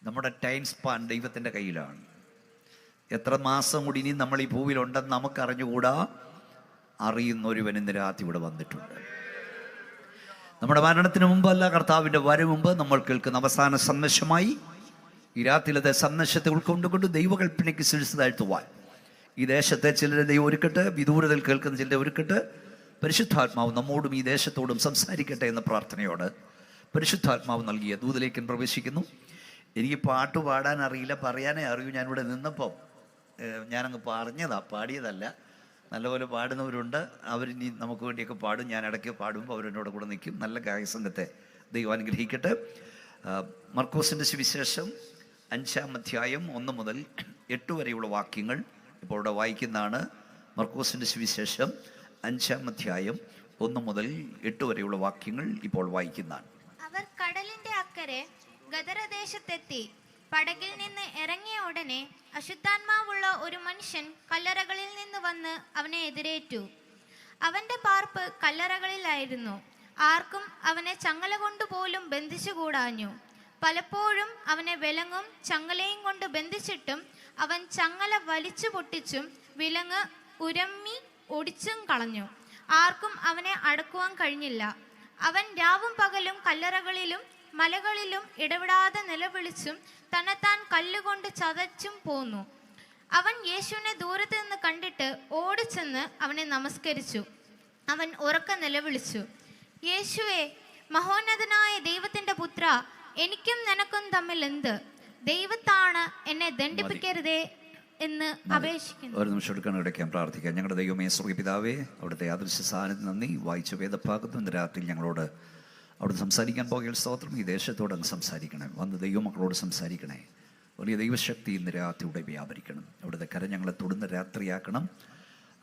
നമ്മുടെ time span ദൈവത്തിൻ്റെ കയ്യിലാണ്. എത്ര മാസം കൂടി ഇനി നമ്മൾ ഈ ഭൂമിയിലുണ്ടെന്ന് നമുക്കറിഞ്ഞുകൂടാ. അറിയുന്ന ഒരുവൻ ഇന്ന് രാത്രി ഇവിടെ വന്നിട്ടുണ്ട്. നമ്മുടെ മരണത്തിന് മുമ്പല്ല, കർത്താവിൻ്റെ വരവ് മുമ്പ് നമ്മൾ കേൾക്കുന്ന അവസാന സന്ദേശമായി ഈ രാത്രിയിലത്തെ സന്ദേശത്തെ ഉൾക്കൊണ്ടുകൊണ്ട് ദൈവകൽപ്പനയ്ക്ക് ശിരസ് താഴ്ത്തുവാൻ ഈ ദേശത്തെ ചിലരെ ദൈവം ഒരുക്കട്ടെ, വിദൂരതയിൽ കേൾക്കുന്ന ചിലരെ ഒരുക്കട്ടെ. പരിശുദ്ധാത്മാവ് നമ്മോടും ഈ ദേശത്തോടും സംസാരിക്കട്ടെ എന്ന പ്രാർത്ഥനയോട് പരിശുദ്ധാത്മാവ് നൽകിയ ദൂതിലേക്ക് പ്രവേശിക്കുന്നു. എനിക്ക് പാട്ട് പാടാൻ അറിയില്ല, പറയാനേ അറിയൂ. ഞാനിവിടെ നിന്നപ്പോൾ ഞാനങ്ങ് പാടിയതല്ല. നല്ലപോലെ പാടുന്നവരുണ്ട്, അവരിനി നമുക്ക് വേണ്ടിയൊക്കെ പാടും. ഞാൻ ഇടയ്ക്ക് പാടുമ്പോൾ അവരെന്നോട് കൂടെ നിൽക്കും. നല്ല ഗായകസംഘത്തെ ദൈവം അനുഗ്രഹിക്കട്ടെ. മർക്കോസിൻ്റെ സുവിശേഷം 5-ാം അധ്യായം 1 മുതൽ 8 വരെയുള്ള വാക്യങ്ങൾ ഇപ്പോൾ ഇവിടെ വായിക്കുന്നതാണ്. മർക്കോസിൻ്റെ സുവിശേഷം 5-ാം അധ്യായം 1 മുതൽ 8 വരെയുള്ള വാക്യങ്ങൾ ഇപ്പോൾ വായിക്കുന്നതാണ്. അവർ കടലിന്റെ അക്കരെ ഗദരദേശത്തെത്തി. പടകിൽ നിന്ന് ഇറങ്ങിയ ഉടനെ അശുദ്ധാത്മാവുള്ള ഒരു മനുഷ്യൻ കല്ലറകളിൽ നിന്ന് വന്ന് അവനെ എതിരേറ്റു. അവന്റെ പാർപ്പ് കല്ലറകളിലായിരുന്നു. ആർക്കും അവനെ ചങ്ങല കൊണ്ടുപോലും ബന്ധിച്ചുകൂടാഞ്ഞു. പലപ്പോഴും അവനെ വിലങ്ങും ചങ്ങലയും കൊണ്ട് ബന്ധിച്ചിട്ടും അവൻ ചങ്ങല വലിച്ചു പൊട്ടിച്ചും വിലങ്ങ് ഉരമ്മി ഒടിച്ചും കളഞ്ഞു. ആർക്കും അവനെ അടക്കുവാൻ കഴിഞ്ഞില്ല. അവൻ രാവും പകലും കല്ലറകളിലും മലകളിലും ഇടവിടാതെ നിലവിളിച്ചും തന്നെത്താൻ കല്ലുകൊണ്ട് ചതച്ചും പോന്നു. അവൻ യേശുവിനെ ദൂരത്ത് നിന്ന് കണ്ടിട്ട് ഓടിച്ചെന്ന് അവനെ നമസ്കരിച്ചു. അവൻ ഉറക്കെ നിലവിളിച്ചു, യേശുവേ, മഹോന്നതനായ ദൈവത്തിന്റെ പുത്ര, എനിക്കും നിനക്കും തമ്മിൽ എന്ത്? ദൈവത്താണ് എന്നെ ദണ്ഡിപ്പിക്കരുതേ എന്ന് അപേക്ഷിക്കുന്നു. ഒരു നിമിഷം എടുക്കാൻ പ്രാർത്ഥിക്കാം. ഞങ്ങളുടെ ദൈവമേ, സ്വർഗ്ഗീയ പിതാവേ, അവിടുത്തെ അദൃശ്യ സാന്നിധ്യം നന്ദി. വായിച്ച വേദഭാഗത്ത് ഇന്ന് രാത്രി ഞങ്ങളോട് അവിടെ സംസാരിക്കാൻ പോകുന്ന സ്തോത്രം. ഈ ദേശത്തോട് അങ്ങ് സംസാരിക്കണേ. വന്ന് ദൈവമക്കളോട് സംസാരിക്കണേ. വലിയ ദൈവശക്തി ഇന്ന് രാത്രിയുടെ വ്യാപരിക്കണം. അവിടുത്തെ കരം ഞങ്ങളെ തൊടുന്ന രാത്രിയാക്കണം.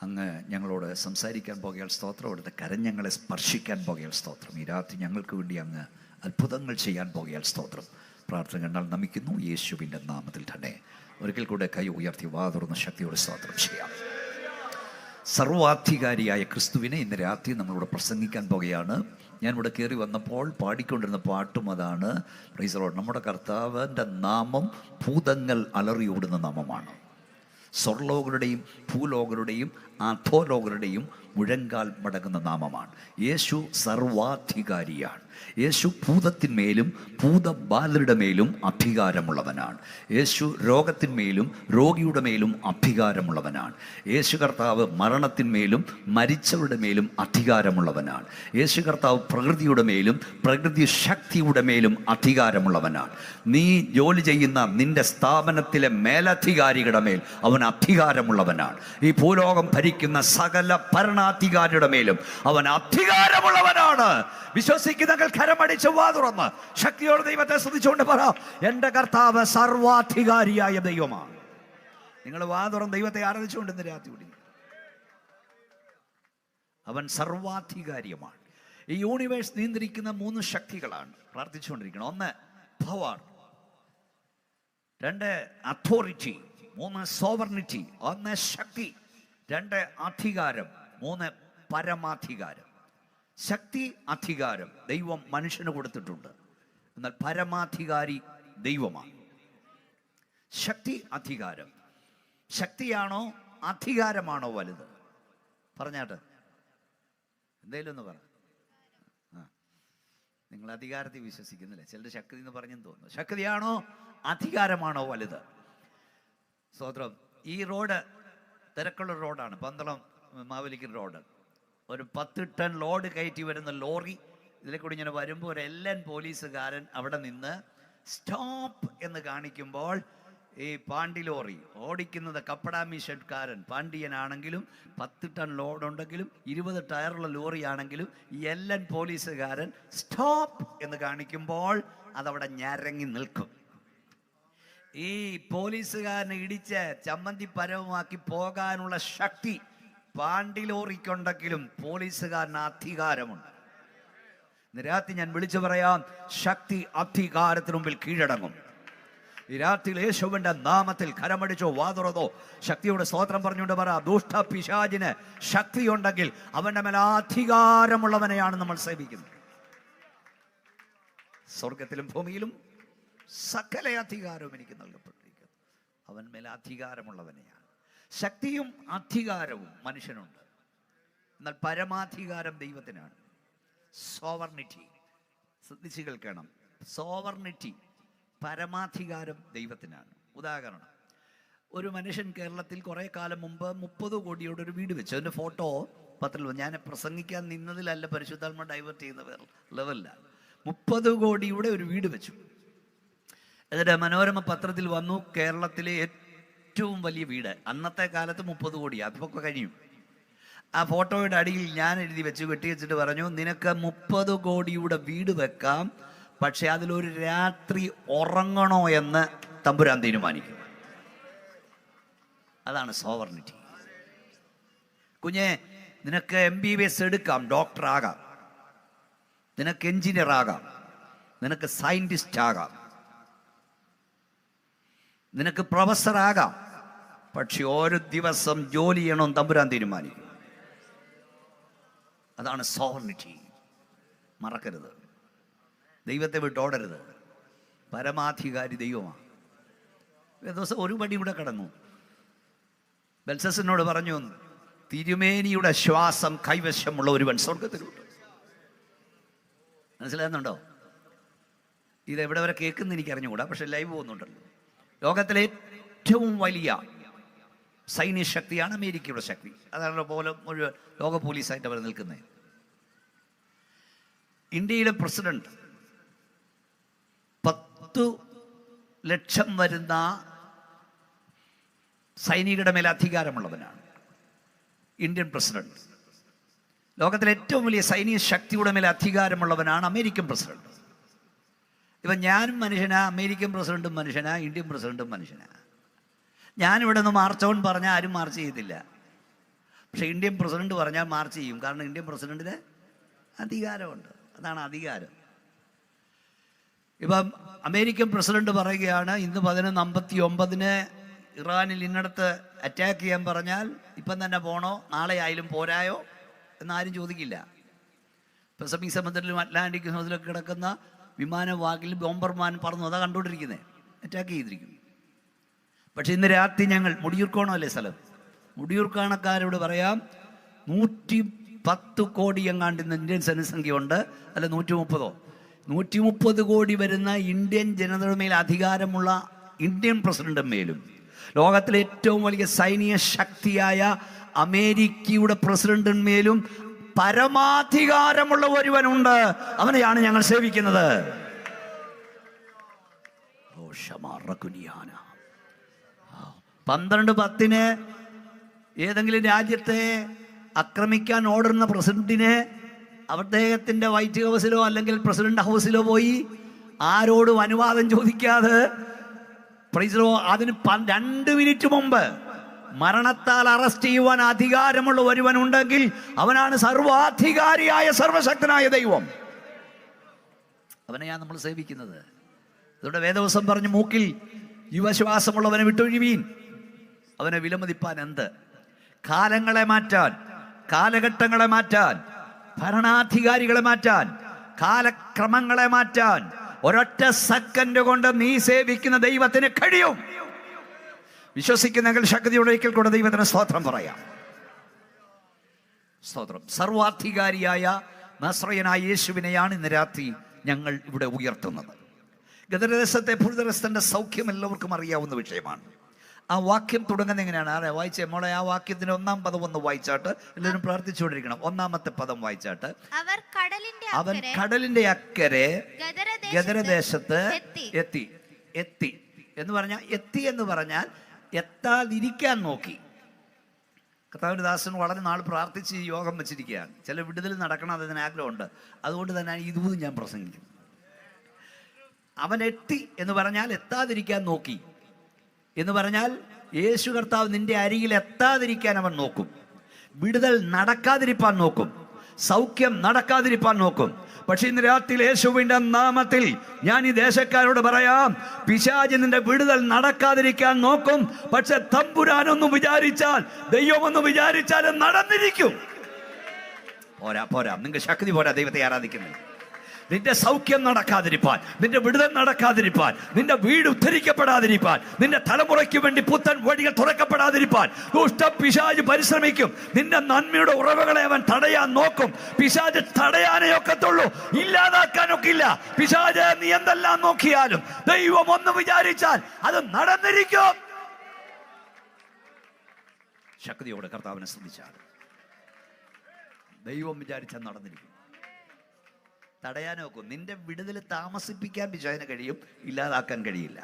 അങ്ങ് ഞങ്ങളോട് സംസാരിക്കാൻ പോകുന്ന സ്തോത്രം. അവിടുത്തെ കരം ഞങ്ങളെ സ്പർശിക്കാൻ പോകുന്ന സ്തോത്രം. ഈ രാത്രി ഞങ്ങൾക്ക് വേണ്ടി അങ്ങ് അത്ഭുതങ്ങൾ ചെയ്യാൻ പോകുന്ന സ്തോത്രം. പ്രാർത്ഥന കണ്ടാൽ നമിക്കുന്നു യേശുവിൻ്റെ നാമത്തിൽ തന്നെ. ഒരിക്കൽ കൂടെ കൈ ഉയർത്തി വാതുറന്ന ശക്തിയോട് സ്തോത്രം ചെയ്യാം. സർവാധികാരിയായ ക്രിസ്തുവിനെ ഇന്ന് രാത്രി നമ്മളിവിടെ പ്രസംഗിക്കാൻ പോകുകയാണ്. ഞാനിവിടെ കയറി വന്നപ്പോൾ പാടിക്കൊണ്ടിരുന്ന പാട്ടും അതാണ്. Price the Lord. നമ്മുടെ കർത്താവിൻ്റെ നാമം ഭൂതങ്ങൾ അലറിയോടുന്ന നാമമാണ്. സ്വർലോകരുടെയും ഭൂലോകരുടെയും അധോലോകരുടെയും മുഴങ്കാൽ മടങ്ങുന്ന നാമമാണ്. യേശു സർവാധികാരിയാണ്. യേശു ഭൂതത്തിന്മേലും ഭൂതബാലരുടെ മേലും അധികാരമുള്ളവനാണ്. യേശു രോഗത്തിന്മേലും രോഗിയുടെ മേലും അധികാരമുള്ളവനാണ്. യേശു കർത്താവ് മരണത്തിന്മേലും മരിച്ചവരുടെ മേലും അധികാരമുള്ളവനാണ്. യേശു കർത്താവ് പ്രകൃതിയുടെ മേലും പ്രകൃതി ശക്തിയുടെ മേലും അധികാരമുള്ളവനാണ്. നീ ജോലി ചെയ്യുന്ന നിന്റെ സ്ഥാപനത്തിലെ മേലധികാരികളുടെ മേൽ അവൻ അധികാരമുള്ളവനാണ്. ഈ ഭൂലോകം ഭരിക്കുന്ന സകല ഭരണാധികാരിയുടെ മേലും അവൻ അധികാരമുള്ളവനാണ്. വിശ്വസിക്കുന്നവർ കരമടിച്ച് വാ തുറന്ന് ശക്തിയോടെ ദൈവത്തെ സ്തുതിച്ചുകൊണ്ട് പറ, എൻ്റെ കർത്താവ് സർവാധികാരിയായ ദൈവമാണ്. നിങ്ങൾ വാ തുറന്ന് ദൈവത്തെ ആരാധിച്ചുകൊണ്ട് ഇന്ന് രാത്രി കൂടി അവൻ സർവാധികാരിയുമാണ്. ഈ യൂണിവേഴ്സ് നിയന്ത്രിക്കുന്ന 3 ശക്തികളാണ് പ്രാർത്ഥിച്ചുകൊണ്ടിരിക്കണം. 1 പവർ, 2 അതോറിറ്റി, 3 സോവർണിറ്റി. 1 ശക്തി, 2 അധികാരം, 3 പരമാധികാരം. ശക്തി, അധികാരം ദൈവം മനുഷ്യന് കൊടുത്തിട്ടുണ്ട്. എന്നാൽ പരമാധികാരി ദൈവമാണ്. ശക്തി, അധികാരം. ശക്തിയാണോ അധികാരമാണോ വലുത്? പറഞ്ഞാട്ട് എന്തേലും ഒന്ന് പറ. നിങ്ങൾ അധികാരത്തിൽ വിശ്വസിക്കുന്നില്ല. ചിലർ ശക്തി എന്ന് പറഞ്ഞെന്ന് തോന്നുന്നു. ശക്തിയാണോ അധികാരമാണോ വലുത്? സ്തോത്രം. ഈ റോഡ് തിരക്കുള്ള റോഡാണ്, പന്തളം മാവേലിക്കൽ റോഡ്. ഒരു 10 ടൺ ലോഡ് കയറ്റി വരുന്ന ലോറി ഇതിലെ കൂടി ഇങ്ങനെ വരുമ്പോൾ ഒരു LN പോലീസുകാരൻ അവിടെ നിന്ന് സ്റ്റോപ്പ് എന്ന് കാണിക്കുമ്പോൾ ഈ പാണ്ടി ലോറി ഓടിക്കുന്നത് കപ്പടാമി ഷെഡ്കാരൻ പാണ്ഡിയനാണെങ്കിലും 10 ടൺ ലോഡ് ഉണ്ടെങ്കിലും 20 ടയറുള്ള ലോറി ആണെങ്കിലും ഈ LN പോലീസുകാരൻ സ്റ്റോപ്പ് എന്ന് കാണിക്കുമ്പോൾ അതവിടെ ഞരങ്ങി നിൽക്കും. ഈ പോലീസുകാരനെ ഇടിച്ച് ചമ്മന്തി പരവുമാക്കി പോകാനുള്ള ശക്തി പാണ്ടി ലോറിക്കുണ്ടെങ്കിലും പോലീസുകാരന് അധികാരമുണ്ട്. ഇന്ന് രാത്രി ഞാൻ വിളിച്ചു പറയാം, ശക്തി അധികാരത്തിന് മുമ്പിൽ കീഴടങ്ങും. ഈ രാത്രിയിൽ യേശുവിന്റെ നാമത്തിൽ കരമടിച്ചോ വാതുറതോ ശക്തിയോടെ സ്തോത്രം പറഞ്ഞുകൊണ്ട് പറ, ദുഷ്ട പിശാചിന് ശക്തിയുണ്ടെങ്കിൽ അവന്റെ മേൽ അധികാരമുള്ളവനെയാണ് നമ്മൾ സേവിക്കുന്നത്. സ്വർഗത്തിലും ഭൂമിയിലും സകല അധികാരവും എനിക്ക് നൽകപ്പെട്ടിരിക്കുന്നു. അവൻ മേൽ അധികാരമുള്ളവനെയാണ്. ശക്തിയും അധികാരവും മനുഷ്യനുണ്ട്, എന്നാൽ പരമാധികാരം ദൈവത്തിനാണ്. സോവർണിറ്റി, ശ്രദ്ധിച്ച് കേൾക്കണം. സോവർണിറ്റി, പരമാധികാരം ദൈവത്തിനാണ്. ഉദാഹരണം, ഒരു മനുഷ്യൻ കേരളത്തിൽ കുറേ കാലം മുമ്പ് 30 കോടിയോടെ ഒരു വീട് വെച്ചു. അതിൻ്റെ ഫോട്ടോ പത്രത്തിൽ വന്നു. ഞാൻ പ്രസംഗിക്കാൻ നിന്നതിലല്ല, പരിശുദ്ധാത്മ ഡൈവേർട്ട് ചെയ്യുന്ന ലെവലിലാണ്. 30 കോടിയുടെ ഒരു വീട് വെച്ചു. എന്നിട്ട് മനോരമ പത്രത്തിൽ വന്നു, കേരളത്തിലെ ഏറ്റവും വലിയ വീട്. അന്നത്തെ കാലത്ത് 30 കോടി, അതൊക്കെ കഴിഞ്ഞു. ആ ഫോട്ടോയുടെ അടിയിൽ ഞാൻ എഴുതി വെച്ച് വെട്ടി വെച്ചിട്ട് പറഞ്ഞു, നിനക്ക് 30 കോടിയുടെ വീട് വെക്കാം, പക്ഷെ അതിലൊരു രാത്രി ഉറങ്ങണോ എന്ന് തമ്പുരാൻ തീരുമാനിക്കും. അതാണ് സോവർണിറ്റി. കുഞ്ഞെ, നിനക്ക് MBBS എടുക്കാം, ഡോക്ടർ ആകാം, നിനക്ക് എഞ്ചിനീയർ ആകാം, നിനക്ക് സയന്റിസ്റ്റ് ആകാം, നിനക്ക് പ്രൊഫസർ ആകാം, പക്ഷെ ഒരു ദിവസം ജോലി ചെയ്യണമെന്ന് തമ്പുരാൻ തീരുമാനിക്കും. അതാണ് സോവർണിറ്റി. മറക്കരുത്, ദൈവത്തെ വിട്ടോടരുത്. പരമാധികാരി ദൈവമാണ്. ദിവസം ഒരു പടി കൂടെ കടന്നു. ബെൽസസിനോട് പറഞ്ഞു, തിരുമേനിയുടെ ശ്വാസം കൈവശമുള്ള ഒരുവൻ സ്വർഗത്തിലുണ്ട്. മനസ്സിലാകുന്നുണ്ടോ? ഇതെവിടെ വരെ കേൾക്കുന്ന എനിക്ക് അറിഞ്ഞുകൂടാ, പക്ഷെ ലൈവ് പോകുന്നുണ്ടല്ലോ. ലോകത്തിലെ ഏറ്റവും വലിയ സൈന്യ ശക്തിയാണ് അമേരിക്കയുടെ ശക്തി. അതാണ് പോലെ ഒരു ലോക പോലീസായിട്ട് അവർ നിൽക്കുന്നത്. ഇന്ത്യയിലെ പ്രസിഡന്റ് 10 ലക്ഷം വരുന്ന സൈനികരുടെ മേലെ അധികാരമുള്ളവനാണ് ഇന്ത്യൻ പ്രസിഡന്റ്. ലോകത്തിലെ ഏറ്റവും വലിയ സൈനിക ശക്തിയുടെ മേലെ അധികാരമുള്ളവനാണ് അമേരിക്കൻ പ്രസിഡന്റ്. ഇപ്പം ഞാനും മനുഷ്യനാ, അമേരിക്കൻ പ്രസിഡന്റും മനുഷ്യനാ, ഇന്ത്യൻ പ്രസിഡന്റും മനുഷ്യനാ. ഞാനിവിടെ നിന്ന് മാർച്ച് ഓൺ പറഞ്ഞാൽ ആരും മാർച്ച് ചെയ്യത്തില്ല. പക്ഷെ ഇന്ത്യൻ പ്രസിഡന്റ് പറഞ്ഞാൽ മാർച്ച് ചെയ്യും. കാരണം ഇന്ത്യൻ പ്രസിഡന്റിന് അധികാരമുണ്ട്. അതാണ് അധികാരം. ഇപ്പം അമേരിക്കൻ പ്രസിഡന്റ് പറയുകയാണ്, ഇന്ന് 11:59 ഇറാനിൽ ഇന്നടത്ത് അറ്റാക്ക് ചെയ്യാൻ പറഞ്ഞാൽ ഇപ്പം തന്നെ പോണോ, നാളെ ആയാലും പോരായോ എന്നാരും ചോദിക്കില്ല. പസഫിക് സമുദ്രത്തിലും അറ്റ്ലാന്റിക് സമുദ്രത്തിലൊക്കെ കിടക്കുന്ന വിമാനവാഹിനിൽ ബോംബർമാൻ പറന്നു, അതാ കണ്ടുകൊണ്ടിരിക്കുന്നത്, അറ്റാക്ക് ചെയ്തിരിക്കും. പക്ഷെ ഇന്ന് രാത്രി ഞങ്ങൾ മുടിയൂർക്കോണമല്ലേ സ്ഥലം, മുടിയൂർക്കാണക്കാരോട് പറയാം, 110 കോടി എങ്ങാണ്ട് ഇന്ന് ഇന്ത്യൻ ജനസംഖ്യയുണ്ട്, അല്ല 130. 130 കോടി വരുന്ന ഇന്ത്യൻ ജനതയുടെ മേൽ അധികാരമുള്ള ഇന്ത്യൻ പ്രസിഡന്റും മേലും ലോകത്തിലെ ഏറ്റവും വലിയ സൈനിക ശക്തിയായ അമേരിക്കയുടെ പ്രസിഡന്റിന്മേലും പരമാധികാരമുള്ള ഒരുവനുണ്ട്. അവനെയാണ് ഞങ്ങൾ സേവിക്കുന്നത്. 12:10 ഏതെങ്കിലും രാജ്യത്തെ ആക്രമിക്കാൻ ഓടുന്ന പ്രസിഡന്റിനെ അദ്ദേഹത്തിൻ്റെ വൈറ്റ് ഹൗസിലോ അല്ലെങ്കിൽ പ്രസിഡന്റ് ഹൗസിലോ പോയി ആരോടും അനുവാദം ചോദിക്കാതെ അതിന് 2 മിനിറ്റ് മുമ്പ് മരണത്താൽ അറസ്റ്റ് ചെയ്യുവാൻ അധികാരമുള്ള ഒരുവനുണ്ടെങ്കിൽ അവനാണ് സർവാധികാരിയായ സർവശക്തനായ ദൈവം. അവനെയാണ് നമ്മൾ സേവിക്കുന്നത്. അതുകൊണ്ട് വേദവസം പറഞ്ഞു, മൂക്കിൽ ജീവശ്വാസമുള്ളവനെ വിട്ടൊഴിവീൻ, അവനെ വിലമതിപ്പാൻ എന്ത്. കാലങ്ങളെ മാറ്റാൻ, കാലഘട്ടങ്ങളെ മാറ്റാൻ, ഭരണാധികാരികളെ മാറ്റാൻ, കാലക്രമങ്ങളെ മാറ്റാൻ ഒരൊറ്റ സെക്കൻഡ് കൊണ്ട് നീ സേവിക്കുന്ന ദൈവത്തിന് കഴിയും. വിശ്വസിക്കുന്നെങ്കിൽ ശക്തിയോടെ ഒരിക്കൽ കൂടെ ദൈവത്തിന് സ്തോത്രം പറയാം. സ്തോത്രം. സർവാധികാരിയായ നസ്രയനായ യേശുവിനെയാണ് ഇന്ന് രാത്രി ഞങ്ങൾ ഇവിടെ ഉയർത്തുന്നത്. ഗദരദേശത്തെ ഭൂതരസ്ഥന്റെ സൗഖ്യം എല്ലാവർക്കും അറിയാവുന്ന വിഷയമാണ്. ആ വാക്യം തുടങ്ങുന്നത് എങ്ങനെയാണ്? ആരെ വായിച്ചേ മോളെ? ആ വാക്യത്തിന്റെ 1-ാം പദം ഒന്ന് വായിച്ചാട്ട് എല്ലാവരും പ്രാർത്ഥിച്ചുകൊണ്ടിരിക്കണം. 1-ാമത്തെ പദം വായിച്ചാട്ട്, അവൻ കടലിന്റെ അക്കരെ ഗദരദേശത്ത് എത്തി. എത്തി എന്ന് പറഞ്ഞാൽ, എത്തി എന്ന് പറഞ്ഞാൽ എത്താതിരിക്കാൻ നോക്കി. കർത്താവിന്റെ ദാസൻ വളരെ നാൾ പ്രാർത്ഥിച്ച് യോഗം വെച്ചിരിക്കുകയാണ്. ചില വിടുതൽ നടക്കണം, അതിന് ആഗ്രഹമുണ്ട്. അതുകൊണ്ട് തന്നെ ഇതും ഞാൻ പ്രസംഗിക്കുന്നു. അവൻ എത്തി എന്ന് പറഞ്ഞാൽ എത്താതിരിക്കാൻ നോക്കി എന്ന് പറഞ്ഞാൽ യേശു കർത്താവ് നിന്റെ അരികിൽ എത്താതിരിക്കാൻ അവൻ നോക്കും. വിടുതൽ നടക്കാതിരിപ്പാൻ നോക്കും. സൗഖ്യം നടക്കാതിരിപ്പാൻ നോക്കും. പക്ഷെ ഇന്ന് രാത്രി യേശുവിന്റെ നാമത്തിൽ ഞാൻ ഈ ദേശക്കാരോട് പറയാം, പിശാച് നിന്റെ വിടുതൽ നടക്കാതിരിക്കാൻ നോക്കും. പക്ഷെ തമ്പുരാനൊന്ന് വിചാരിച്ചാൽ, ദൈവമൊന്ന് വിചാരിച്ചാൽ നടന്നിരിക്കും. പോരാ, നിങ്ങൾക്ക് ശക്തി പോരാ ദൈവത്തെ ആരാധിക്കുന്നത്. നിന്റെ സൗഖ്യം നടക്കാതിരിപ്പാൻ, നിന്റെ വിടുതൽ നടക്കാതിരിപ്പാൻ, നിന്റെ വീട് ഉദ്ധരിക്കപ്പെടാതിരിപ്പാൻ, നിന്റെ തലമുറയ്ക്ക് വേണ്ടി പുത്തൻ വഴികൾ തുറക്കപ്പെടാതിരിപ്പാൻ ദുഷ്ടപിശാച് പരിശ്രമിക്കും. നിന്റെ നന്മയുടെ ഉറവുകളെ അവൻ തടയാൻ നോക്കും. പിശാച് തടയാനേ ഒക്കത്തുള്ളൂ, ഇല്ലാതാക്കാനൊക്കില്ല. പിശാച് നീ എന്തെല്ലാം നോക്കിയാലും ദൈവം ഒന്ന് വിചാരിച്ചാൽ അത് നടന്നിരിക്കും. ശക്തിയോടെ കർത്താവിനെ സ്തുതിച്ചാൽ ദൈവം വിചാരിച്ചാൽ നടന്നിരിക്കും. തടയാൻ നോക്കും. നിന്റെ വിടുതൽ താമസിപ്പിക്കാൻ പിശാചിന് കഴിയും, ഇല്ലാതാക്കാൻ കഴിയില്ല.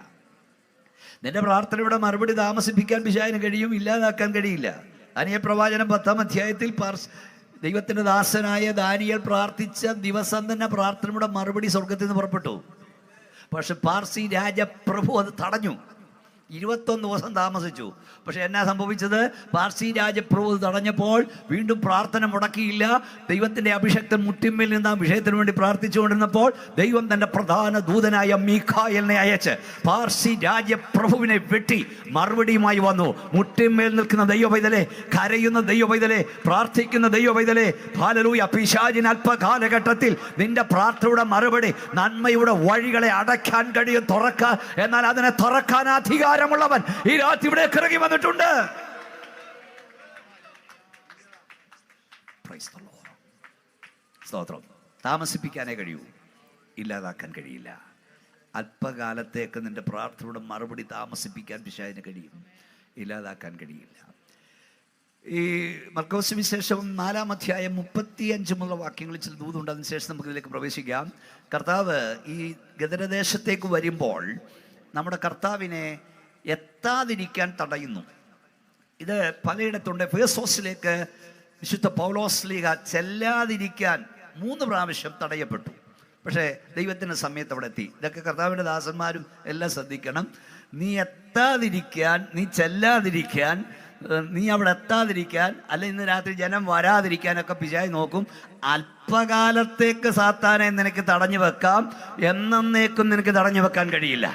നിന്റെ പ്രാർത്ഥനയുടെ മറുപടി താമസിപ്പിക്കാൻ പിശാചിന് കഴിയും, ഇല്ലാതാക്കാൻ കഴിയില്ല. ദാനിയേൽ പ്രവാചനം 10-ാം അധ്യായത്തിൽ ദൈവത്തിന്റെ ദാസനായ ദാനിയേൽ പ്രാർത്ഥിച്ച ദിവസം തന്നെ പ്രാർത്ഥനയുടെ മറുപടി സ്വർഗത്തിൽ നിന്ന് പുറപ്പെട്ടു. പക്ഷെ പാർസി രാജപ്രഭു അത് തടഞ്ഞു. 21 ദിവസം താമസിച്ചു. പക്ഷെ എന്നാ സംഭവിച്ചത്? പാർസി രാജപ്രഭു തടഞ്ഞപ്പോൾ വീണ്ടും പ്രാർത്ഥന മുടക്കിയില്ല. ദൈവത്തിന്റെ അഭിഷക്തൻ മുട്ടിന്മേൽ നിന്ന് ആ വിഷയത്തിന് വേണ്ടി പ്രാർത്ഥിച്ചുകൊണ്ടിരുന്നപ്പോൾ ദൈവം തന്റെ പ്രധാന ദൂതനായ മീഖായേലിനെ അയച്ച് പാർസി രാജപ്രഭുവിനെ വെട്ടി മറുപടിയുമായി വന്നു. മുട്ടിന്മേൽ നിൽക്കുന്ന ദൈവപൈതലെ, കരയുന്ന ദൈവപൈതലെ, പ്രാർത്ഥിക്കുന്ന ദൈവപൈതലെ, ഹല്ലേലൂയ. പിശാചിന് അല്പകാലഘട്ടത്തിൽ നിന്റെ പ്രാർത്ഥനയുടെ മറുപടി നന്മയുടെ വഴികളെ അടയ്ക്കാൻ കഴിയും, തുറക്കാൻ. എന്നാൽ അതിനെ തുറക്കാൻ അധികാരമുള്ളവൻ ഈ രാത്രി ഇവിടെ ഇറങ്ങി വന്നിട്ടുണ്ട്. സ്തോത്രം. താമസിപ്പിക്കാനേ കഴിയൂ, ഇല്ലാതാക്കാൻ കഴിയില്ല. അല്പകാലത്തേക്ക് നിന്റെ പ്രാർത്ഥനയുടെ മറുപടി താമസിപ്പിക്കാൻ പിശാചിന് കഴിയും, ഇല്ലാതാക്കാൻ കഴിയില്ല. ഈ മർക്കോസ് സുവിശേഷം 4-ാം അധ്യായം 35 മുതലുള്ള വാക്യങ്ങളിൽ ചില ദൂതുണ്ട്. അതിനുശേഷം നമുക്ക് ഇതിലേക്ക് പ്രവേശിക്കാം. കർത്താവ് ഈ ഗദരദേശത്തേക്ക് വരുമ്പോൾ നമ്മുടെ കർത്താവിനെ എത്താതിരിക്കാൻ തടയുന്നു. ഇത് പലയിടത്തുണ്ട്. എഫേസോസിലേക്ക് വിശുദ്ധ പൗലോസ്ലീഹ ചെല്ലാതിരിക്കാൻ 3 പ്രാവശ്യം തടയപ്പെട്ടു. പക്ഷേ ദൈവത്തിൻ്റെ സമയത്ത് അവിടെ എത്തി. ഇതൊക്കെ കർത്താവിൻ്റെ ദാസന്മാരും എല്ലാം ശ്രദ്ധിക്കണം. നീ എത്താതിരിക്കാൻ, നീ ചെല്ലാതിരിക്കാൻ, നീ അവിടെ എത്താതിരിക്കാൻ, അല്ല ഇന്ന് രാത്രി ജനം വരാതിരിക്കാനൊക്കെ പിശാച് നോക്കും. അല്പകാലത്തേക്ക് സാത്താനെ നിനക്ക് തടഞ്ഞു വെക്കാം, എന്നേക്കും നിനക്ക് തടഞ്ഞു വെക്കാൻ കഴിയില്ല.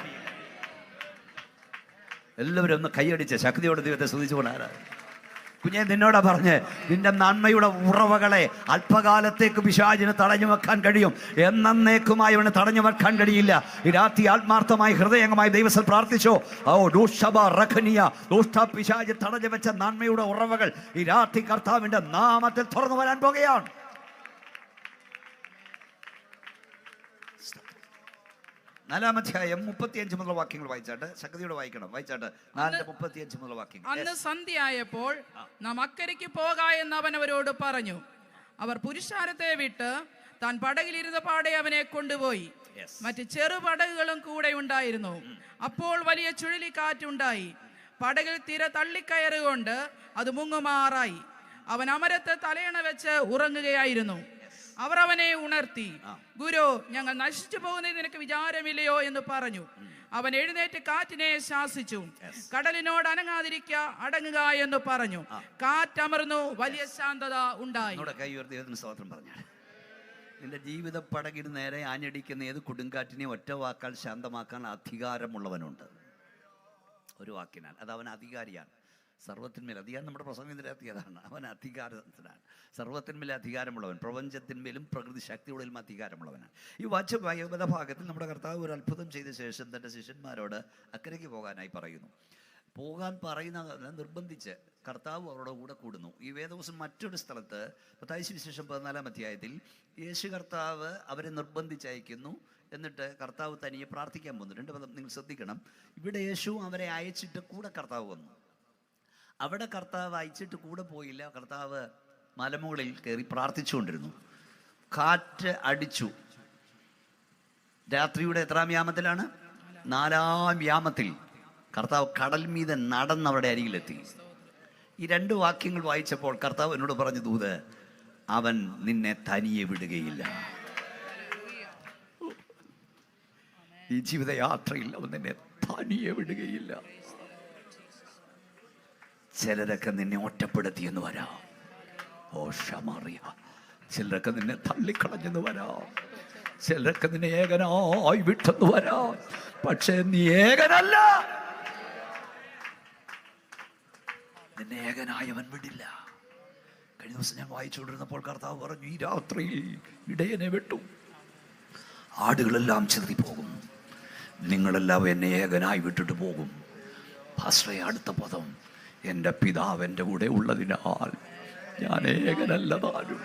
എല്ലാവരും ഒന്ന് കൈയടിച്ച് ശക്തിയോടെ ദൈവത്തെ സ്തുതിച്ചുകൊണ്ടാണ്. കുഞ്ഞെ, നിന്നോടാ പറഞ്ഞ്, നിന്റെ നന്മയുടെ ഉറവകളെ അല്പകാലത്തേക്ക് പിശാചിന് തടഞ്ഞു വെക്കാൻ കഴിയും, എന്നേക്കുമായി അവന് തടഞ്ഞു വെക്കാൻ കഴിയില്ല. ഈ രാത്രി ആത്മാർത്ഥമായി ഹൃദയമായി ദൈവത്തിൽ പ്രാർത്ഥിച്ചോ. പിശാച് തടഞ്ഞു വെച്ച നന്മയുടെ ഉറവകൾ ഈ രാത്രി കർത്താവിന്റെ നാമത്തിൽ തുറന്നു വരാൻ പോകുകയാണ്. 4-ാം അധ്യായം 35 മുതലുള്ള വാക്യങ്ങൾ വായിച്ചാട്ട്, ശക്തിയോടെ വായിക്കണം. വായിച്ചാട്ട് 4:35 മുതലുള്ള വാക്യങ്ങൾ. അന്ന് സന്ധ്യയായപ്പോൾ നാം അക്കരയ്ക്ക് പോക എന്ന് അവൻ അവരോട് പറഞ്ഞു. അവർ പുരുഷാരത്തെ വിട്ട് താൻ പടകിലിരുന്ന പാടെ അവനെ കൊണ്ടുപോയി. മറ്റ് ചെറുപടകുകളും കൂടെ ഉണ്ടായിരുന്നു. അപ്പോൾ വലിയ ചുഴലിക്കാറ്റുണ്ടായി. പടകിൽ തിര തള്ളിക്കയറുകൊണ്ട് അത് മുങ്ങുമാറായി. അവൻ അമരത്ത് തലയണ വെച്ച് ഉറങ്ങുകയായിരുന്നു. അവർ അവനെ ഉണർത്തി, ഗുരു, ഞങ്ങൾ നശിച്ചു പോകുന്നതിന് നിനക്ക് വിചാരമില്ലയോ എന്ന് പറഞ്ഞു. അവൻ എഴുന്നേറ്റ് കാറ്റിനെ ശാസിച്ചു, കടലിനോട് അടങ്ങുക എന്ന് പറഞ്ഞു. കാറ്റമർന്നു, വലിയ ശാന്തത ഉണ്ടായി. നിന്റെ ജീവിത പടകിന് നേരെ ആഞ്ഞടിക്കുന്ന ഏത് കൊടുങ്കാറ്റിനെ ഒറ്റ വാക്കാൽ ശാന്തമാക്കാൻ അധികാരമുള്ളവനുണ്ട്. ഒരു വാക്കിനാൽ. അത് അവൻ അധികാരിയാണ്. സർവത്തിന്മേൽ അധികാരം. നമ്മുടെ പ്രസംഗത്തിൻ്റെ അതാണ്. അവൻ അധികാരത്തിനാണ്. സർവത്തിന്മേൽ അധികാരമുള്ളവൻ, പ്രപഞ്ചത്തിന്മേലും പ്രകൃതി ശക്തികളിലും അധികാരമുള്ളവനാണ്. ഈ ഭാഗത്തിൽ നമ്മുടെ കർത്താവ് ഒരു അത്ഭുതം ചെയ്ത ശേഷം തൻ്റെ ശിഷ്യന്മാരോട് അക്കരയ്ക്ക് പോകാനായി പറയുന്നു. പോകാൻ പറയുന്ന നിർബന്ധിച്ച് കർത്താവ് അവരുടെ കൂടെ കൂടുന്നു. ഈ വേദവസം മറ്റൊരു സ്ഥലത്ത് മത്തായി സുവിശേഷം 14-ാം അധ്യായത്തിൽ യേശു കർത്താവ് അവരെ നിർബന്ധിച്ചയക്കുന്നു. എന്നിട്ട് കർത്താവ് തനിയെ പ്രാർത്ഥിക്കാൻ പോകുന്നു. 2 പദം നിങ്ങൾ ശ്രദ്ധിക്കണം. ഇവിടെ യേശു അവരെ അയച്ചിട്ട് കൂടെ കർത്താവ് വന്നു. അവിടെ കർത്താവ് അയച്ചിട്ട് കൂടെ പോയില്ല. കർത്താവ് മലമുകളിൽ കയറി പ്രാർത്ഥിച്ചുകൊണ്ടിരുന്നു. കാറ്റ് അടിച്ചു. രാത്രിയുടെ എത്രാം യാമത്തിലാണ്? 4-ാം യാമത്തിൽ കർത്താവ് കടൽ മീതെ നടന്നവരുടെ അരികിലെത്തി. ഈ 2 വാക്യങ്ങൾ വായിച്ചപ്പോൾ കർത്താവ് എന്നോട് പറഞ്ഞു, ദൂത്, അവൻ നിന്നെ തനിയെ വിടുകയില്ല. ഈ ജീവിതയാത്രയിൽ അവൻ നിന്നെ തനിയെ വിടുകയില്ല. ചിലരൊക്കെ നിന്നെ ഒറ്റപ്പെടുത്തിയെന്ന് വരാം. ചിലരൊക്കെ നിന്നെ തള്ളിക്കളഞ്ഞെന്ന് വരാം. ചിലരൊക്കെ നിന്നെ ഏകനായി വിട്ടെന്ന് വരാം. പക്ഷേ നീ ഏകനല്ല. നിന്നെ ഏകനായവൻ വിടില്ല. കഴിഞ്ഞ ദിവസം ഞാൻ വായിച്ചുകൊണ്ടിരുന്നപ്പോൾ കർത്താവ് പറഞ്ഞു, ഈ രാത്രിയിൽ ഇടയനെ വെട്ടും. ആടുകളെല്ലാം ചിതറിപ്പോകും, നിങ്ങളെല്ലാം എന്നെ ഏകനായി വിട്ടിട്ട് പോകും. പാസ്റ്ററെ, അടുത്ത പദം, എൻ്റെ പിതാവ് എൻ്റെ കൂടെ ഉള്ളതിനാൽ ഞാൻ ഏകനല്ല താനും.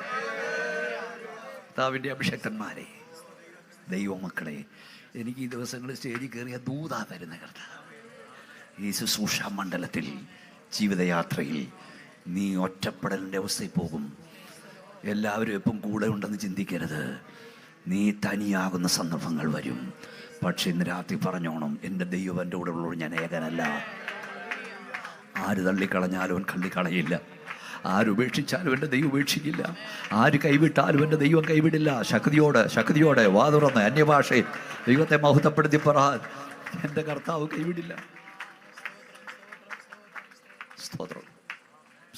പിതാവിൻ്റെ അഭിഷക്തന്മാരെ, ദൈവമക്കളെ, എനിക്ക് ഈ ദിവസങ്ങളിൽ സ്റ്റേജിൽ കയറിയ ദൂതാ തരുന്ന കർത്താവ്. ഈ ശുശ്രൂഷ മണ്ഡലത്തിൽ, ജീവിതയാത്രയിൽ നീ ഒറ്റപ്പെടലിൻ്റെ അവസ്ഥയിൽ പോകും. എല്ലാവരും എപ്പം കൂടെ ഉണ്ടെന്ന് ചിന്തിക്കരുത്. നീ തനിയാകുന്ന സന്ദർഭങ്ങൾ വരും. പക്ഷെ ഇന്ന് രാത്രി പറഞ്ഞോണം, എൻ്റെ ദൈവം എൻ്റെ കൂടെ ഉള്ളവർ ഞാൻ ഏകനല്ല. ആര് തള്ളിക്കളഞ്ഞാലും അവൻ തള്ളിക്കളയില്ല, ആരുപേക്ഷിച്ചാലും എൻ്റെ ദൈവം ഉപേക്ഷിക്കില്ല, ആര് കൈവിട്ടാലും എൻ്റെ ദൈവം കൈവിടില്ല. ശക്തിയോടെ വാ തുറന്ന് അന്യഭാഷയിൽ ദൈവത്തെ മഹത്വപ്പെടുത്തി പറ, എൻ്റെ കർത്താവ് കൈവിടില്ല.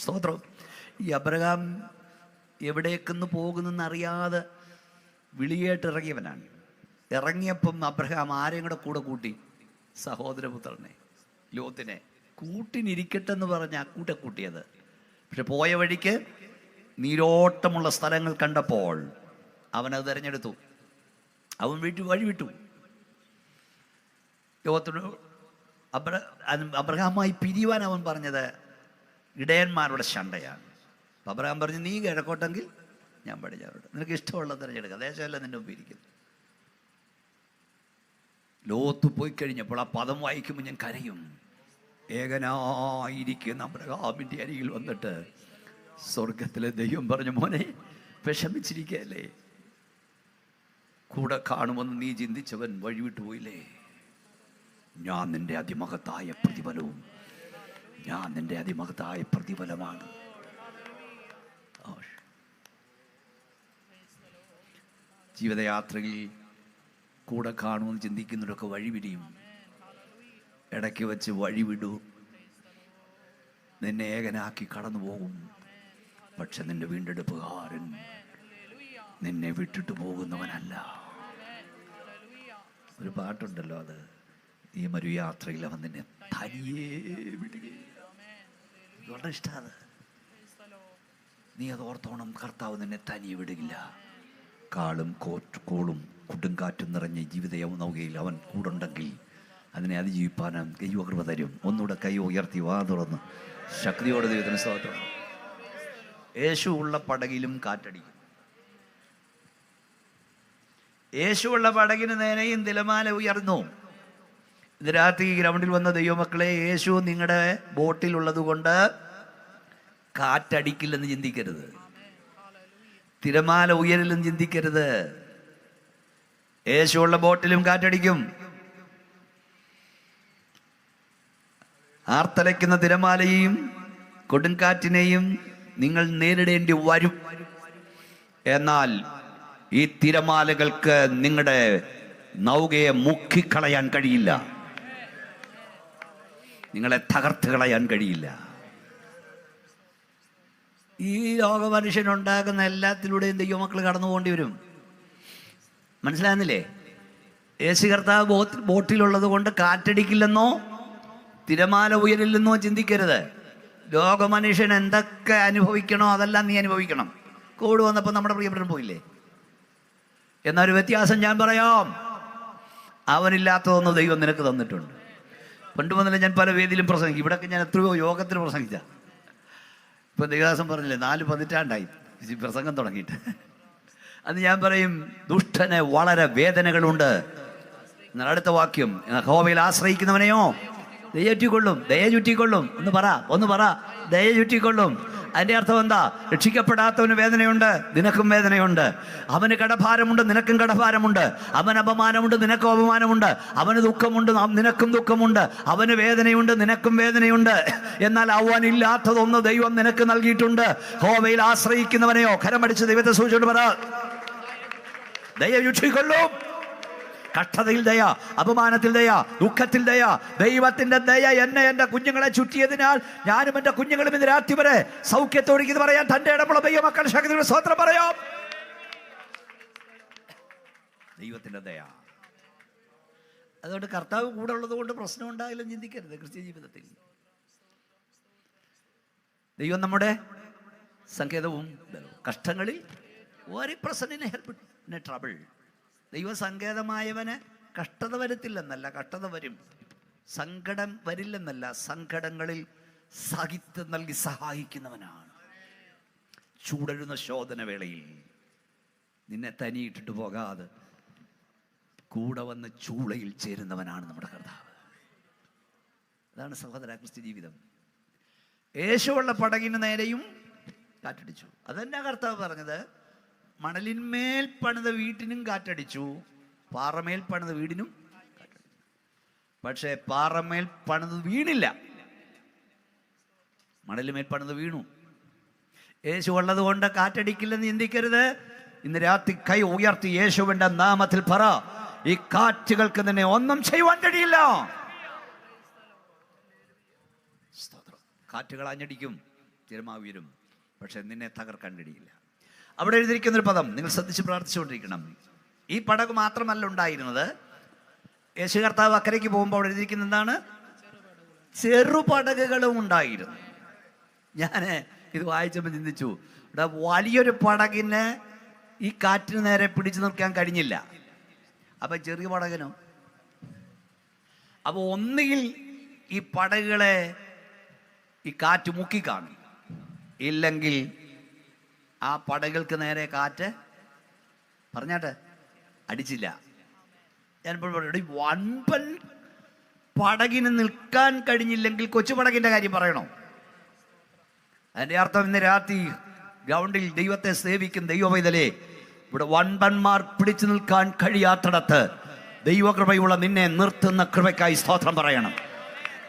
സ്തോത്രം. ഈ അബ്രഹാം എവിടേക്കെന്ന് പോകുന്നെന്ന് അറിയാതെ വിളിയേട്ട് ഇറങ്ങിയവനാണ്. ഇറങ്ങിയപ്പം അബ്രഹാം ആരെയും കൂടെ കൂട്ടി? സഹോദരപുത്രനെ ലോത്തിനെ കൂട്ടിനിരിക്കട്ടെ എന്ന് പറഞ്ഞാൽ കൂട്ടിയത്. പക്ഷെ പോയ വഴിക്ക് നീരോട്ടമുള്ള സ്ഥലങ്ങൾ കണ്ടപ്പോൾ അവനത് തിരഞ്ഞെടുത്തു. അവൻ വഴി വിട്ടു. ലോകത്തിന് അബ്രഹാമായി പിരിയുവാൻ അവൻ പറഞ്ഞത് ഇടയന്മാരുടെ ശണ്ടയാണ്. അബ്രഹാം പറഞ്ഞു, നീ കിഴക്കോട്ടെങ്കിൽ ഞാൻ പടിഞ്ഞാറോട്ട്, നിനക്ക് ഇഷ്ടമുള്ളത് തിരഞ്ഞെടുക്കുക, ദേശമല്ല നിന്റെ മുമ്പ് ഇരിക്കുന്നു. ലോത്ത് പോയി കഴിഞ്ഞപ്പോൾ ആ പദം വായിക്കുമ്പോൾ ഞാൻ കരയും. ഏകനായിരിക്കുന്ന അബ്രഹാമിൻ്റെ അരികിൽ വന്നിട്ട് സ്വർഗത്തിലെ ദൈവം പറഞ്ഞു, മോനെ വിഷമിച്ചിരിക്കുകയല്ലേ, കൂടെ കാണുമെന്ന് നീ ചിന്തിച്ചവൻ വഴിവിട്ടു പോയില്ലേ, ഞാൻ നിന്റെ അതിമഹത്തായ പ്രതിഫലമാണ്. ജീവിതയാത്രയിൽ കൂടെ കാണുമെന്ന് ചിന്തിക്കുന്നവരൊക്കെ വഴിവിടിയും. ഇടയ്ക്ക് വെച്ച് വഴിവിടൂ, നിന്നെ ഏകനാക്കി കടന്നു പോകും. പക്ഷെ നിന്റെ വീണ്ടെടുപ്പുകാരൻ നിന്നെ വിട്ടിട്ട് പോകുന്നവനല്ല. ഒരു പാട്ടുണ്ടല്ലോ, അത് ഈ മരുയാത്രയിൽ അവൻ നിന്നെ തനിയേ വിടുകയില്ല. വളരെ ഇഷ്ടമാണ്. നീ അത് ഓർത്തോണം, കർത്താവ് നിന്നെ തനിയെ വിടുകില്ല. കാളും കോളും കൊടുങ്കാറ്റും നിറഞ്ഞ ജീവിത നൗകയിൽ അവൻ കൂടുണ്ടെങ്കിൽ അതിനെ അതിജീവിപ്പാൻ ദൈവകൃപ തരും. ഒന്നുകൂടെ കൈ ഉയർത്തി വാ തുറന്ന് ശക്തിയോടെ ദൈവത്തിന് സ്തോത്രം. യേശു ഉള്ള പടകിലും കാറ്റടിക്കും. യേശുവുള്ള പടകിന് നേരെയും തിരമാല ഉയർന്നു. ഇന്ന് രാത്രി ഗ്രൗണ്ടിൽ വന്ന ദൈവമക്കളെ, യേശു നിങ്ങളുടെ ബോട്ടിലുള്ളത് കൊണ്ട് കാറ്റടിക്കില്ലെന്ന് ചിന്തിക്കരുത്, തിരമാല ഉയരില്ലെന്ന് ചിന്തിക്കരുത്. യേശുവുള്ള ബോട്ടിലും കാറ്റടിക്കും. ആർത്തലയ്ക്കുന്ന തിരമാലയെയും കൊടുങ്കാറ്റിനെയും നിങ്ങൾ നേരിടേണ്ടി വരും. എന്നാൽ ഈ തിരമാലകൾക്ക് നിങ്ങളുടെ നൗകയെ മുക്കിക്കളയാൻ കഴിയില്ല, നിങ്ങളെ തകർത്ത് കളയാൻ കഴിയില്ല. ഈ ലോക മനുഷ്യനുണ്ടാകുന്ന എല്ലാത്തിലൂടെയും ദൈവമക്കൾ കടന്നു പോകേണ്ടി വരും. മനസ്സിലാകുന്നില്ലേ? യേശു കർത്താവ് ബോട്ടിലുള്ളത് കൊണ്ട് കാറ്റടിക്കില്ലെന്നോ തിരമാല ഉയരില്ലെന്നോ ചിന്തിക്കരുത്. ലോക മനുഷ്യൻ എന്തൊക്കെ അനുഭവിക്കണോ അതെല്ലാം നീ അനുഭവിക്കണം. കോവിഡ് വന്നപ്പോൾ നമ്മുടെ പ്രിയപ്പെട്ടവൻ പോയില്ലേ? എന്നൊരു വ്യത്യാസം ഞാൻ പറയാം, അവനില്ലാത്തതൊന്നും ദൈവം നിനക്ക് തന്നിട്ടുണ്ട്. പണ്ട് മുതലേ ഞാൻ പല വേദിയിലും പ്രസംഗിക്കും. ഇവിടെയൊക്കെ ഞാൻ എത്രയോ യോഗത്തിന് പ്രസംഗിച്ച. ഇപ്പം ദേവദാസം പറഞ്ഞില്ലേ, 4 പതിറ്റാണ്ടായി പ്രസംഗം തുടങ്ങിയിട്ട്. അത് ഞാൻ പറയും, ദുഷ്ടന് വളരെ വേദനകളുണ്ട്. എന്നാൽ അടുത്ത വാക്യം, യഹോവയിൽ ആശ്രയിക്കുന്നവനെയോ ദയ ചുറ്റിക്കൊള്ളും. ഒന്ന് പറ, ദയ ചുറ്റിക്കൊള്ളും. അതിൻ്റെ അർത്ഥം എന്താ? രക്ഷിക്കപ്പെടാത്തവന് വേദനയുണ്ട്, നിനക്കും വേദനയുണ്ട്. അവന് കടഭാരമുണ്ട്, നിനക്കും കടഭാരമുണ്ട്. അവന് അപമാനമുണ്ട്, നിനക്കും അപമാനമുണ്ട്. അവന് ദുഃഖമുണ്ട്, നിനക്കും ദുഃഖമുണ്ട്. അവന് വേദനയുണ്ട്, നിനക്കും വേദനയുണ്ട്. എന്നാൽ അവനില്ലാത്തതൊന്ന് ദൈവം നിനക്ക് നൽകിയിട്ടുണ്ട്. യഹോവയിൽ ആശ്രയിക്കുന്നവനെയോ, കരമടിച്ച് ദൈവത്തെ സൂചിച്ചുകൊണ്ട് പറ, ദയ ചുറ്റിക്കൊള്ളും. കഷ്ടതയിൽ ദയ, അപമാനത്തിൽ ദയ, ദുഃഖത്തിൽ ദയ. ദൈവത്തിന്റെ ദയ എന്നെ എൻ്റെ കുഞ്ഞുങ്ങളെ ചുറ്റിയതിനാൽ ഞാനും എൻ്റെ കുഞ്ഞുങ്ങളും ഇന്ന് രാത്രി വരെ സൗഖ്യത്തോടെ ഇത് പറയാൻ തൻ്റെ ഇടമുള്ള ദൈവമക്കൾ ശക്തിയുടെ സ്തോത്രം പറയാം. ദൈവത്തിന്റെ ദയ. അതുകൊണ്ട് കർത്താവ് കൂടെ ഉള്ളത് കൊണ്ട് പ്രശ്നം ഉണ്ടാകില്ലെന്ന് ചിന്തിക്കരുത്. ക്രിസ്ത്യ ജീവിതത്തിൽ ദൈവം നമ്മുടെ സങ്കേതവും കഷ്ടങ്ങളിൽ ഒരു പ്രസന്റിനെ ഹെൽപ്പ് ഇൻ ട്രബിൾ. ദൈവസങ്കേതമായവന് കഷ്ടത വരത്തില്ലെന്നല്ല, കഷ്ടത വരും. സങ്കടം വരില്ലെന്നല്ല, സങ്കടങ്ങളിൽ സാഹിത്യം നൽകി സഹായിക്കുന്നവനാണ്. ചൂടഴുന്ന ശോധന വേളയിൽ നിന്നെ തനിയിട്ടിട്ട് പോകാതെ കൂടെ വന്ന് ചൂളയിൽ ചേരുന്നവനാണ് നമ്മുടെ കർത്താവ്. അതാണ് സഹോദര ക്രിസ്ത്യ ജീവിതം. യേശുവുള്ള പടകിന് നേരെയും കാറ്റടിച്ചു. അതെന്നാ കർത്താവ് പറഞ്ഞത്? മണലിന്മേൽ പണിത വീട്ടിനും കാറ്റടിച്ചു, പാറമേൽ പണിത വീടിനും കാറ്റടിച്ചു. പക്ഷേ പാറമേൽ പണിത് വീണില്ല, മണലിന്മേൽ പണിത് വീണു. യേശു ഉള്ളത് കൊണ്ട് കാറ്റടിക്കില്ലെന്ന് ചിന്തിക്കരുത്. ഇന്ന് രാത്രി കൈ ഉയർത്തി യേശുവിന്റെ നാമത്തിൽ പറ, ഈ കാറ്റുകൾക്ക് നിന്നെ ഒന്നും ചെയ്യുവാൻ കഴിയില്ല. കാറ്റുകൾ ആഞ്ഞടിക്കും, തിരമാല ഉയരും, പക്ഷെ നിന്നെ തകർക്കാൻ കഴിയില്ല. അവിടെ എഴുതിയിരിക്കുന്നൊരു പദം നിങ്ങൾ ശ്രദ്ധിച്ച് പ്രാർത്ഥിച്ചുകൊണ്ടിരിക്കണം. ഈ പടക് മാത്രമല്ല ഉണ്ടായിരുന്നത്. യേശു കർത്താവ് അക്കരയ്ക്ക് പോകുമ്പോൾ അവിടെ എഴുതിയിരിക്കുന്ന എന്താണ്? ചെറുപടകുകളും ഉണ്ടായിരുന്നു. ഞാൻ ഇത് വായിച്ചപ്പോൾ ചിന്തിച്ചു, ഇവിടെ വലിയൊരു പടകിന് ഈ കാറ്റിന് നേരെ പിടിച്ചു നിൽക്കാൻ കഴിഞ്ഞില്ല. അപ്പൊ ചെറിയ പടകിനോ? അപ്പൊ ഒന്നുകിൽ ഈ പടകുകളെ ഈ കാറ്റ് മുക്കിക്കാണും, ഇല്ലെങ്കിൽ ആ പടകൾക്ക് നേരെ കാറ്റ് പറഞ്ഞാട്ടെ അടിച്ചില്ല. ഞാനിപ്പോൾ വൻപൻ പടകിന് നിൽക്കാൻ കഴിഞ്ഞില്ലെങ്കിൽ കൊച്ചു പടകിന്റെ കാര്യം പറയണോ? അതിന്റെ അർത്ഥം ഇന്ന് രാത്രി ഗ്രൗണ്ടിൽ ദൈവത്തെ സേവിക്കും ദൈവവൈതലേ, ഇവിടെ വൻപന്മാർ പിടിച്ചു നിൽക്കാൻ കഴിയാത്തിടത്ത് ദൈവകൃപയുള്ള നിന്നെ നിർത്തുന്ന കൃപയ്ക്കായി സ്തോത്രം പറയണം.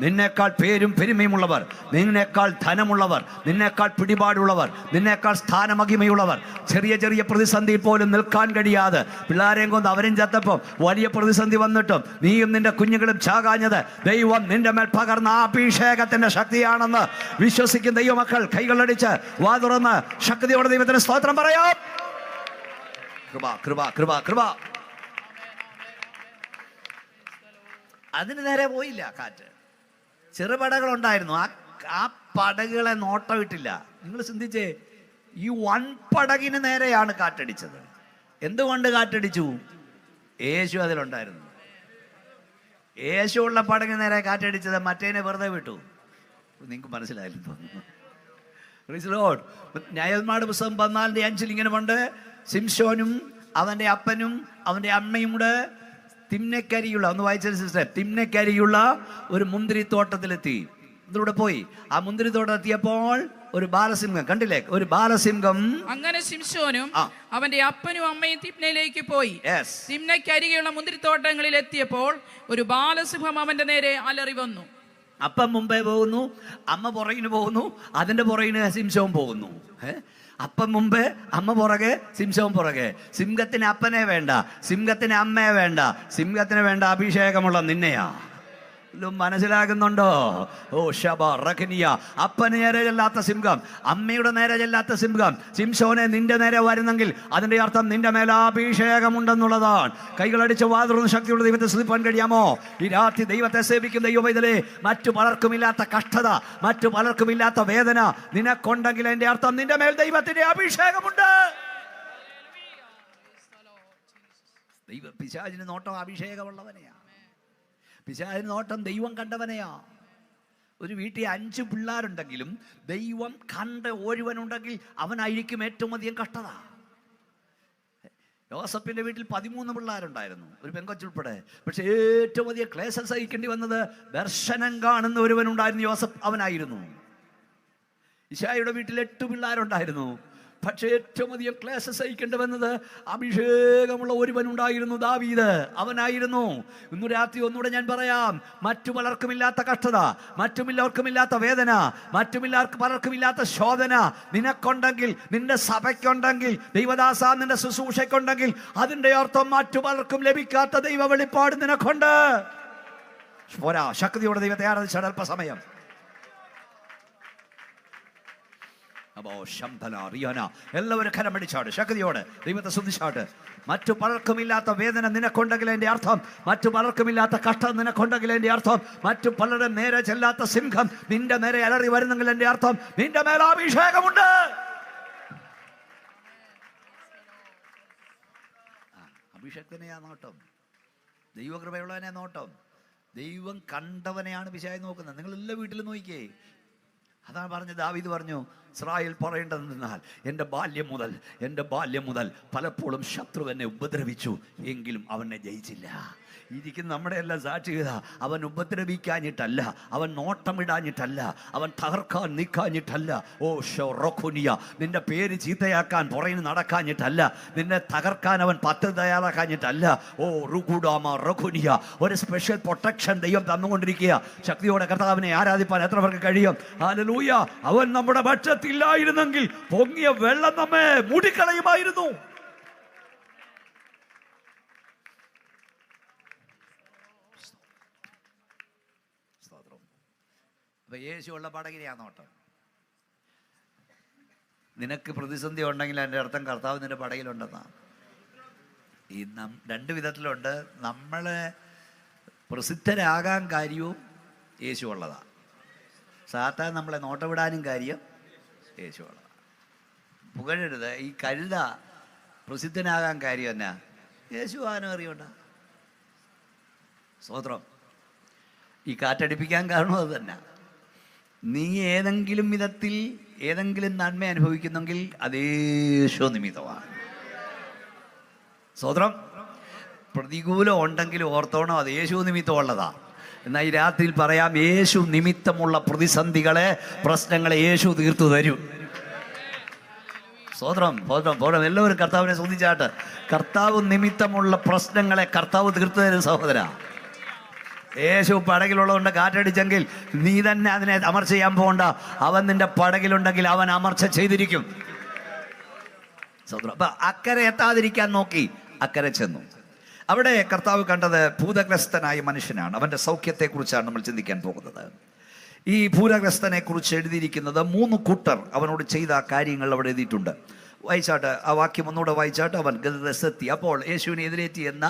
നിന്നേക്കാൾ പേരും പെരുമയുമുള്ളവർ, നിന്നേക്കാൾ ധനമുള്ളവർ, നിന്നേക്കാൾ പിടിപാടുള്ളവർ, നിന്നേക്കാൾ സ്ഥാനമഹിമയുള്ളവർ ചെറിയ ചെറിയ പ്രതിസന്ധിയിൽ പോലും നിൽക്കാൻ കഴിയാതെ പിള്ളേരെയും കൊണ്ട് അവരും ചത്തപ്പോൾ വലിയ പ്രതിസന്ധി വന്നിട്ടും നീയും നിന്റെ കുഞ്ഞുങ്ങളും ചാകാഞ്ഞത് ദൈവം നിന്റെ മേൽ പകർന്ന അഭിഷേകത്തിന്റെ ശക്തിയാണെന്ന് വിശ്വസിക്കുന്ന ദൈവമക്കൾ കൈകളടിച്ച് വാ തുറന്ന് ശക്തിയോടെ ദൈവത്തിന് സ്തോത്രം പറയാം. കൃപ കൃപ കൃപ കൃപ. അതിന് നേരെ പോയില്ല കാറ്റ്. ചെറുപടകളുണ്ടായിരുന്നു, ആ പടകുകളെ നോട്ടമിട്ടില്ല. നിങ്ങൾ ചിന്തിച്ചേ, ഈ വൻപടകിന് നേരെയാണ് കാറ്റടിച്ചത്. എന്തുകൊണ്ട് കാറ്റടിച്ചു? യേശു അതിലുണ്ടായിരുന്നു. യേശു ഉള്ള പടകിന് നേരെ കാറ്റടിച്ചത്, മറ്റേനെ വെറുതെ വിട്ടു. നിങ്ങൾക്ക് മനസ്സിലായില്ലെന്ന് തോന്നുന്നു. ന്യായന്മാരുടെ പുസ്തകം 14:5 ഇങ്ങനെ ഉണ്ട്, സിംശോനും അവൻ്റെ അപ്പനും അവൻ്റെ അമ്മയും കൂടെ തിമ്നക്കരിയുള്ള, ഒന്ന് വായിച്ച സിസ്റ്റർ, തിമ്നക്കരിയുള്ള ഒരു മുന്തിരിത്തോട്ടത്തിലെത്തി. ഇതിലൂടെ പോയി ആ മുന്തിരിത്തോട്ടം എത്തിയപ്പോൾ ഒരു ബാലസിംഹം കണ്ടില്ലേ? ഒരു ബാലസിംഹം. അങ്ങനെ ശിംശോനും അവന്റെ അപ്പനും അമ്മയും തിമ്നയിലേക്ക് പോയി. തിമ്നക്കരികെയുള്ള മുന്തിരിത്തോട്ടങ്ങളിൽ എത്തിയപ്പോൾ ഒരു ബാലസിംഹം അവന്റെ നേരെ അലറി വന്നു. അപ്പം മുമ്പേ പോകുന്നു, അമ്മ പുറകിന് പോകുന്നു, അതിന്റെ പുറകിന് സിംശവും പോകുന്നു. അപ്പം മുമ്പ്, അമ്മ പുറകെ, സിംഹവും പുറകെ. സിംഹത്തിന് അപ്പനെ വേണ്ട, സിംഹത്തിന് അമ്മയെ വേണ്ട, സിംഹത്തിന് വേണ്ട അഭിഷേകമുള്ള നിന്നെയാ. മനസ്സിലാകുന്നുണ്ടോ? ഓ ശബ റഖനിയ. അപ്പന് നേരെ ചെല്ലാത്ത സിംഹം, അമ്മയുടെ നേരെ ചെല്ലാത്ത സിംഹം സിംശോനെ നിന്റെ നേരെ വരുന്നെങ്കിൽ അതിന്റെ അർത്ഥം നിന്റെ മേലെ അഭിഷേകമുണ്ടെന്നുള്ളതാണ്. കൈകളടിച്ച് വാതുറന്ന് ശക്തിയുള്ള ദൈവത്തെ സ്തുതിപ്പാൻ കഴിയാമോ? ഈ രാത്രി ദൈവത്തെ സേവിക്കുന്ന ദൈവവൈതലേ, മറ്റു പലർക്കുമില്ലാത്ത കഷ്ടത, മറ്റു പലർക്കുമില്ലാത്ത വേദന നിനക്കുണ്ടെങ്കിൽ അതിന്റെ അർത്ഥം നിന്റെ മേൽ ദൈവത്തിന്റെ അഭിഷേകമുണ്ട്. പിശാചിന് നോട്ടം അഭിഷേകമുള്ളവനെയാ. പിശാചിന് നോട്ടം ദൈവം കണ്ടവനെയാ. ഒരു വീട്ടിൽ 5 പിള്ളേരുണ്ടെങ്കിലും ദൈവം കണ്ട ഒരുവനുണ്ടെങ്കിൽ അവനായിരിക്കും ഏറ്റവും അധികം കഷ്ടത. യോസഫിന്റെ വീട്ടിൽ 13 പിള്ളേരുണ്ടായിരുന്നു, ഒരു പെങ്കൊച്ചുൾപ്പെടെ. പക്ഷെ ഏറ്റവും അധികം ക്ലേശം സഹിക്കേണ്ടി വന്നത് ദർശനം കാണുന്ന ഒരുവനുണ്ടായിരുന്നു, യോസഫ് അവനായിരുന്നു. ഇശായിയുടെ വീട്ടിൽ 8 പിള്ളേരുണ്ടായിരുന്നു, പക്ഷെ ഏറ്റവും അധികം ക്ലേശം സഹിക്കേണ്ടി വന്നത് അഭിഷേകമുള്ള ഒരുവനുണ്ടായിരുന്നു, ദാവീദ്, അവനായിരുന്നു. ഇന്ന് രാത്രി ഒന്നുകൂടെ ഞാൻ പറയാം, മറ്റു പലർക്കുമില്ലാത്ത കഷ്ടത, മറ്റുമില്ലാവർക്കുമില്ലാത്ത വേദന, പലർക്കുമില്ലാത്ത ശോധന നിനക്കുണ്ടെങ്കിൽ, നിന്റെ സഭയ്ക്കുണ്ടെങ്കിൽ, ദൈവദാസ നിന്റെ ശുശ്രൂഷയ്ക്കുണ്ടെങ്കിൽ അതിന്റെ അർത്ഥം മറ്റു പലർക്കും ലഭിക്കാത്ത ദൈവ വെളിപ്പാട് നിനക്കുണ്ട്. പോരാ, ശക്തിയോടെ ദൈവത്തെ ആരാധിച്ചാൽ അല്പസമയം. എല്ലാവരും കരം പിടിച്ചാട്, ശക്തിയോടെ ദൈവത്തെ സ്തുതിച്ചാട്. മറ്റു പലർക്കുമില്ലാത്ത വേദന നിനക്കുണ്ടെങ്കിൽ അതിന്റെ അർത്ഥം, മറ്റു പലർക്കുമില്ലാത്ത കഷ്ടം നിനക്കുണ്ടെങ്കിൽ അതിന്റെ അർത്ഥം, മറ്റു പലരുടെ നേരെ ചെല്ലാത്ത സിംഹം നിന്റെ നേരെ അലറി വരുന്നെങ്കിൽ അതിന്റെ അർത്ഥം നിന്റെ മേൽ അഭിഷേകമുണ്ട്. അഭിഷക്തനെയാ നോട്ടം, ദൈവകൃപയുള്ളവനെ നോട്ടം. ദൈവം കണ്ടവനെയാണ് പിശാച് നോക്കുന്നത്. നിങ്ങളെല്ലാ വീട്ടിലും നോക്കിക്കേ. അതാണ് പറഞ്ഞത്, ദാവീദ് പറഞ്ഞു, ഇസ്രായേൽ പറയേണ്ടതെന്നാൽ എൻ്റെ ബാല്യം മുതൽ പലപ്പോഴും ശത്രു എന്നെ ഉപദ്രവിച്ചു, എങ്കിലും അവനെ ജയിച്ചില്ല. ഇരിക്കുന്ന നമ്മുടെ എല്ലാം സാക്ഷി ചെയ്താ, അവൻ ഉപദ്രവിക്കാഞ്ഞിട്ടല്ല, അവൻ നോട്ടമിടാഞ്ഞിട്ടല്ല, അവൻ തകർക്കാൻ നിൽക്കാഞ്ഞിട്ടല്ല. ഓ ഷൊറോഖുനിയ, നിന്റെ പേര് ചീത്തയാക്കാൻ പുറകിന് നടക്കാഞ്ഞിട്ടല്ല, നിന്നെ തകർക്കാൻ അവൻ പത്ത് തയ്യാറാക്കാഞ്ഞിട്ടല്ല. ഓ റുഖുഡാമ റഖുനിയ, ഒരു സ്പെഷ്യൽ പ്രൊട്ടക്ഷൻ ദൈവം തന്നുകൊണ്ടിരിക്കുക. ശക്തിയോടെ കർത്താവിനെ ആരാധിപ്പാൻ എത്ര പേർക്ക് കഴിയും? ഹല്ലേലൂയ. അവൻ നമ്മുടെ പക്ഷത്തില്ലായിരുന്നെങ്കിൽ പൊങ്ങിയ വെള്ളം നമ്മെ മൂടിക്കളയുമായിരുന്നു. അപ്പൊ യേശുള്ള പടകിനെയാ നോട്ടം. നിനക്ക് പ്രതിസന്ധി ഉണ്ടെങ്കിൽ അതിൻ്റെ അർത്ഥം കർത്താവ് നിന്റെ പടകിലുണ്ടെന്നാണ്. ഈ രണ്ട് വിധത്തിലുണ്ട്. നമ്മളെ പ്രസിദ്ധരാകാൻ കാര്യവും യേശു ഉള്ളതാണ്. സാത്താൻ നമ്മളെ നോട്ടവിടാനും കാര്യം യേശു ഉള്ളതാണ്. പുകഴരുത്. ഈ കഴുത പ്രസിദ്ധനാകാൻ കാര്യം എന്നാ? യേശു ആനും അറിയണ്ട. സ്തോത്രം. ഈ കാറ്റടിപ്പിക്കാൻ കാരണം അത് തന്നെ. നീ ഏതെങ്കിലും വിധത്തിൽ ഏതെങ്കിലും നന്മ അനുഭവിക്കുന്നെങ്കിൽ അത് യേശു നിമിത്തമാണ്. സ്തോത്രം. പ്രതികൂലം ഉണ്ടെങ്കിലും ഓർത്തോണം, അത് യേശു നിമിത്തമുള്ളതാ. എന്നാൽ ഈ രാത്രിയിൽ പറയാം, യേശു നിമിത്തമുള്ള പ്രതിസന്ധികളെ, പ്രശ്നങ്ങളെ യേശു തീർത്തു തരും. സ്തോത്രം. എല്ലാവരും കർത്താവിനെ ശ്രദ്ധിച്ചാട്ട്. കർത്താവ് നിമിത്തമുള്ള പ്രശ്നങ്ങളെ കർത്താവ് തീർത്തു തരും സഹോദര. യേശു പടകിലുള്ളതുകൊണ്ട് കാറ്റടിച്ചെങ്കിൽ നീ തന്നെ അതിനെ അമർച്ച ചെയ്യാൻ പോകണ്ട. അവൻ നിന്റെ പടകിലുണ്ടെങ്കിൽ അവൻ അമർച്ച ചെയ്തിരിക്കും. അപ്പൊ അക്കരെ എത്താതിരിക്കാൻ നോക്കി, അക്കരെ ചെന്നു. അവിടെ കർത്താവ് കണ്ടത് ഭൂതഗ്രസ്തനായ മനുഷ്യനാണ്. അവന്റെ സൗഖ്യത്തെക്കുറിച്ചാണ് നമ്മൾ ചിന്തിക്കാൻ പോകുന്നത്. ഈ ഭൂതഗ്രസ്തനെ കുറിച്ച് എഴുതിയിരിക്കുന്നത് 3 കൂട്ടർ അവനോട് ചെയ്ത കാര്യങ്ങൾ അവിടെ എഴുതിയിട്ടുണ്ട്. വായിച്ചാട്ട് ആ വാക്യം ഒന്നുകൂടെ വായിച്ചാട്ട്. അവൻ ഗദരസെത്തി, അപ്പോൾ യേശുവിനെ എതിരേറ്റി എന്ന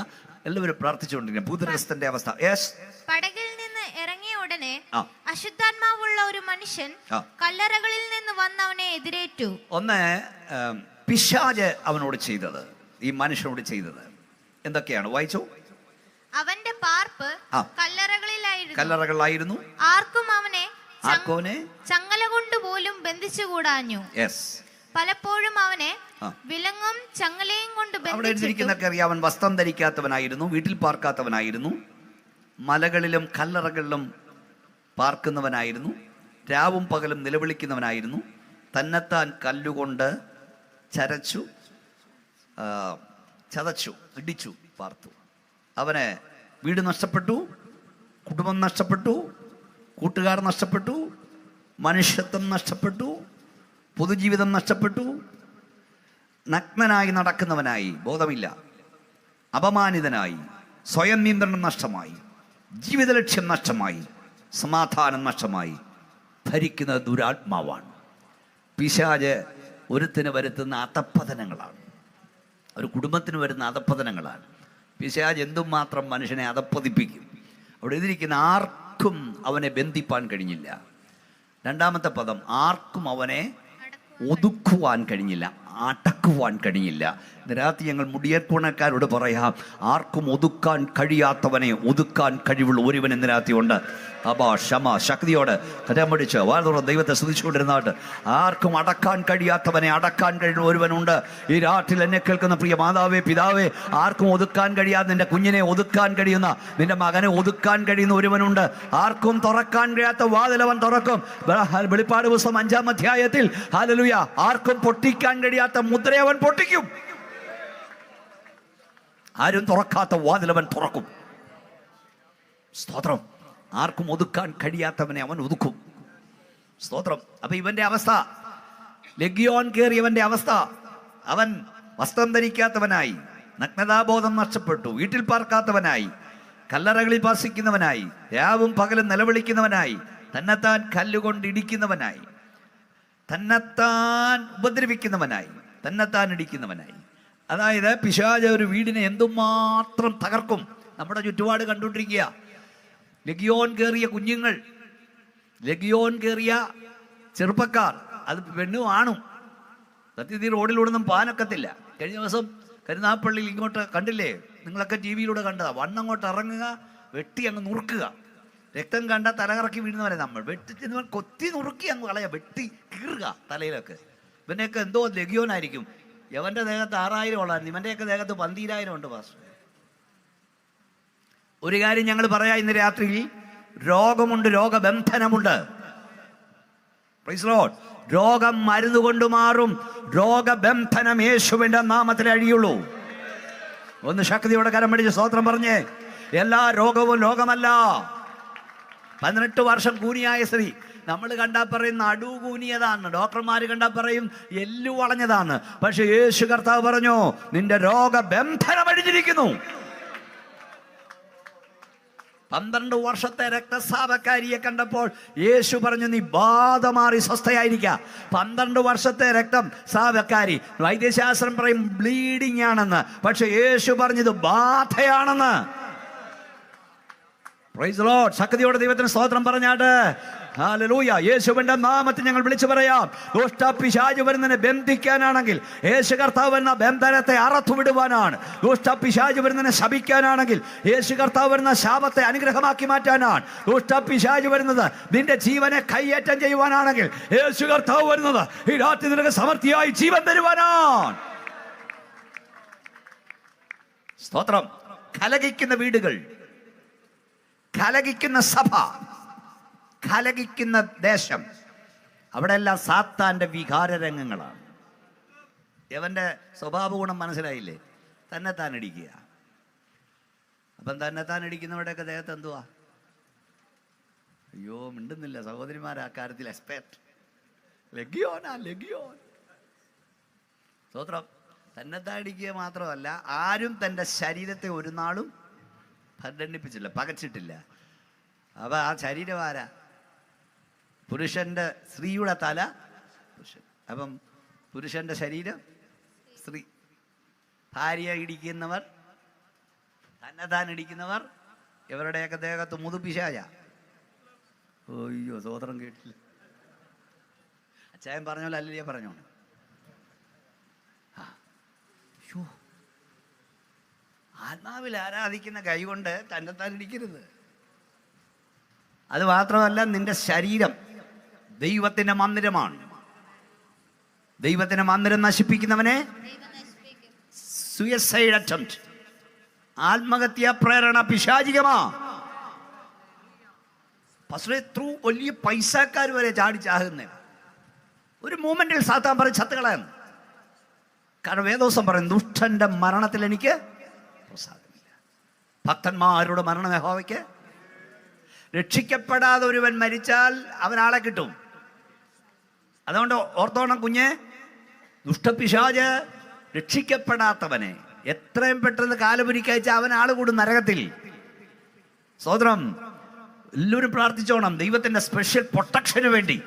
എല്ലാവരും പ്രാർത്ഥിച്ചുകൊണ്ടിരിക്കും. ഭൂതഗ്രസ്തന്റെ അവസ്ഥ. പടകിൽ നിന്ന് ഇറങ്ങിയ ഉടനെ അശുദ്ധാത്മാവുള്ള ഒരു മനുഷ്യൻ കല്ലറകളിൽ നിന്ന് വന്ന് അവനെ എതിരേറ്റു. ഒന്ന് പിശാച് അവനോട് ചെയ്തത്, ഈ മനുഷ്യനോട് ചെയ്തത് എന്തൊക്കെയാണ്? വായിച്ചോ. അവന്റെ പാർപ്പ് കല്ലറകളിലായിരുന്നു. ആർക്കും അവനെ ചങ്ങല കൊണ്ട് പോലും ബന്ധിച്ചുകൂടാഞ്ഞു. പലപ്പോഴും അവനെ വിലങ്ങും ചങ്ങലയും കൊണ്ട് അവിടെ എഴുതിയിരിക്കുന്നൊക്കെ അറിയാം. അവൻ വസ്ത്രം ധരിക്കാത്തവനായിരുന്നു, വീട്ടിൽ പാർക്കാത്തവനായിരുന്നു, മലകളിലും കല്ലറകളിലും പാർക്കുന്നവനായിരുന്നു, രാവും പകലും നിലവിളിക്കുന്നവനായിരുന്നു, തന്നെത്താൻ കല്ലുകൊണ്ട് ചതച്ചു ഇടിച്ചു പാർത്തു. അവന് വീട് നഷ്ടപ്പെട്ടു, കുടുംബം നഷ്ടപ്പെട്ടു, കൂട്ടുകാർ നഷ്ടപ്പെട്ടു, മനുഷ്യത്വം നഷ്ടപ്പെട്ടു, പൊതുജീവിതം നഷ്ടപ്പെട്ടു, നഗ്നനായി നടക്കുന്നവനായി, ബോധമില്ല, അപമാനിതനായി, സ്വയം നിയന്ത്രണം നഷ്ടമായി, ജീവിത ലക്ഷ്യം നഷ്ടമായി, സമാധാനം നഷ്ടമായി. ഭരിക്കുന്ന ദുരാത്മാവാണ്. പിശാച് ഒരുത്തിന് വരുത്തുന്ന അധപ്പതനങ്ങളാണ്, ഒരു കുടുംബത്തിന് വരുന്ന അധപ്പതനങ്ങളാണ്. പിശാച് എന്തുമാത്രം മനുഷ്യനെ അധപ്പതിപ്പിക്കും. അവിടെ എഴുതിയിരിക്കുന്ന ആർക്കും അവനെ ബന്ധിപ്പാൻ കഴിഞ്ഞില്ല. രണ്ടാമത്തെ പദം, ആർക്കും അവനെ ഒതുക്കുവാൻ കഴിഞ്ഞില്ല, അടക്കുവാൻ കഴിഞ്ഞില്ല. രാത്രി ഞങ്ങൾ മുടിയർക്കുണക്കാരോട് പറയാം, ആർക്കും ഒതുക്കാൻ കഴിയാത്തവനെ ഒതുക്കാൻ കഴിവുള്ള ഒരുവൻ ഇന്ന് രാത്രിയുണ്ട്. ശക്തിയോട് കരം പിടിച്ച് വാർത്തോളം ദൈവത്തെ സ്തുതിച്ചുകൊണ്ടിരുന്നാട്ട്. ആർക്കും അടക്കാൻ കഴിയാത്തവനെ അടക്കാൻ കഴിയുന്ന ഒരുവനുണ്ട്. ഈ രാത്രിയിൽ എന്നെ കേൾക്കുന്ന പ്രിയ മാതാവേ, പിതാവേ, ആർക്കും ഒതുക്കാൻ കഴിയാതെ നിന്റെ കുഞ്ഞിനെ ഒതുക്കാൻ കഴിയുന്ന, നിന്റെ മകനെ ഒതുക്കാൻ കഴിയുന്ന ഒരുവനുണ്ട്. ആർക്കും തുറക്കാൻ കഴിയാത്ത വാതിലവൻ തുറക്കും. വെളിപ്പാട് പുസ്തകം 5-ാം അധ്യായത്തിൽ ഹല്ലേലൂയ, ആർക്കും പൊട്ടിക്കാൻ കഴിയാത്ത മുദ്ര അവൻ പൊട്ടിക്കും. ആരും തുറക്കാത്ത വാതിലവൻ തുറക്കും. സ്തോത്രം. ആർക്കും ഒതുക്കാൻ കഴിയാത്തവനെ അവൻ ഒതുക്കും. സ്തോത്രം. അപ്പൊ ഇവന്റെ അവസ്ഥ, ലഗ്യോൻ കയറിയവന്റെ അവസ്ഥ, അവൻ വസ്ത്രം ധരിക്കാത്തവനായി, നഗ്നതാബോധം നഷ്ടപ്പെട്ടു, വീട്ടിൽ പാർക്കാത്തവനായി, കല്ലറകളിൽ പാർപ്പിക്കുന്നവനായി, രാവും പകലും നിലവിളിക്കുന്നവനായി, തന്നെത്താൻ കല്ലുകൊണ്ട് ഇടിക്കുന്നവനായി, തന്നെത്താൻ ഉപദ്രവിക്കുന്നവനായി, തന്നെത്താൻ ഇടിക്കുന്നവനായി. അതായത് പിശാച് ഒരു വീടിനെ എന്തുമാത്രം തകർക്കും. നമ്മുടെ ചുറ്റുപാട് കണ്ടുകൊണ്ടിരിക്കുക. ലഗ്യോൻ കയറിയ കുഞ്ഞുങ്ങൾ, ലഗ്യോൻ കയറിയ ചെറുപ്പക്കാർ, അത് പെണ്ണും ആണും. സത്യത്തിൽ റോഡിലൂടെയൊന്നും പാനൊക്കത്തില്ല. കഴിഞ്ഞ ദിവസം കരുനാഗപ്പള്ളിയിൽ ഇങ്ങോട്ട് കണ്ടില്ലേ, നിങ്ങളൊക്കെ ടി വിയിലൂടെ കണ്ടതാ. വണ്ണങ്ങോട്ട് ഇറങ്ങുക, വെട്ടി അങ്ങ് നുറുക്കുക. രക്തം കണ്ട തലകറക്കി വീഴുന്നവരെ നമ്മൾ വെട്ടി കൊത്തി നുറുക്കി അങ്ങ് കളയുക, വെട്ടി കീറുക തലയിലൊക്കെ. ഇവനെയൊക്കെ എന്തോ ലഗ്യോനായിരിക്കും. യവൻ്റെ ദേഹത്ത് 6000 ഉള്ളായിരുന്നു, ഇവൻ്റെയൊക്കെ ദേഹത്ത് 12000 ഉണ്ട് പാസ്റ്റർ. ഒരു കാര്യം ഞങ്ങൾ പറയാം, ഇന്ന് രാത്രിയിൽ രോഗമുണ്ട്, രോഗബന്ധനമുണ്ട്. Praise the lord. രോഗം മരുന്ന് കൊണ്ട് മാറും, രോഗബന്ധനം യേശുവിൻ്റെ നാമത്തിലേ അഴിയുള്ളൂ. ഒന്ന് ശക്തിയോടെ കരം പിടിച്ച് സ്തോത്രം പറഞ്ഞേ. എല്ലാ രോഗവും രോഗമല്ല. 18 വർഷം കൂനിയായ സ്ത്രീ, നമ്മൾ കണ്ടാൽ പറയും നടു കൂനിയതാണ്, ഡോക്ടർമാർ കണ്ടാൽ പറയും എല്ലു വളഞ്ഞതാണ്. പക്ഷെ യേശു കർത്താവ് പറഞ്ഞു, നിന്റെ രോഗബന്ധനം അഴിഞ്ഞിരിക്കുന്നു. 12 വർഷത്തെ രക്തസ്രാവക്കാരിയെ കണ്ടപ്പോൾ യേശു പറഞ്ഞു, നീ ബാധ മാറി സ്വസ്ഥയായിരിക്കുക. 12 വർഷത്തെ രക്തം സ്രാവക്കാരി, വൈദ്യശാസ്ത്രം പറയും ബ്ലീഡിംഗ് ആണെന്ന്, പക്ഷെ യേശു പറഞ്ഞത് ബാധയാണെന്ന്. Price the Lord. ശക്തിയോടെ ദൈവത്തിന് സ്തോത്രം പറഞ്ഞാട്ട് ഹല്ലേലൂയ. യേശുവിന്റെ നാമത്തിൽ ഞങ്ങൾ വിളിച്ചു പറയാം, ദുഷ്ടപിശാച് വരുന്നതിനെ ബന്ധിക്കാനാണെങ്കിൽ യേശു കർത്താവ് വരുന്ന ബന്ധനത്തെ അറത്തു വിടുവാനാണ്. ദുഷ്ടപിശാച് വരുന്നതിനെ ശപിക്കാനാണെങ്കിൽ യേശു കർത്താവ് വരുന്ന ശാപത്തെ അനുഗ്രഹമാക്കി മാറ്റാനാണ്. ദുഷ്ടപിശാച് വരുന്നത് നിന്റെ ജീവനെ കൈയേറ്റം ചെയ്യുവാനാണെങ്കിൽ യേശു കർത്താവ് വരുന്നത് ഈ രാത്രി നിനക്ക് സമൃദ്ധിയായി ജീവൻ തരുവാനാണ്. സ്തോത്രം. കലകിക്കുന്ന വീടുകൾ, കലകിക്കുന്ന സഭ, കലകിക്കുന്ന ദേശം, അവിടെ എല്ലാം സാത്താന്റെ വികാരരംഗങ്ങളാണ്. യവന്റെ സ്വഭാവ ഗുണം മനസ്സിലായില്ലേ? തന്നെത്താൻ ഇടിക്കുക. അപ്പം തന്നെത്താൻ ഇടിക്കുന്നവരുടെയൊക്കെ ദേഹത്ത് എന്തുവാ? അയ്യോ മിണ്ടുന്നില്ല സഹോദരിമാർ, ആ കാര്യത്തിൽ എക്സ്പെർട്ട്. ലഗ്യോനാ ലഗ്യോൻ. സ്തോത്രം. തന്നെത്താൻ ഇടിക്കുക മാത്രമല്ല, ആരും തൻ്റെ ശരീരത്തെ ഒരു നാളും ദണ്ഡിപ്പിച്ചില്ല, പകച്ചിട്ടില്ല. അപ്പൊ ആ ശരീരം ആരാ? പുരുഷന്റെ, സ്ത്രീയുടെ തല പുരുഷൻ, അപ്പം പുരുഷന്റെ ശരീരം സ്ത്രീ. ഭാര്യ ഇടിക്കുന്നവർ, തന്നെത്താൻ ഇടിക്കുന്നവർ, ഇവരുടെയൊക്കെ ദേഹത്ത് മുതുപിശാച. അയ്യോ സ്വതന്ത്രം കേട്ടില്ല. അച്ചായൻ പറഞ്ഞോല്ലോ, അല്ലേ പറഞ്ഞോ? ആത്മാവിൽ ആരാധിക്കുന്ന കൈകൊണ്ട് തന്നെത്താൻ ഇടിക്കരുത്. അത് മാത്രമല്ല, നിന്റെ ശരീരം ദൈവത്തിന്റെ മന്ദിരമാണ്. ദൈവത്തിന്റെ മന്ദിരം നശിപ്പിക്കുന്നവനെ സൂയിസൈഡ് അറ്റംപ്റ്റ്, ആത്മഹത്യ പ്രേരണ പിശാചികമാ. ത്രൂ വലിയ പൈസക്കാർ വരെ ചാടിച്ചാകുന്ന ഒരു മൂമെന്റിൽ സാത്താൻ പറയും ചത്തുകളയാണ്. കാരണം വേദോസം പറയും, ദുഷ്ടന്റെ മരണത്തിൽ എനിക്ക് പ്രസാദമില്ല. ഭക്തന്മാരുടെ മരണം യഹോവയ്ക്ക്. രക്ഷിക്കപ്പെടാതെ ഒരുവൻ മരിച്ചാൽ അവനാളെ കിട്ടും. അതുകൊണ്ട് ഓർത്തോണം കുഞ്ഞെ, ദുഷ്ടപിശാച് രക്ഷിക്കപ്പെടാത്തവനെ എത്രയും പെട്ടെന്ന് കാലുപുരിക്കയച്ച അവൻ ആള് കൂടും നരകത്തിൽ. സ്തോത്രം. എല്ലാവരും പ്രാർത്ഥിച്ചോണം ദൈവത്തിന്റെ സ്പെഷ്യൽ പ്രൊട്ടക്ഷന് വേണ്ടി.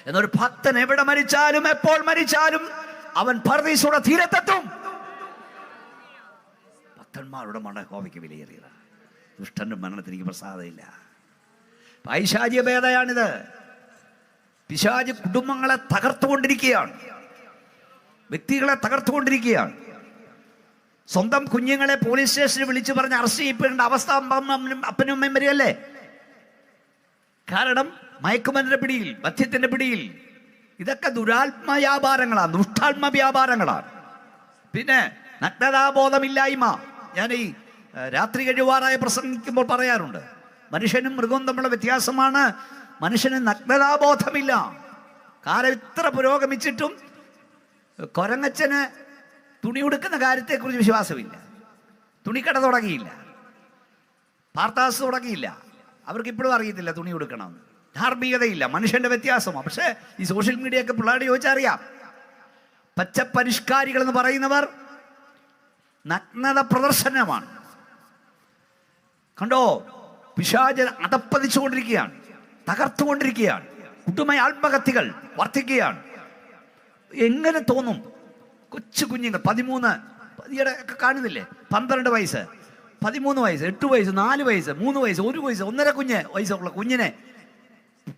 എന്നൊരു ഭക്തൻ എവിടെ മരിച്ചാലും എപ്പോൾ മരിച്ചാലും അവൻ പർദീസയുടെ തീരത്തെത്തും. ഭക്തന്മാരുടെ മരണം യഹോവയ്ക്ക് വിലയേറിയതാണ്. ദുഷ്ടന്റെ മരണത്തിന് എനിക്ക് പ്രസാദമില്ല. പൈശാചിക ഭേദയാണിത്. പിശാച് കുടുംബങ്ങളെ തകർത്തുകൊണ്ടിരിക്കുകയാണ്, വ്യക്തികളെ തകർത്തുകൊണ്ടിരിക്കുകയാണ്. സ്വന്തം കുഞ്ഞുങ്ങളെ പോലീസ് സ്റ്റേഷനിൽ വിളിച്ചു പറഞ്ഞ് അറസ്റ്റ് ചെയ്യപ്പെടേണ്ട അവസ്ഥ അപ്പനും അമ്മയും വരികയല്ലേ? കാരണം മയക്കുമരുന്നിന്റെ പിടിയിൽ, മദ്യത്തിന്റെ പിടിയിൽ. ഇതൊക്കെ ദുരാത്മ വ്യാപാരങ്ങളാണ്, ദുഷ്ടാത്മ വ്യാപാരങ്ങളാണ്. പിന്നെ നഗ്നതാബോധമില്ലായ്മ. ഞാൻ ഈ രാത്രി കഴിവാറായി പ്രസംഗിക്കുമ്പോൾ പറയാറുണ്ട്, മനുഷ്യനും മൃഗവും തമ്മിലുള്ള വ്യത്യാസമാണ്. മനുഷ്യന് നഗ്നതാബോധമില്ല. കാലം ഇത്ര പുരോഗമിച്ചിട്ടും കൊരങ്ങച്ചന് തുണി ഉടുക്കുന്ന കാര്യത്തെക്കുറിച്ച് വിശ്വാസമില്ല. തുണിക്കട തുടങ്ങിയില്ല, പാർത്താസ് തുടങ്ങിയില്ല. അവർക്കിപ്പോഴും അറിയത്തില്ല തുണി ഉടുക്കണമെന്ന്. ധാർമ്മികതയില്ല, മനുഷ്യന്റെ വ്യത്യാസമാണ്. പക്ഷേ ഈ സോഷ്യൽ മീഡിയ ഒക്കെ പിള്ളേരോട് ചോദിച്ചറിയാം. പച്ചപ്പരിഷ്കാരികൾ എന്ന് പറയുന്നവർ നഗ്നത പ്രദർശനമാണ്. കണ്ടോ, പിശാച് അതപ്പതിച്ചുകൊണ്ടിരിക്കുകയാണ്, തകർത്തുകൊണ്ടിരിക്കുകയാണ്. കുട്ടുമായ ആത്മഹത്യകൾ വർദ്ധിക്കുകയാണ്. എങ്ങനെ തോന്നും? കൊച്ചു കുഞ്ഞുങ്ങൾ 13 ഒക്കെ കാണുന്നില്ലേ? 12 വയസ്സ്, 13 വയസ്സ്, 8 വയസ്സ്, 4 വയസ്സ്, 3 വയസ്സ്, 1 വയസ്സ്, 1.5 വയസ്സുള്ള കുഞ്ഞിനെ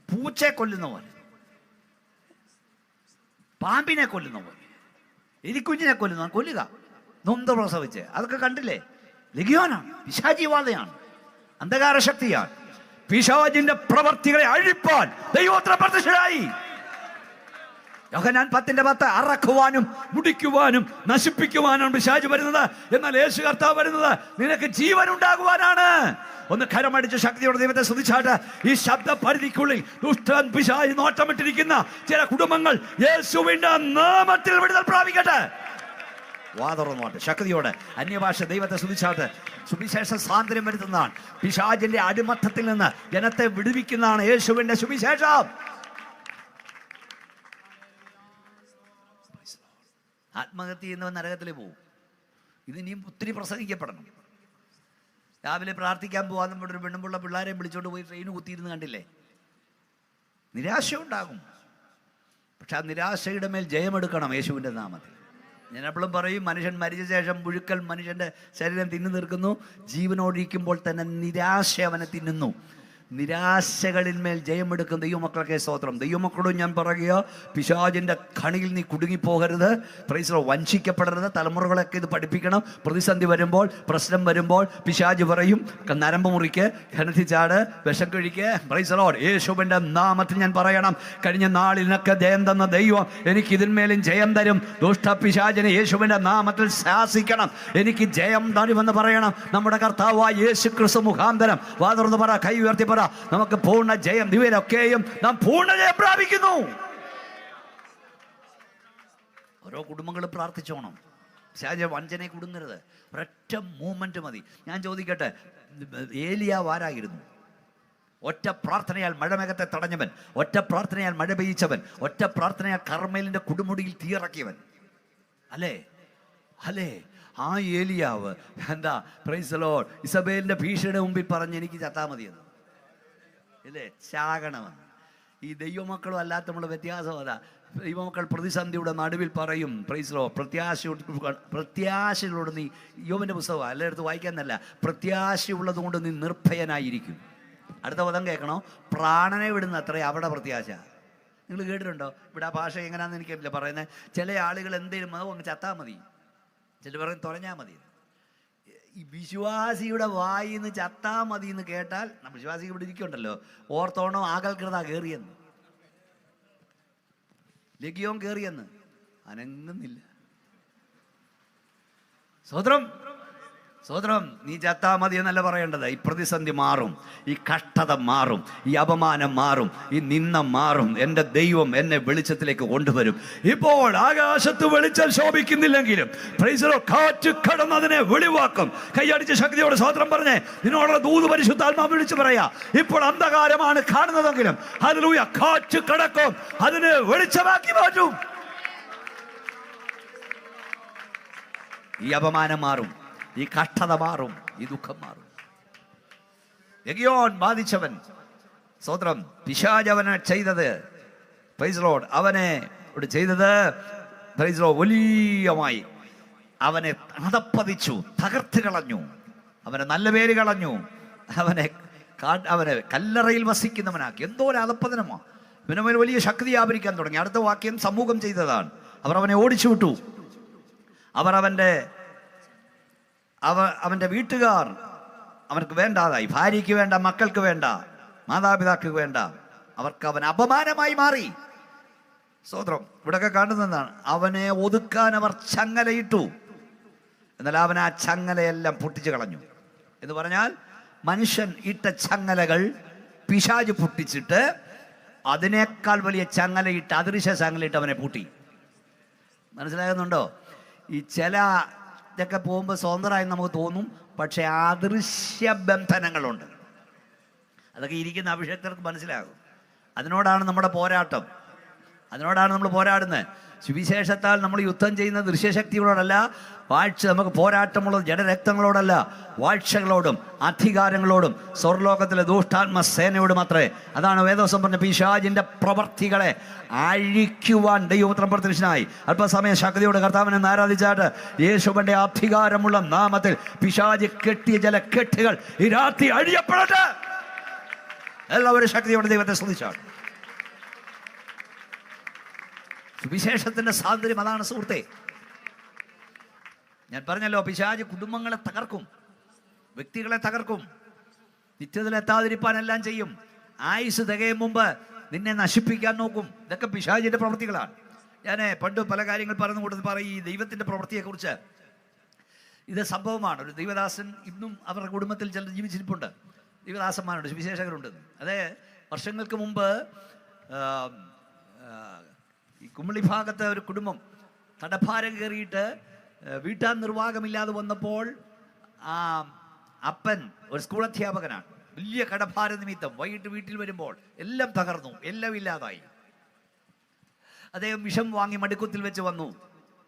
പൂച്ചയെ കൊല്ലുന്ന പോലെ, പാമ്പിനെ കൊല്ലുന്ന പോലെ, എലിക്കുഞ്ഞിനെ കൊല്ലുക. നൊന്ത് പ്രസവിച്ച്. അതൊക്കെ കണ്ടില്ലേ? ലഗിയോനാണ്, പിശാചിവാദയാണ്, അന്ധകാര ശക്തിയാണ്. പിശാചിന്റെ പ്രവർത്തികളെ അഴിപ്പാൻ ദൈവോത്തര പ്രത്യക്ഷനായി. യോഹന്നാൻ 10:10 അറക്കുവാനും മുടിക്കുവാനും നശിപ്പിക്കുവാനാണ് പിശാച് വരുന്നത്. എന്നാൽ യേശു കർത്താവ് വരുന്നത് നിനക്ക് ജീവൻ ഉണ്ടാകുവാനാണ്. ഒന്ന് കരമടിച്ച് ശക്തിയോടെ ദൈവത്തെ സ്തുതിച്ചാട്ട് ഈ ശബ്ദ പരിധിക്കുള്ളിൽ ദുഷ്ടൻ പിശാച് നോട്ടമിട്ടിരിക്കുന്ന ചില കുടുംബങ്ങൾ യേശുവിന്റെ നാമത്തിൽ വിടുതൽ പ്രാപിക്കട്ടെ. വാതുറന്നോട്ടെ ശക്തിയോടെ അന്യഭാഷ ദൈവത്തെ സ്തുതിച്ചാട്ട്. സുവിശേഷ സ്വാതന്ത്ര്യം വരുത്തുന്നതാണ്. പിശാചിന്റെ അടിമത്തത്തിൽ നിന്ന് ജനത്തെ വിടുവിക്കുന്നതാണ് യേശുവിന്റെ സുവിശേഷം. ആത്മഹത്യ ചെയ്യുന്നവൻ നരകത്തിൽ പോവും. ഇതിനിയും ഒത്തിരി പ്രസംഗിക്കപ്പെടണം. രാവിലെ പ്രാർത്ഥിക്കാൻ പോകാൻ നമ്മുടെ ഒരു പെണ്ണുമ്പുള്ള പിള്ളേരെയും വിളിച്ചോണ്ട് പോയി ട്രെയിന് കുത്തിയിരുന്ന് കണ്ടില്ലേ? നിരാശ ഉണ്ടാകും. പക്ഷെ ആ നിരാശയുടെ മേൽ ജയമെടുക്കണം യേശുവിൻ്റെ നാമത്തിൽ. ഞാൻ എപ്പോഴും പറയും, മനുഷ്യൻ മരിച്ച ശേഷം പുഴുക്കൾ മനുഷ്യൻ്റെ ശരീരം തിന്നു തീർക്കുന്നു. ജീവനോടിരിക്കുമ്പോൾ തന്നെ നിരാശ അവനെ തിന്നുന്നു. നിരാശകളിന്മേൽ ജയമെടുക്കും ദൈവമക്കളൊക്കെ സ്തോത്രം. ദൈവമക്കളോട് ഞാൻ പറയുക, പിശാചിൻ്റെ കണിയിൽ നീ കുടുങ്ങിപ്പോകരുത്. പ്രൈസ് വഞ്ചിക്കപ്പെടരുത്. തലമുറകളൊക്കെ ഇത് പഠിപ്പിക്കണം. പ്രതിസന്ധി വരുമ്പോൾ, പ്രശ്നം വരുമ്പോൾ പിശാച് പറയും, നരമ്പ് മുറിക്ക്, കിണറ്റിച്ചാട്, വിഷം കഴിക്ക്. Praise Lord. യേശുവിൻ്റെ നാമത്തിൽ ഞാൻ പറയണം, കഴിഞ്ഞ നാളിനൊക്കെ ജയം തന്ന ദൈവം എനിക്ക് ഇതിന്മേലും ജയം തരും. ദുഷ്ട പിശാചിനെ യേശുവിൻ്റെ നാമത്തിൽ ശാസിക്കണം. എനിക്ക് ജയം തരുമെന്ന് പറയണം. നമ്മുടെ കർത്താവായ യേശു ക്രിസ്തു മുഖാന്തരം വാതുറന്ന് പറ, കൈ ഉയർത്തി പറ, നമുക്ക് പൂർണ്ണ ജയം. ദിവരൊക്കെയും നാം പൂർണ്ണ ജയം പ്രാപിക്കുന്നു. ഓരോ കുടുംബങ്ങളും പ്രാർത്ഥിച്ചോണം. പിശാച് വഞ്ചനയെ കുടുങ്ങരുത്. ഒരൊറ്റ മൂവ്മെന്റ് മതി. ഞാൻ ചോദിക്കട്ടെ, ഏലിയാവ് ആരായിരുന്നു? ഒറ്റ പ്രാർത്ഥനയാൽ മഴമേഘത്തെ തടഞ്ഞവൻ, ഒറ്റ പ്രാർത്ഥനയാൽ മഴ പെയ്യിച്ചവൻ, ഒറ്റ പ്രാർത്ഥനയാൽ കർമ്മേലിന്റെ കുടുമുടിയിൽ തീയിറക്കിയവൻ അല്ലേ? അല്ലേ? ആ ഏലിയാവ് എന്താ, പ്രൈസ് ദി ലോർഡ്, ഇസബേലിന്റെ ഭീഷണിയുടെ മുമ്പിൽ പറഞ്ഞ് എനിക്ക് ചത്താ മതിയെന്ന് ഇല്ലേ? ചാകണമെന്ന്. ഈ ദൈവമക്കളും അല്ലാത്ത നമ്മൾ വ്യത്യാസം അതാ. ദൈവമക്കൾ പ്രതിസന്ധിയുടെ നടുവിൽ പറയും, പ്രൈസ് ദി ലോർഡ്, പ്രത്യാശയോട് നീ, യോബിന്റെ പുസ്തകം എല്ലായിടത്തും വായിക്കാന്നല്ല, പ്രത്യാശയുള്ളത് കൊണ്ട് നീ നിർഭയനായിരിക്കും. അടുത്ത പദം കേൾക്കണോ? പ്രാണനെ വിടുന്ന അത്രേ അവിടെ പ്രത്യാശ. നിങ്ങൾ കേട്ടിട്ടുണ്ടോ? ഇവിടെ ആ ഭാഷ എങ്ങനെയാണെന്ന് എനിക്കറിയില്ല പറയുന്നത്. ചില ആളുകൾ എന്തേലും അങ്ങ് ചത്താ മതി, ചില പറയും തുറഞ്ഞാൽ മതി. ഈ വിശ്വാസിയുടെ വായിന്ന് ചത്താ മതി എന്ന് കേട്ടാൽ, വിശ്വാസിക്ക് ഇവിടെ ഇരിക്കുന്നുണ്ടല്ലോ, ഓർത്തോണോ ആകൽകൃത കയറിയെന്ന്, ലഗിയോൻ കയറിയെന്ന്, അനങ്ങുന്നില്ല. സ്വതന്ത്രം സ്വതന്ത്രം. നീ ചത്താ മതി എന്നല്ല പറയേണ്ടത്. ഈ പ്രതിസന്ധി മാറും, ഈ കഷ്ടത മാറും, ഈ അപമാനം മാറും, ഈ നിന്ദ മാറും. എൻ്റെ ദൈവം എന്നെ വെളിച്ചത്തിലേക്ക് കൊണ്ടുവരും. ഇപ്പോൾ ആകാശത്ത് വെളിച്ചം ശോഭിക്കുന്നില്ലെങ്കിലും പ്രൈസ് ദി ലോർഡ്, കാറ്റ് കടന്ന് അതിനെ വെളിവാക്കും. കൈയടിച്ച് ശക്തിയോടെ സ്വതന്ത്രം പറഞ്ഞേ, നിന്നോടുള്ള ദൂത് പരിശുദ്ധാത്മാവ് വിളിച്ചു പറയാ. ഇപ്പോൾ അന്ധകാരമാണ് കാണുന്നതെങ്കിലും ഹല്ലേലൂയ, കാറ്റ് കടക്കും, അതിനെ വെളിച്ചമാക്കി മാറ്റും. ഈ അപമാനം മാറും, ഈ കഷ്ടത മാറും, ഈ ദുഃഖം മാറും. ലഗിയോൻ ബാധിച്ചവൻ, സ്വതന്ത്രം, പിശാച് അവനെ ചെയ്തത്, പ്രൈസ് ദി ലോർഡ്, അവനെ ചെയ്തത് പ്രൈസ് ദി ലോർഡ് വലിയമായി അവനെ അതപ്പതിച്ചു, തകർത്ത് കളഞ്ഞു, അവനെ നല്ല പേര് കളഞ്ഞു, അവനെ കല്ലറയിൽ വസിക്കുന്നവനാക്കി. എന്തോ ഒരു അതപ്പതനമാ. ഇവനവന് വലിയ ശക്തി വ്യാപരിക്കാൻ തുടങ്ങി. അടുത്ത വാക്യം സമൂഹം ചെയ്തതാണ്. അവർ അവനെ ഓടിച്ചു വിട്ടു. അവർ അവൻ്റെ വീട്ടുകാർ അവർക്ക് വേണ്ടാതായി. ഭാര്യയ്ക്ക് വേണ്ട, മക്കൾക്ക് വേണ്ട, മാതാപിതാക്കൾക്ക് വേണ്ട. അവർക്ക് അവൻ അപമാനമായി മാറി. സ്തോത്രം. ഇവിടെയൊക്കെ കാണുന്നതാണ്, അവനെ ഒതുക്കാൻ അവർ ചങ്ങലയിട്ടു. എന്നാൽ അവൻ ആ ചങ്ങലയെല്ലാം പൊട്ടിച്ചു കളഞ്ഞു. എന്ന് പറഞ്ഞാൽ മനുഷ്യൻ ഇട്ട ചങ്ങലകൾ പിശാച് പൊട്ടിച്ചിട്ട് അതിനേക്കാൾ വലിയ ചങ്ങലയിട്ട്, അദൃശ്യ ചങ്ങലയിട്ട് അവനെ പൂട്ടി. മനസ്സിലാകുന്നുണ്ടോ? ഈ ചില ഇതൊക്കെ പോകുമ്പോൾ സ്വതന്ത്രമായി നമുക്ക് തോന്നും, പക്ഷെ അദൃശ്യ ബന്ധനങ്ങളുണ്ട്. അതൊക്കെ ഇരിക്കുന്ന അഭിഷേകർക്ക് മനസ്സിലാകും. അതിനോടാണ് നമ്മുടെ പോരാട്ടം, അതിനോടാണ് നമ്മൾ പോരാടുന്നത്. സുവിശേഷത്താൽ നമ്മൾ യുദ്ധം ചെയ്യുന്ന ദൃശ്യശക്തികളോടല്ല, നമുക്ക് പോരാട്ടമുള്ളത് ജഡരക്തങ്ങളോടല്ല, വാഴ്ചകളോടും അധികാരങ്ങളോടും സ്വർലോകത്തിലെ ദുഷ്ടാത്മ സേനയോടും അത്രേ. അതാണ് വേദവസം പറഞ്ഞ പിശാചിന്റെ പ്രവർത്തികളെ അഴിക്കുവാൻ ദൈവപുത്രൻ പ്രത്യക്ഷനായി. അല്പസമയം ശക്തിയോടെ കർത്താവിനെ ആരാധിച്ചാട്ട് യേശുവിന്റെ അധികാരമുള്ള നാമത്തിൽ പിശാച് കെട്ടിയ ചില കെട്ടുകൾ ഈ രാത്രി അഴിയപ്പെടട്ടെ. എല്ലാവരും ശക്തിയോടെ ദൈവത്തെ സ്തുതിച്ചാണ്. സുവിശേഷത്തിന്റെ സ്വാതന്ത്ര്യം അതാണ് സുഹൃത്തെ. ഞാൻ പറഞ്ഞല്ലോ, പിശാച് കുടുംബങ്ങളെ തകർക്കും, വ്യക്തികളെ തകർക്കും, നിത്യത്തിലെത്താതിരിപ്പാൻ എല്ലാം ചെയ്യും. ആയുസ് തികയും മുമ്പ് നിന്നെ നശിപ്പിക്കാൻ നോക്കും. ഇതൊക്കെ പിശാചിന്റെ പ്രവൃത്തികളാണ്. ഞാൻ പണ്ട് പല കാര്യങ്ങൾ പറഞ്ഞു കൊടുത്ത് പറയും ഈ ദൈവത്തിൻ്റെ പ്രവൃത്തിയെക്കുറിച്ച്. ഇത് സംഭവമാണ്. ഒരു ദൈവദാസൻ ഇന്നും അവരുടെ കുടുംബത്തിൽ ചിലർ ജീവിച്ചിരിപ്പുണ്ട്, ദൈവദാസന്മാരുണ്ട്, സുവിശേഷകരുണ്ട്. അതേ വർഷങ്ങൾക്ക് മുമ്പ് ഈ കുമളി ഭാഗത്തെ ഒരു കുടുംബം കടഭാരം കയറിയിട്ട് വീട്ടാൻ നിർവാഹമില്ലാതെ വന്നപ്പോൾ അപ്പൻ ഒരു സ്കൂൾ അധ്യാപകനാണ്. വലിയ കടഭാര നിമിത്തം വൈകിട്ട് വീട്ടിൽ വരുമ്പോൾ എല്ലാം തകർന്നു, എല്ലാം ഇല്ലാതായി. അദ്ദേഹം വിഷം വാങ്ങി മടിക്കുത്തിൽ വെച്ച് വന്നു.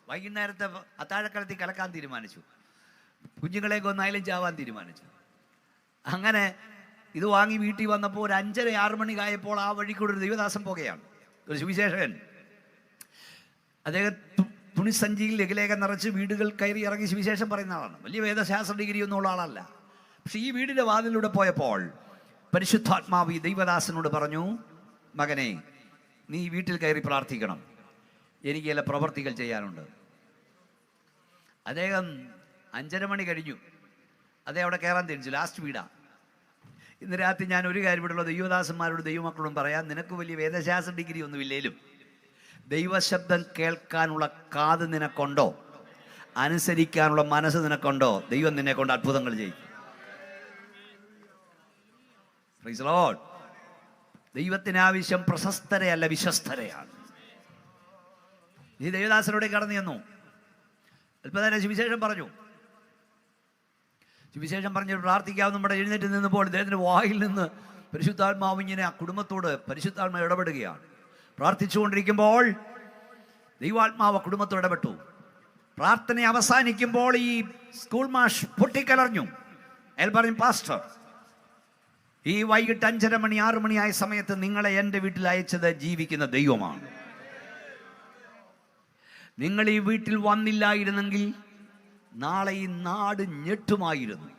വൈകുന്നേരത്തെ അത്താഴക്കാലത്തിൽ കലക്കാൻ തീരുമാനിച്ചു. കുഞ്ഞുങ്ങളെ കൊന്നായാലും ചാവാൻ തീരുമാനിച്ചു. അങ്ങനെ ഇത് വാങ്ങി വീട്ടിൽ വന്നപ്പോൾ ഒരു 5:30-6 മണി ആയപ്പോൾ ആ വഴിക്കൂടെ ഒരു ദൈവദാസൻ പോകുകയാണ്, ഒരു സുവിശേഷകൻ. അദ്ദേഹം തുണിസഞ്ചിയിൽ ലഘുലേഖം നിറച്ച് വീടുകൾ കയറി ഇറങ്ങി സുവിശേഷം പറയുന്ന ആളാണ്. വലിയ വേദശാസ്ത്ര ഡിഗ്രി ഒന്നും ഉള്ള ആളല്ല. പക്ഷെ ഈ വീടിൻ്റെ വാതിലൂടെ പോയപ്പോൾ പരിശുദ്ധാത്മാവ് ഈ ദൈവദാസനോട് പറഞ്ഞു, മകനെ, നീ വീട്ടിൽ കയറി പ്രാർത്ഥിക്കണം, എനിക്ക് ചില പ്രവർത്തികൾ ചെയ്യാനുണ്ട്. അദ്ദേഹം 5:30 മണി കഴിഞ്ഞു. അദ്ദേഹം അവിടെ കയറാൻ തിരിച്ചു. ലാസ്റ്റ് വീടാ. ഇന്ന് രാത്രി ഞാൻ ഒരു കാര്യം ഇവിടെയുള്ള ദൈവദാസന്മാരോട് ദൈവമക്കളോടും പറയാം, നിനക്ക് വലിയ വേദശാസ്ത്ര ഡിഗ്രി ഒന്നുമില്ലേലും ദൈവശബ്ദം കേൾക്കാനുള്ള കാത് നിനക്കുണ്ടോ, അനുസരിക്കാനുള്ള മനസ്സ് നിനക്കുണ്ടോ, ദൈവം നിന്നെ കൊണ്ട് അത്ഭുതങ്ങൾ ചെയ്യും. Price the Lord. ദൈവത്തിന് ആവശ്യം പ്രശസ്തരെയല്ല, വിശ്വസ്തരെയാണ്. ഈ ദേവദാസനോടെ കടന്നു ചെന്നു. അല്പനേരം സുവിശേഷം പറഞ്ഞു. സുവിശേഷം പറഞ്ഞ് പ്രാർത്ഥിക്കാവുന്ന നമ്മുടെ എഴുന്നേറ്റ് നിന്നപ്പോൾ ഇദ്ദേഹത്തിൻ്റെ വായിൽ നിന്ന് പരിശുദ്ധാത്മാവ് ഇങ്ങനെ ആ കുടുംബത്തോട് പരിശുദ്ധാത്മാവ് ഇടപെടുകയാണ്. പ്രാർത്ഥിച്ചുകൊണ്ടിരിക്കുമ്പോൾ ദൈവാത്മാവ് കുടുംബത്തോട് ഇടപെട്ടു. പ്രാർത്ഥന അവസാനിക്കുമ്പോൾ ഈ സ്കൂൾ മാഷ് പൊട്ടിക്കലർഞ്ഞു. അയാൾ പറഞ്ഞു, പാസ്റ്റർ, ഈ വൈകിട്ട് 5:30 മണി 6 മണിയായ സമയത്ത് നിങ്ങളെ എൻ്റെ വീട്ടിൽ അയച്ചത് ജീവിക്കുന്ന ദൈവമാണ്. നിങ്ങൾ ഈ വീട്ടിൽ വന്നില്ലായിരുന്നെങ്കിൽ നാളെ ഈ നാട് ഞെട്ടുമായിരുന്നു.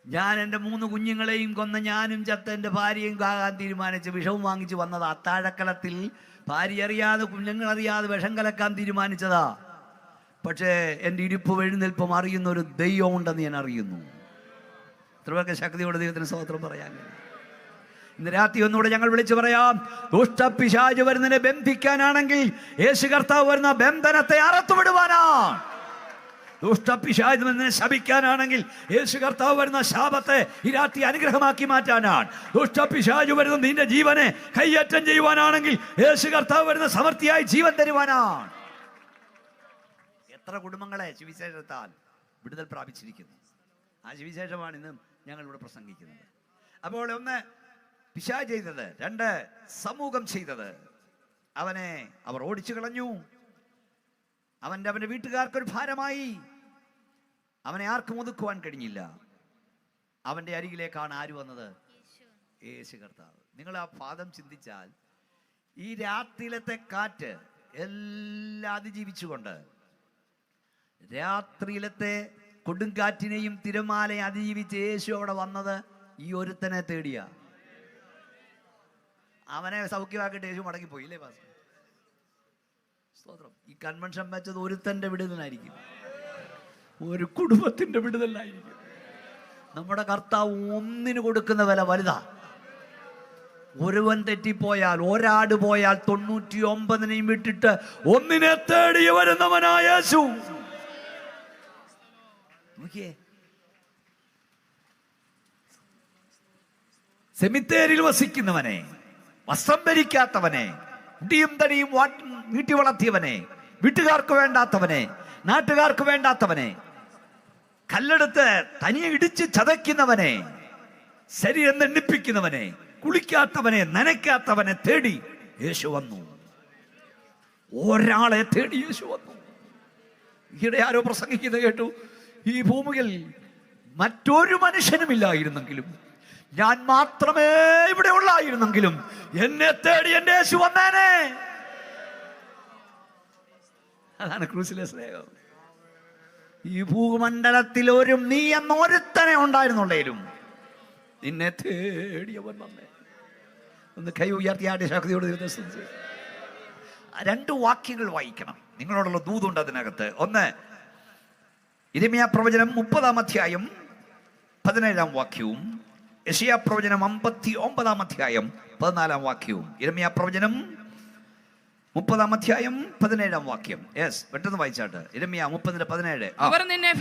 ഞാൻ എൻ്റെ 3 കുഞ്ഞുങ്ങളെയും കൊന്ന ഞാനും ചത്ത എൻ്റെ ഭാര്യയും കാകാൻ തീരുമാനിച്ച് വിഷവും വാങ്ങിച്ച് വന്നതാ. അത്താഴക്കളത്തിൽ ഭാര്യ അറിയാതെ കുഞ്ഞുങ്ങളറിയാതെ വിഷം കലക്കാൻ തീരുമാനിച്ചതാ. പക്ഷേ എൻ്റെ ഇരിപ്പും എഴുന്നേൽപ്പും അറിയുന്ന ഒരു ദൈവം ഉണ്ടെന്ന് ഞാൻ അറിയുന്നു. ഇത്രയൊക്കെ ശക്തിയോടെ ദൈവത്തിന് സ്തോത്രം പറയാൻ. ഇന്ന് രാത്രി ഒന്നുകൂടെ ഞങ്ങൾ വിളിച്ചു പറയാം, ദുഷ്ടപിശാച് വരുന്നതിനെ ബന്ധിക്കാനാണെങ്കിൽ യേശു കർത്താവ് വരുന്ന ബന്ധനത്തെ അറുത്തുവിടുവാനാണ്. ദുഷ്ടപിശാച് വരുന്നതിനെ ശപിക്കാനാണെങ്കിൽ യേശു കർത്താവ് വരുന്ന ശാപത്തെ ഈ രാത്രി അനുഗ്രഹമാക്കി മാറ്റാനാണ്. ദുഷ്ടപിശാച് വരുന്ന നിന്റെ ജീവനെ കയ്യേറ്റം ചെയ്യുവാനാണെങ്കിൽ യേശു കർത്താവ് വരുന്ന സമൃദ്ധിയായി ജീവൻ തരുവാനാണ്. എത്ര കുടുംബങ്ങളെ സുവിശേഷത്താൽ വിടുതൽ പ്രാപിച്ചിരിക്കുന്നു. ആ സുവിശേഷമാണ് ഇന്ന് ഞങ്ങളിവിടെ പ്രസംഗിക്കുന്നത്. അപ്പോൾ ഒന്ന് പിശാച് ചെയ്തത്, 2 സമൂഹം ചെയ്തത്. അവനെ അവർ ഓടിച്ചു കളഞ്ഞു. അവൻ്റെ വീട്ടുകാർക്കൊരു ഭാരമായി. അവനെ ആർക്കും ഒതുക്കുവാൻ കഴിഞ്ഞില്ല. അവൻ്റെ അരികിലേക്കാണ് ആര് വന്നത്? യേശു കർത്താവ്. നിങ്ങൾ ആ പാദം ചിന്തിച്ചാൽ ഈ രാത്രിയിലത്തെ കാറ്റ് എല്ലാം അതിജീവിച്ചുകൊണ്ട്, രാത്രിയിലത്തെ കൊടുങ്കാറ്റിനെയും തിരമാലയും അതിജീവിച്ച് യേശു അവിടെ വന്നത് ഈ ഒരുത്തനെ തേടിയ. അവനെ സൗഖ്യമാക്കിയിട്ട് യേശു മടങ്ങിപ്പോയി, ഇല്ലേ പാസ്റ്റർ? സ്തോത്രം. ഈ കൺവെൻഷൻ വെച്ചത് ഒരുത്തൻ്റെ വിടുതലായിരിക്കും, ഒരു കുടുംബത്തിൻ്റെ വിടുതലായിരിക്കും. നമ്മുടെ കർത്താവ് ഒന്നിന് കൊടുക്കുന്ന വില വലുതാ. ഒരുവൻ തെറ്റിപ്പോയാൽ, ഒരാട് പോയാൽ 99 വിട്ടിട്ട് ഒന്നിനെ തേടി വരുന്നവനായ യേശു. നോക്കിയേ, സെമിത്തേരിൽ വസിക്കുന്നവനെ, വസ്ത്രം ധരിക്കാത്തവനെ, മുടിയും തടിയും വീട്ടി വളർത്തിയവനെ, വീട്ടുകാർക്ക് വേണ്ടാത്തവനെ, നാട്ടുകാർക്ക് വേണ്ടാത്തവനെ, കല്ലെടുത്ത് തനിയെ ഇടിച്ച് ചതയ്ക്കുന്നവനെ, ശരീരം ദണ്ഡിപ്പിക്കുന്നവനെ, കുളിക്കാത്തവനെ, നനയ്ക്കാത്തവനെ തേടി യേശു വന്നു. ഒരാളെ തേടി യേശു വന്നു. ഈയിടെ ആരോ പ്രസംഗിക്കുന്നത് കേട്ടു, ഈ ഭൂമിയിൽ മറ്റൊരു മനുഷ്യനുമില്ലായിരുന്നെങ്കിലും, ഞാൻ മാത്രമേ ഇവിടെ ഉള്ളായിരുന്നെങ്കിലും എന്നെ തേടി എൻ്റെ യേശു വന്നേനെ. അതാണ് ക്രൂസിലെ സ്നേഹം. ഈ ഭൂമണ്ഡലത്തിൽ നീ എന്നൊരുത്തനെ ഉണ്ടായിരുന്നുള്ളേലും നിന്നെ തേടിയവൻ വന്നേ. ഒന്ന് കൈ ഉയർത്തിയാട്ടെ ശക്തിയോട്. 2 വാക്യങ്ങൾ വായിക്കണം. നിങ്ങളോടുള്ള ദൂതുണ്ട് അതിനകത്ത്. ഒന്ന്, യിരെമ്യാ പ്രവചനം 30-ാം അധ്യായം 17-ാം വാക്യവും യെശയ്യാ പ്രവചനം 59-ാം അധ്യായം 14-ാം വാക്യവും. യിരെമ്യാ പ്രവചനം 30-ാം അധ്യായം 17-ാം വാക്യം. യെസ്, പെട്ടെന്ന് വായിച്ചാട്ട്. യിരെമ്യാ 30:17. അവർ നിന്നെ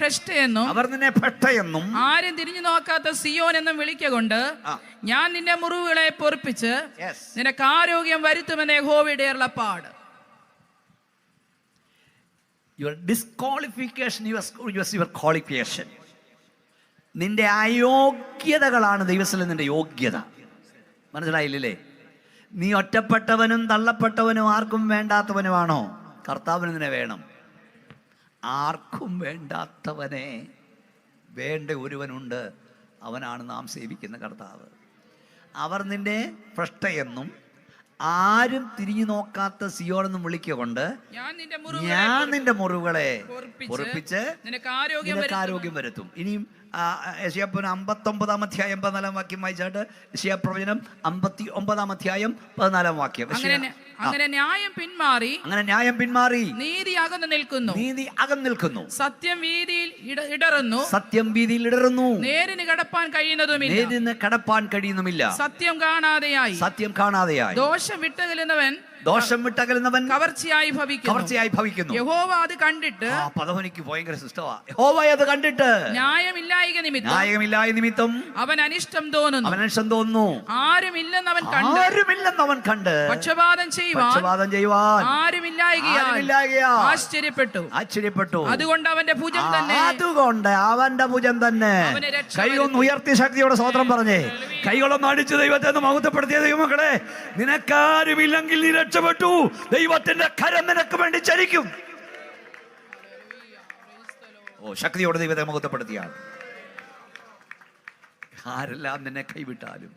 ഭ്രഷ്ടയെന്നും ആരും തിരിഞ്ഞു നോക്കാത്ത സിയോൻ എന്നും വിളിക്കൊണ്ട് ഞാൻ നിന്റെ മുറിവുകളെ പൊറുപ്പിച്ച് നിനക്ക് ആരോഗ്യം വരുത്തുമെന്ന് യഹോവയുടെ അരുളപ്പാട്. Your disqualification, your qualification. നിന്റെ അയോഗ്യതകളാണ് ദൈവസ്ഥലം നിന്റെ യോഗ്യത. മനസ്സിലായില്ലേ? നീ ഒറ്റപ്പെട്ടവനും തള്ളപ്പെട്ടവനും ആർക്കും വേണ്ടാത്തവനുമാണോ? കർത്താവിന് നിന്നെ വേണം. ആർക്കും വേണ്ടാത്തവനെ വേണ്ട ഒരുവനുണ്ട്, അവനാണ് നാം സേവിക്കുന്ന കർത്താവ്. അവർ നിന്റെ ഭ്രഷ്ടയെന്നും ആരും തിരിഞ്ഞു നോക്കാത്ത സിയോനെന്നും വിളിക്കൊണ്ട് ഞാൻ നിന്റെ മുറിവുകളെ പൊറുപ്പിച്ച് നിനക്ക് ആരോഗ്യം വരുത്തും. ഇനിയും യെശയ്യാ 59-ാം അധ്യായം 14-ാം വാക്യം വായിച്ചാട്ട്. യെശയ്യാ പ്രവചനം 59-ാം അധ്യായം 14-ാം വാക്യം. അങ്ങനെ ന്യായം പിന്മാറി നീതി അകന്നു നിൽക്കുന്നു. സത്യം വീതിയിൽ ഇടറുന്നു. നേരിന് കടപ്പാൻ കഴിയുന്നതുമില്ല. സത്യം കാണാതെയായി. ദോഷം വിട്ടകലുന്നവൻ കവർച്ചയായി ഭവിക്കുന്നു. യഹോവ അത് കണ്ടിട്ട്, പദവനിക്ക് ഭയങ്കര സിസ്റ്റമാ. യഹോവ അത് കണ്ടിട്ട് ന്യായമില്ലായ നിമിത്തം അവൻ അനിഷ്ടം തോന്നുന്നു. ആരുമില്ലെന്നവൻ കണ്ട് പക്ഷപാതം ചെയ്യുവാൻ ആശ്ചര്യപ്പെട്ടു. അതുകൊണ്ട് അവന്റെ ഭുജം തന്നെ കൈയൊന്ന് ഉയർത്തി ശക്തിയോടെ സ്തോത്രം പറഞ്ഞേ. കൈകളൊന്ന് അടിച്ച് ദൈവത്തെ ഒന്ന് മഹത്വപ്പെടുത്തിയ ദൈവമക്കളെ, നിനക്കാരുമില്ലെങ്കിൽ നീ രക്ഷപ്പെട്ടു. ദൈവത്തിന്റെ കരം നിനക്ക് വേണ്ടി ചലിക്കും. ശക്തിയോടെ ദൈവത്തെ മഹത്വപ്പെടുത്തിയാൽ ആരെല്ലാം നിന്നെ കൈവിട്ടാലും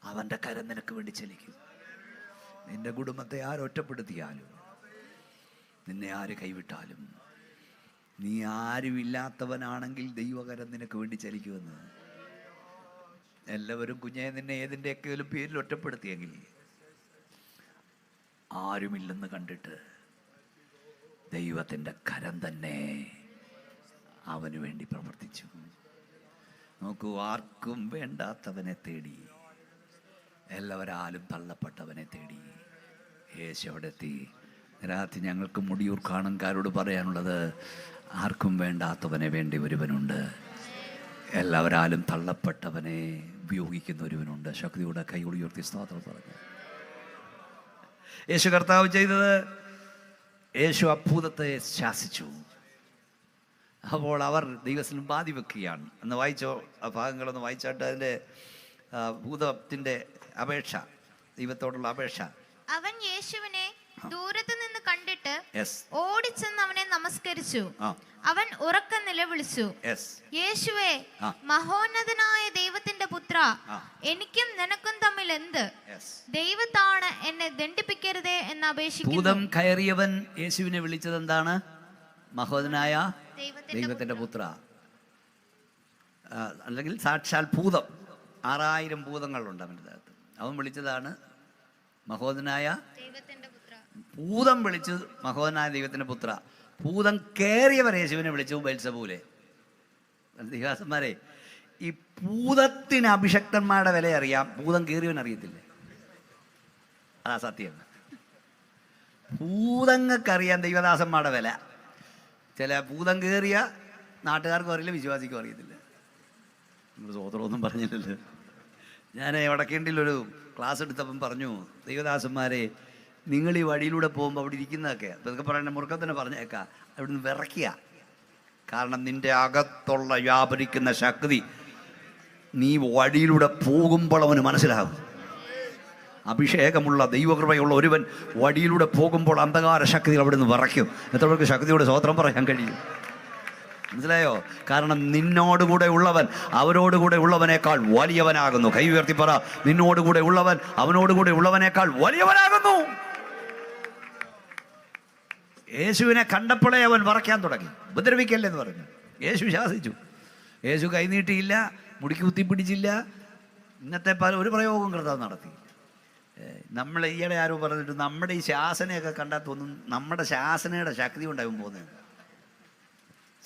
അവന്റെ കരം നിനക്ക് വേണ്ടി ചലിക്കും. നിന്റെ കുടുംബത്തെ ആരൊറ്റപ്പെടുത്തിയാലും, നിന്നെ ആര് കൈവിട്ടാലും, നീ ആരുമില്ലാത്തവനാണെങ്കിൽ ദൈവകരം നിനക്ക് വേണ്ടി ചലിക്കുമെന്ന്. എല്ലാവരും കുഞ്ഞെ നിന്നെ ഏതിൻ്റെയൊക്കെ പേരിൽ ഒറ്റപ്പെടുത്തിയെങ്കിൽ ആരുമില്ലെന്ന് കണ്ടിട്ട് ദൈവത്തിൻ്റെ കരം തന്നെ അവന് വേണ്ടി പ്രവർത്തിച്ചു. നോക്കൂ, ആർക്കും വേണ്ടാത്തവനെ തേടി, എല്ലാവരാലും തള്ളപ്പെട്ടവനെ തേടി യേശു അവിടെ എത്തി. രാത്രി ഞങ്ങൾക്ക് മുടിയൂർ കാണുംകാരോട് പറയാനുള്ളത്, ആർക്കും വേണ്ടാത്തവനെ വേണ്ടി ഒരുവനുണ്ട്, എല്ലാവരാലും തള്ളപ്പെട്ടവനെ ഉപയോഗിക്കുന്ന ഒരുവനുണ്ട്. ശക്തിയുടെ കൈ ഉയർത്തി സ്തോത്രം പറഞ്ഞു. യേശു കർത്താവ് ചെയ്തത്, യേശു അത്ഭുതത്തെ ശാസിച്ചു. അപ്പോൾ അവർ ദൈവത്തിന് ബാധി വെക്കുകയാണ്. എന്ന് വായിച്ചോ, ആ ഭാഗങ്ങളൊന്ന് വായിച്ചാട്ട്. അതിൻ്റെ ഭൂതത്തിൻ്റെ അപേക്ഷ, ദൈവത്തോടുള്ള അപേക്ഷ. അവൻ യേശുവിനെ ദൂരത്ത് നിന്ന് കണ്ടിട്ട് ഓടിച്ചെന്ന് അവനെ നമസ്കരിച്ചു. അവൻ ഉറക്കെ നിലവിളിച്ചു, യേശുവേ, മഹോന്നതനായ ദൈവത്തിന്റെ പുത്ര, എനിക്കും നിനക്കും തമ്മിൽ എന്ത്? ദൈവത്താണ് എന്നെ ദണ്ഡിപ്പിക്കരുതേ എന്ന് അപേക്ഷിക്കുന്നു. ഭൂതം കയറിയവൻ യേശുവിനെ വിളിച്ചത് എന്താണ്? മഹോന്നതനായ ദൈവത്തിന്റെ പുത്ര, അല്ലെങ്കിൽ സാക്ഷാൽ ഭൂതം. 6000 ഭൂതങ്ങളുണ്ട് അവൻ്റെ അകത്ത്. അവൻ വിളിച്ചതാണ് മഹോന്നതനായ ഭൂതം, വിളിച്ചത് മഹോന്നതനായ ദൈവത്തിന്റെ പുത്ര. ഭൂതം കയറിയവർ യേശുവിനെ വിളിച്ചു ബെൽസബൂലെ. ദിഹാസന്മാരെ, ഈ ഭൂതത്തിന് അഭിഷക്തന്മാരുടെ വില അറിയാം, ഭൂതം കയറിയവൻ അറിയത്തില്ലേ? അതാ സത്യം. ഭൂതങ്ങൾക്കറിയാം ദൈവദാസന്മാരുടെ വില. ചില ഭൂതം കയറിയ നാട്ടുകാർക്കും അറിയില്ല, വിശ്വാസിക്കും അറിയത്തില്ല. നിങ്ങൾ സ്വതന്ത്രമൊന്നും പറഞ്ഞില്ലല്ലോ. ഞാൻ വടക്കേണ്ടിലൊരു ക്ലാസ് എടുത്തപ്പം പറഞ്ഞു, ദൈവദാസന്മാരെ, നിങ്ങൾ ഈ വഴിയിലൂടെ പോകുമ്പോൾ അവിടെ ഇരിക്കുന്നതൊക്കെ അപ്പോൾ ഇതൊക്കെ പറയണ മുറുക്കം തന്നെ പറഞ്ഞേക്കാം, അവിടെ നിന്ന് വിറയ്ക്കുക. കാരണം നിൻ്റെ അകത്തുള്ള വ്യാപരിക്കുന്ന ശക്തി നീ വഴിയിലൂടെ പോകുമ്പോൾ അവന് മനസ്സിലാകും. അഭിഷേകമുള്ള ദൈവകൃപയുള്ള ഒരുവൻ വഴിയിലൂടെ പോകുമ്പോൾ അന്ധകാര ശക്തികൾ അവിടെ നിന്ന് വിറയ്ക്കും. എത്ര പേർക്ക് ശക്തിയോടെ സ്തോത്രം പറയാൻ കഴിയും? മനസ്സിലായോ? കാരണം നിന്നോടുകൂടെ ഉള്ളവൻ അവരോടുകൂടെ ഉള്ളവനേക്കാൾ വലിയവനാകുന്നു. കൈ ഉയർത്തി പറ, നിന്നോടുകൂടെ ഉള്ളവൻ അവനോടുകൂടെ ഉള്ളവനേക്കാൾ വലിയവനാകുന്നു. യേശുവിനെ കണ്ടപ്പോഴേ അവൻ വിറയ്ക്കാൻ തുടങ്ങി. ഉപദ്രവിക്കല്ലേ എന്ന് പറഞ്ഞു. യേശു ശാസിച്ചു. യേശു കൈനീട്ടിയില്ല, മുടിക്ക് കുത്തിപ്പിടിച്ചില്ല, ഇന്നത്തെ ഒരു പ്രയോഗവും കർത്താവ് നടത്തി. നമ്മൾ ഈയിടെ ആരോ പറഞ്ഞിട്ട് നമ്മുടെ ഈ ശാസനയൊക്കെ കണ്ടാൽ തോന്നും നമ്മുടെ ശാസനയുടെ ശക്തി കൊണ്ടാവും പോകുന്നത്.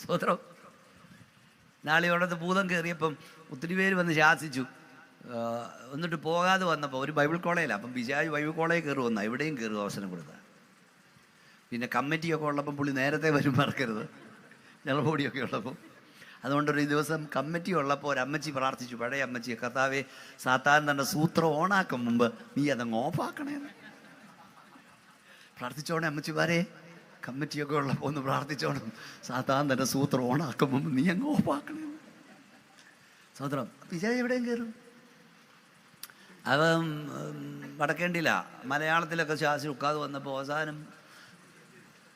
സ്വത്രം. നാളെ അവിടുത്തെ ഭൂതം കയറിയപ്പം ഒത്തിരി പേര് വന്ന് ശാസിച്ചു. എന്നിട്ട് പോകാതെ വന്നപ്പോൾ ഒരു ബൈബിൾ കോളേജിലാണ്. അപ്പം പിശാച് ബൈബിൾ കോളേജിൽ കയറി വന്നാൽ എവിടെയും കയറും അവസരം കൊടുത്താൽ. പിന്നെ കമ്മിറ്റിയൊക്കെ ഉള്ളപ്പം പുള്ളി നേരത്തെ വരും, മറക്കരുത്, ജലപൊടിയൊക്കെ ഉള്ളപ്പം. അതുകൊണ്ടൊരു ദിവസം കമ്മിറ്റി ഉള്ളപ്പോൾ ഒരമ്മച്ചി പ്രാർത്ഥിച്ചു, പഴയ അമ്മച്ചി, കർത്താവേ സാത്താൻ തൻ്റെ സൂത്രം ഓണാക്കും മുമ്പ് നീ അതങ്ങ് ഓഫാക്കണേ. പ്രാർത്ഥിച്ചോണേ അമ്മച്ചിമാരെ, കമ്മിറ്റിയൊക്കെ ഉള്ളപ്പോൾ ഒന്ന് പ്രാർത്ഥിച്ചോണം, സാത്താൻ തൻ്റെ സൂത്രം ഓണാക്കും മുമ്പ് നീ അങ്ങ് ഓഫാക്കണേ. സൂത്രം വിജയ് എവിടെയും കയറും. അവൻ വടക്കേണ്ടില്ല മലയാളത്തിലൊക്കെ ശാസ്ത്രം ഉക്കാതെ വന്നപ്പോൾ അവസാനം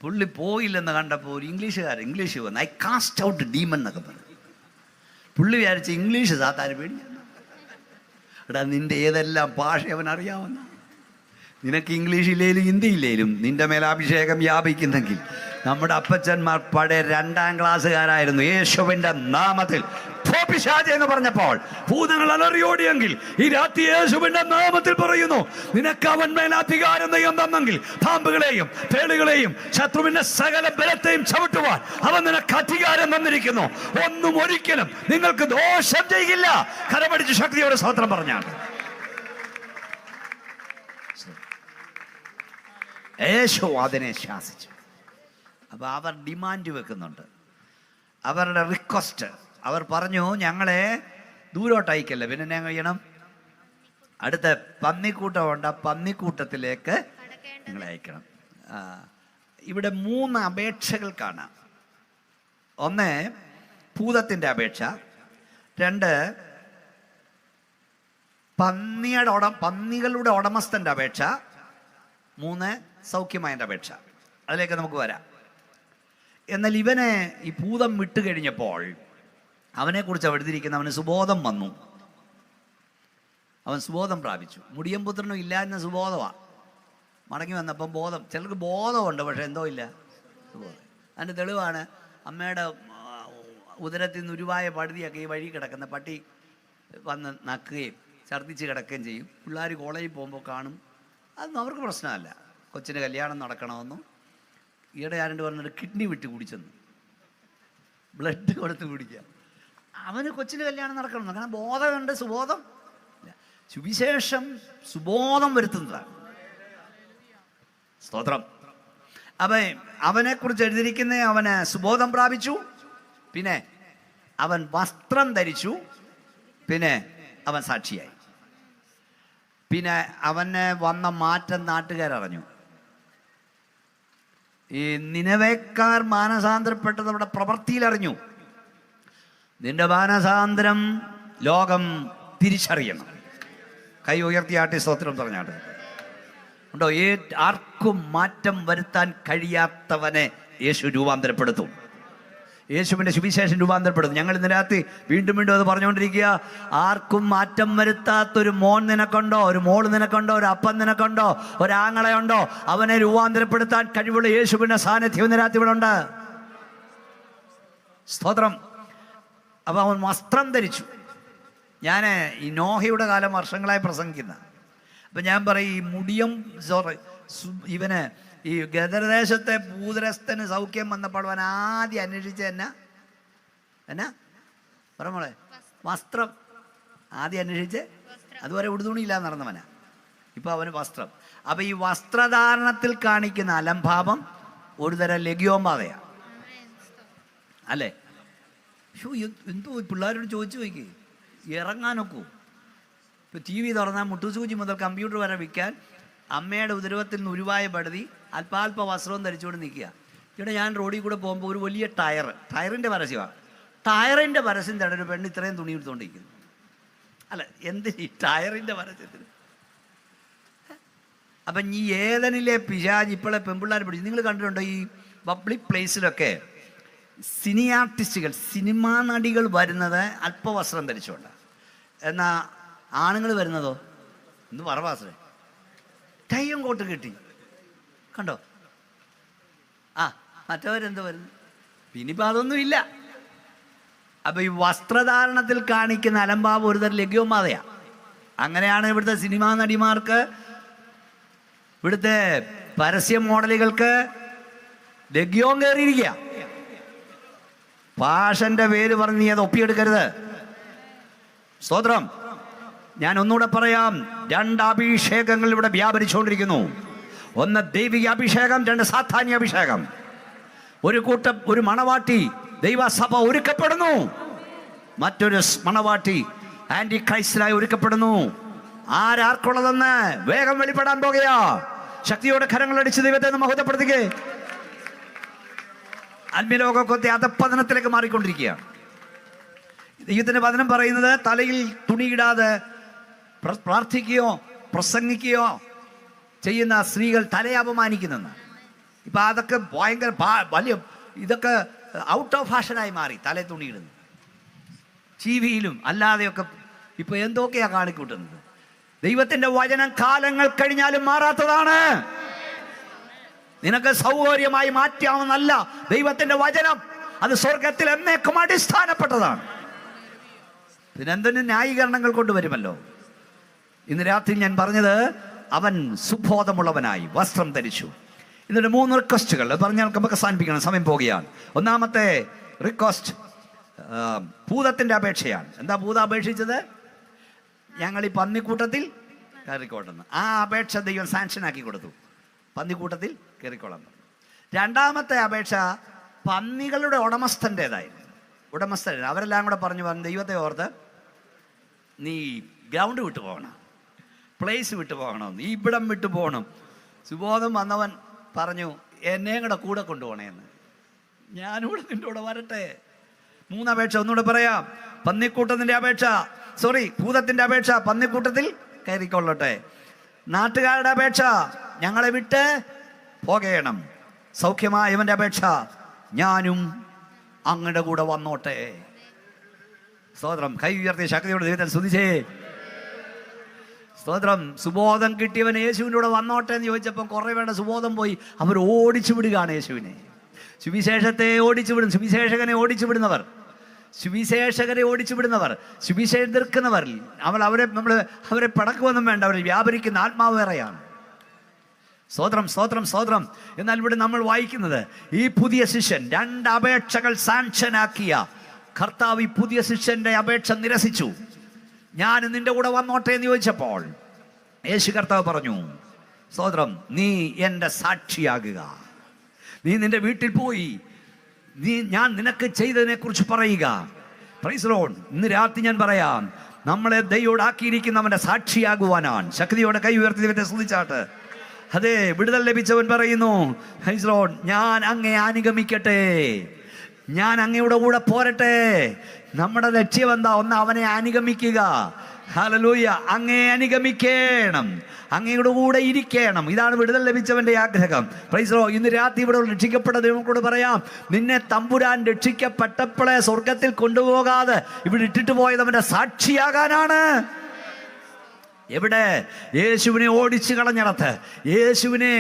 പുള്ളി പോയില്ലെന്ന് കണ്ടപ്പോൾ ഒരു ഇംഗ്ലീഷ് വന്ന് ഐ കാസ്റ്റ് ഔട്ട് ഡീമൺ എന്നൊക്കെ പറഞ്ഞു. പുള്ളി വിചാരിച്ച് ഇംഗ്ലീഷ് സാത്താൻ പേടിയാണ്. എടാ നിൻ്റെ ഏതെല്ലാം ഭാഷ അവൻ അറിയാവുന്ന, നിനക്ക് ഇംഗ്ലീഷ് ഇല്ലേലും ഹിന്ദി ഇല്ലേലും നിൻ്റെ മേലാഭിഷേകം വ്യാപിക്കുന്നെങ്കിൽ. നമ്മുടെ അപ്പച്ചന്മാർ പഴയ 2ാം ക്ലാസ്സുകാരായിരുന്നു. യേശുവിൻ്റെ നാമത്തിൽ പിശാചേ എന്ന് പറഞ്ഞപ്പോൾ ഭൂതങ്ങൾ അലറിയോടിയെങ്കിൽ ഈ രാത്രി യേശുവിന്റെ നാമത്തിൽ പറയുന്നു, നിനക്ക് അവൻ മേൽ അധികാരം തന്നെങ്കിൽ പാമ്പുകളെയും തേളുകളെയും ശത്രുവിന്റെ സകല ബലത്തെയും ചവിട്ടുവാൻ അവൻ നിനക്ക് അധികാരം തന്നിരിക്കുന്നു. ഒന്നും ഒരിക്കലും നിങ്ങൾക്ക് ദോഷം ചെയ്യില്ല. കരമടിച്ച് ശക്തിയോടെ സ്തോത്രം പറഞ്ഞാണ് യേശു അതിനെ ശാസിച്ചു. അപ്പൊ അവർ ഡിമാൻഡ് വെക്കുന്നുണ്ട്, അവരുടെ റിക്വസ്റ്റ്. അവർ പറഞ്ഞു, ഞങ്ങളെ ദൂരോട്ട് അയക്കല്ല, പിന്നെ ഞങ്ങൾ ചെയ്യണം, അടുത്ത പന്നിക്കൂട്ടമുണ്ട്, പന്നിക്കൂട്ടത്തിലേക്ക് നിങ്ങളെ അയക്കണം. ഇവിടെ 3 അപേക്ഷകൾ കാണാം. 1 ഭൂതത്തിൻ്റെ അപേക്ഷ, 2 പന്നികളുടെ ഉടമസ്ഥൻ്റെ അപേക്ഷ, 3 സൗഖ്യമായതിൻ്റെ അപേക്ഷ. അതിലേക്ക് നമുക്ക് വരാം. എന്നാൽ ഇവനെ ഈ ഭൂതം വിട്ടുകഴിഞ്ഞപ്പോൾ അവനെക്കുറിച്ച് എഴുതിയിരിക്കുന്ന അവന് സുബോധം വന്നു, അവൻ സുബോധം പ്രാപിച്ചു. മുടിയംപുത്രനും ഇല്ലായിരുന്ന സുബോധമാണ്. മടങ്ങി വന്നപ്പം ബോധം, ചിലർക്ക് ബോധമുണ്ട് പക്ഷെ എന്തോ ഇല്ല സുബോധം. അതിൻ്റെ തെളിവാണ് അമ്മയുടെ ഉദരത്തിൽ നിന്ന് ഉരുവായ പടുതിയൊക്കെ ഈ വഴി കിടക്കുന്ന പട്ടി വന്ന് നക്കുകയും ഛർദ്ദിച്ച് കിടക്കുകയും ചെയ്യും. പിള്ളേർ കോളേജിൽ പോകുമ്പോൾ കാണും. അതൊന്നും അവർക്ക് പ്രശ്നമല്ല. കൊച്ചിന് കല്യാണം നടക്കണമെന്നും ഈയിടെ ആരണ്ട് പറഞ്ഞിട്ട് കിഡ്നി വിട്ട് കുടിച്ചെന്ന്, ബ്ലഡ് കൊടുത്ത് കുടിക്കുക. അവന് കൊച്ചിന് കല്യാണം നടക്കണം, കാരണം ബോധമുണ്ട്, സുബോധം. സുവിശേഷം സുബോധം വരുത്തുന്നതാണ്. സ്തോത്രം. അപ്പം അവനെക്കുറിച്ച് എഴുതിയിരിക്കുന്ന അവന് സുബോധം പ്രാപിച്ചു, പിന്നെ അവൻ വസ്ത്രം ധരിച്ചു, പിന്നെ അവൻ സാക്ഷിയായി. പിന്നെ അവന് വന്ന മാറ്റം നാട്ടുകാരറിഞ്ഞു. ഈ നിനവേക്കാർ മാനസാന്തരപ്പെട്ടത് അവിടെ പ്രവൃത്തിയിലറിഞ്ഞു. നിന്റെ മാനസാന്തരം ലോകം തിരിച്ചറിയണം. കൈ ഉയർത്തിയാട്ടി സ്തോത്രം പറഞ്ഞാട്ട് ഉണ്ടോ? ആർക്കും മാറ്റം വരുത്താൻ കഴിയാത്തവനെ യേശു രൂപാന്തരപ്പെടുത്തും. യേശുവിൻ്റെ സുവിശേഷം രൂപാന്തരപ്പെടുത്തും. ഞങ്ങൾ ഇന്ന് രാത്രി വീണ്ടും അത് പറഞ്ഞുകൊണ്ടിരിക്കുക. ആർക്കും മാറ്റം വരുത്താത്തൊരു മോൻ നിനക്കുണ്ടോ, ഒരു മോള് നിനക്കുണ്ടോ, ഒരു അപ്പൻ നിനക്കുണ്ടോ, ഒരാങ്ങളയുണ്ടോ, അവനെ രൂപാന്തരപ്പെടുത്താൻ കഴിവുള്ള യേശുവിൻ്റെ സാന്നിധ്യം ഇന്ന് രാത്രി ഇവിടെ ഉണ്ട്. സ്തോത്രം. അപ്പം അവൻ വസ്ത്രം ധരിച്ചു. ഞാൻ ഈ നോഹയുടെ കാലം വർഷങ്ങളായി പ്രസംഗിക്കുന്ന, അപ്പം ഞാൻ പറയും ഈ മുടിയം ഇവന് ഈ ഗദരദേശത്തെ ഭൂതരസ്ഥന് സൗഖ്യം വന്നപ്പോൾ അവൻ ആദ്യം അന്വേഷിച്ച എന്നാ പറമോളെ, വസ്ത്രം ആദ്യം അന്വേഷിച്ച്. അതുവരെ ഉടുതുണിയില്ലാതെ നടന്നവനാ, ഇപ്പം അവന് വസ്ത്രം. അപ്പം ഈ വസ്ത്രധാരണത്തിൽ കാണിക്കുന്ന അലംഭാവം ഒരുതരം ലഘ്യോപാതയാണ് അല്ലേ? എന്തോ പിള്ളേരോട് ചോദിച്ചു നോക്കി, ഇറങ്ങാനൊക്കൂ. ഇപ്പം ടി വി തുറന്നാൽ മുട്ടുസൂചി മുതൽ കമ്പ്യൂട്ടർ വരെ വിൽക്കാൻ അമ്മയുടെ ഉദരവത്തിൽ നിന്ന് ഉരുവായ പടുതി അല്പാൽപ വസ്ത്രവും ധരിച്ചുകൊണ്ട് നിൽക്കുക. ഇവിടെ ഞാൻ റോഡിൽ കൂടെ പോകുമ്പോൾ ഒരു വലിയ ടയറിൻ്റെ പരസ്യമാണ്. ടയറിൻ്റെ പരസ്യം തടൊരു പെണ്ണ് ഇത്രയും തുണി എടുത്തുകൊണ്ടിരിക്കുന്നു. അല്ല, എന്ത് ഈ ടയറിൻ്റെ പരസ്യത്തിന്? അപ്പം ഈ ഏതനിലെ പിശാച് ഇപ്പോഴെ പെൺപിള്ളേർ പിടിച്ചു. നിങ്ങൾ കണ്ടിട്ടുണ്ടോ ഈ പബ്ലിക് പ്ലേസിലൊക്കെ സിനി ആർട്ടിസ്റ്റുകൾ, സിനിമാ നടികൾ വരുന്നത് അല്പവസ്ത്രം ധരിച്ചുകൊണ്ട്, എന്നാൽ ആണുങ്ങൾ വരുന്നതോ ഇന്ന് പറവാസേ ടൈയും കോട്ട് കിട്ടി കണ്ടോ? മറ്റവരെന്തോ വരുന്നു. പിന്നിപ്പോൾ അതൊന്നുമില്ല. അപ്പം ഈ വസ്ത്രധാരണത്തിൽ കാണിക്കുന്ന അലംഭാവം ഒരുതരം ലഘ്യോമാതയാണ്. അങ്ങനെയാണ് ഇവിടുത്തെ സിനിമാ നടിമാർക്ക് ഇവിടുത്തെ പരസ്യ മോഡലുകൾക്ക് ലഗ്യോം കയറിയിരിക്കുക. പാഷന്റെ പേര് പറഞ്ഞ് നീ അത് ഒപ്പിയെടുക്കരുത്. സ്തോത്രം. ഞാൻ ഒന്നുകൂടെ പറയാം, 2 അഭിഷേകങ്ങൾ ഇവിടെ വ്യാപരിച്ചുകൊണ്ടിരിക്കുന്നു. ഒന്ന് ദൈവിക അഭിഷേകം, 2 സാത്താന്യ അഭിഷേകം. ഒരു മണവാട്ടി ദൈവസഭ ഒരുക്കപ്പെടുന്നു, മറ്റൊരു മണവാട്ടി ആന്റി ക്രൈസ്റ്റിലായി ഒരുക്കപ്പെടുന്നു. ആർക്കുള്ളതെന്ന് വേഗം വെളിപ്പെടാൻ പോകുകയാ. ശക്തിയോടെ കരങ്ങളടിച്ച് ദൈവത്തെ മഹത്വപ്പെടുത്തുകയെ. ആത്മീയലോകത്തെ അധപ്പതനത്തിലേക്ക് മാറിക്കൊണ്ടിരിക്കുകയാണ്. ദൈവത്തിന്റെ വചനം പറയുന്നത് തലയിൽ തുണിയിടാതെ പ്രാർത്ഥിക്കുകയോ പ്രസംഗിക്കുകയോ ചെയ്യുന്ന സ്ത്രീകൾ തലയെ അപമാനിക്കുന്നെന്ന്. ഇപ്പം അതൊക്കെ ഭയങ്കര വലിയ ഇതൊക്കെ ഔട്ട് ഓഫ് ഫാഷനായി മാറി. തലേ തുണിയിടുന്നു, ടിവിയിലും അല്ലാതെയൊക്കെ ഇപ്പം എന്തൊക്കെയാണ് കാണിക്കൂട്ടുന്നത്. ദൈവത്തിൻ്റെ വചനം കാലങ്ങൾ കഴിഞ്ഞാലും മാറാത്തതാണ്. നിനക്ക് സൗകര്യമായി മാറ്റാവുന്നല്ല ദൈവത്തിൻ്റെ വചനം. അത് സ്വർഗത്തിൽ എന്നേക്കും അടിസ്ഥാനപ്പെട്ടതാണ്. പിന്നെന്തിനും ന്യായീകരണങ്ങൾ കൊണ്ടുവരുമല്ലോ. ഇന്ന് രാത്രി ഞാൻ പറഞ്ഞത്, അവൻ സുബോധമുള്ളവനായി വസ്ത്രം ധരിച്ചു. എന്നിട്ട് 3 റിക്വസ്റ്റുകൾ പറഞ്ഞാൽ നമുക്ക് അവസാനിപ്പിക്കണം, സമയം പോകുകയാണ്. ഒന്നാമത്തെ റിക്വസ്റ്റ് ഭൂതത്തിൻ്റെ അപേക്ഷയാണ്. എന്താ ഭൂതം അപേക്ഷിച്ചത്? ഞങ്ങൾ ഈ പന്നിക്കൂട്ടത്തിൽ കയറിക്കോട്ടെന്ന്. ആ അപേക്ഷ ദൈവം സാങ്ഷനാക്കി കൊടുത്തു. പന്നിക്കൂട്ടത്തിൽ കയറിക്കോളാൻ പറഞ്ഞു. 2ാമത്തെ അപേക്ഷ പന്നികളുടെ ഉടമസ്ഥൻ്റെതായിരുന്നു. അവരെല്ലാം കൂടെ പറഞ്ഞു ദൈവത്തെ ഓർത്ത് നീ ഗ്രൗണ്ട് വിട്ടു പോകണം, പ്ലേസ് വിട്ടു പോകണം, നീ ഇവിടം വിട്ടു പോകണം. സുബോധം വന്നവൻ പറഞ്ഞു എന്നെയും കൂടെ കൊണ്ടുപോകണേന്ന്. ഞാനിവിടെ നിൻ്റെ കൂടെ വരട്ടെ. 3 അപേക്ഷ ഒന്നുകൂടെ പറയാം. പന്നിക്കൂട്ടത്തിൻ്റെ അപേക്ഷ, ഭൂതത്തിൻ്റെ അപേക്ഷ പന്നിക്കൂട്ടത്തിൽ കയറിക്കൊള്ളട്ടെ. നാട്ടുകാരുടെ അപേക്ഷ ഞങ്ങളെ വിട്ട് പോകണം. സൗഖ്യമായവൻ്റെ അപേക്ഷ ഞാനും അങ്ങയുടെ കൂടെ വന്നോട്ടെ. സ്തോത്രം. കൈ ഉയർത്തിയ ശക്തിയോട് ദൈവത്തെ സ്തുതിച്ചേ. സ്തോത്രം. സുബോധം കിട്ടിയവൻ യേശുവിൻ്റെ കൂടെ വന്നോട്ടെ എന്ന് ചോദിച്ചപ്പം കുറേ പേരുടെ സുബോധം പോയി. അവർ ഓടിച്ചു വിടുകയാണ് യേശുവിനെ. സുവിശേഷത്തെ ഓടിച്ചു വിടും. സുവിശേഷകരെ ഓടിച്ചു വിടുന്നവർ, സുവിശേഷം എതിർക്കുന്നവർ, അവരെ പടക്കുമൊന്നും വേണ്ട. അവർ വ്യാപരിക്കുന്ന ആത്മാവ് വേറെയാണ്. സ്തോത്രം. എന്നാൽ ഇവിടെ നമ്മൾ വായിക്കുന്നത് ഈ പുതിയ ശിഷ്യൻ 2 അപേക്ഷകൾ സാങ്ഷനാക്കിയ കർത്താവ് ഈ പുതിയ ശിഷ്യന്റെ അപേക്ഷ നിരസിച്ചു. ഞാൻ നിന്റെ കൂടെ വന്നോട്ടെ എന്ന് ചോദിച്ചപ്പോൾ യേശു കർത്താവ് പറഞ്ഞു, സ്തോത്രം, നീ എൻ്റെ സാക്ഷിയാകുക. നീ നിന്റെ വീട്ടിൽ പോയി ഞാൻ നിനക്ക് ചെയ്തതിനെ കുറിച്ച് പറയുക. Praise Lord. ഇന്ന് രാത്രി ഞാൻ പറയാം, നമ്മളെ ദൈവോടാക്കിയിരിക്കുന്നവന്റെ സാക്ഷിയാകുവാനാണ്. ശക്തിയോടെ കൈ ഉയർത്തി ദൈവത്തെ സ്തുതിച്ചാട്ട്. അതെ, വിടുതൽ ലഭിച്ചവൻ പറയുന്നു, പ്രൈസ് ലോർഡ്, ഞാൻ അങ്ങേ അനുഗമിക്കട്ടെ, ഞാൻ അങ്ങയുടെ കൂടെ പോരട്ടെ. നമ്മുടെ ലക്ഷ്യം എന്താ? ഒന്ന് അവനെ അനുഗമിക്കുക. ഹല്ലേലൂയ. അങ്ങേ അനുഗമിക്കണം, അങ്ങയുടെ കൂടെ ഇരിക്കണം. ഇതാണ് വിടുതൽ ലഭിച്ചവന്റെ ആഗ്രഹം. Praise Lord. ഇന്ന് രാത്രി ഇവിടെ രക്ഷിക്കപ്പെട്ട ദൈവങ്ങളോട് പറയാം, നിന്നെ തമ്പുരാൻ രക്ഷിക്കപ്പെട്ടപ്പോഴേ സ്വർഗത്തിൽ കൊണ്ടുപോകാതെ ഇവിടെ ഇട്ടിട്ട് പോയത് അവന്റെ സാക്ഷിയാകാനാണ്. എവിടെ? യേശുവിനെ ഓടിച്ചു കളഞ്ഞിടത്ത്, യേശുവിനെ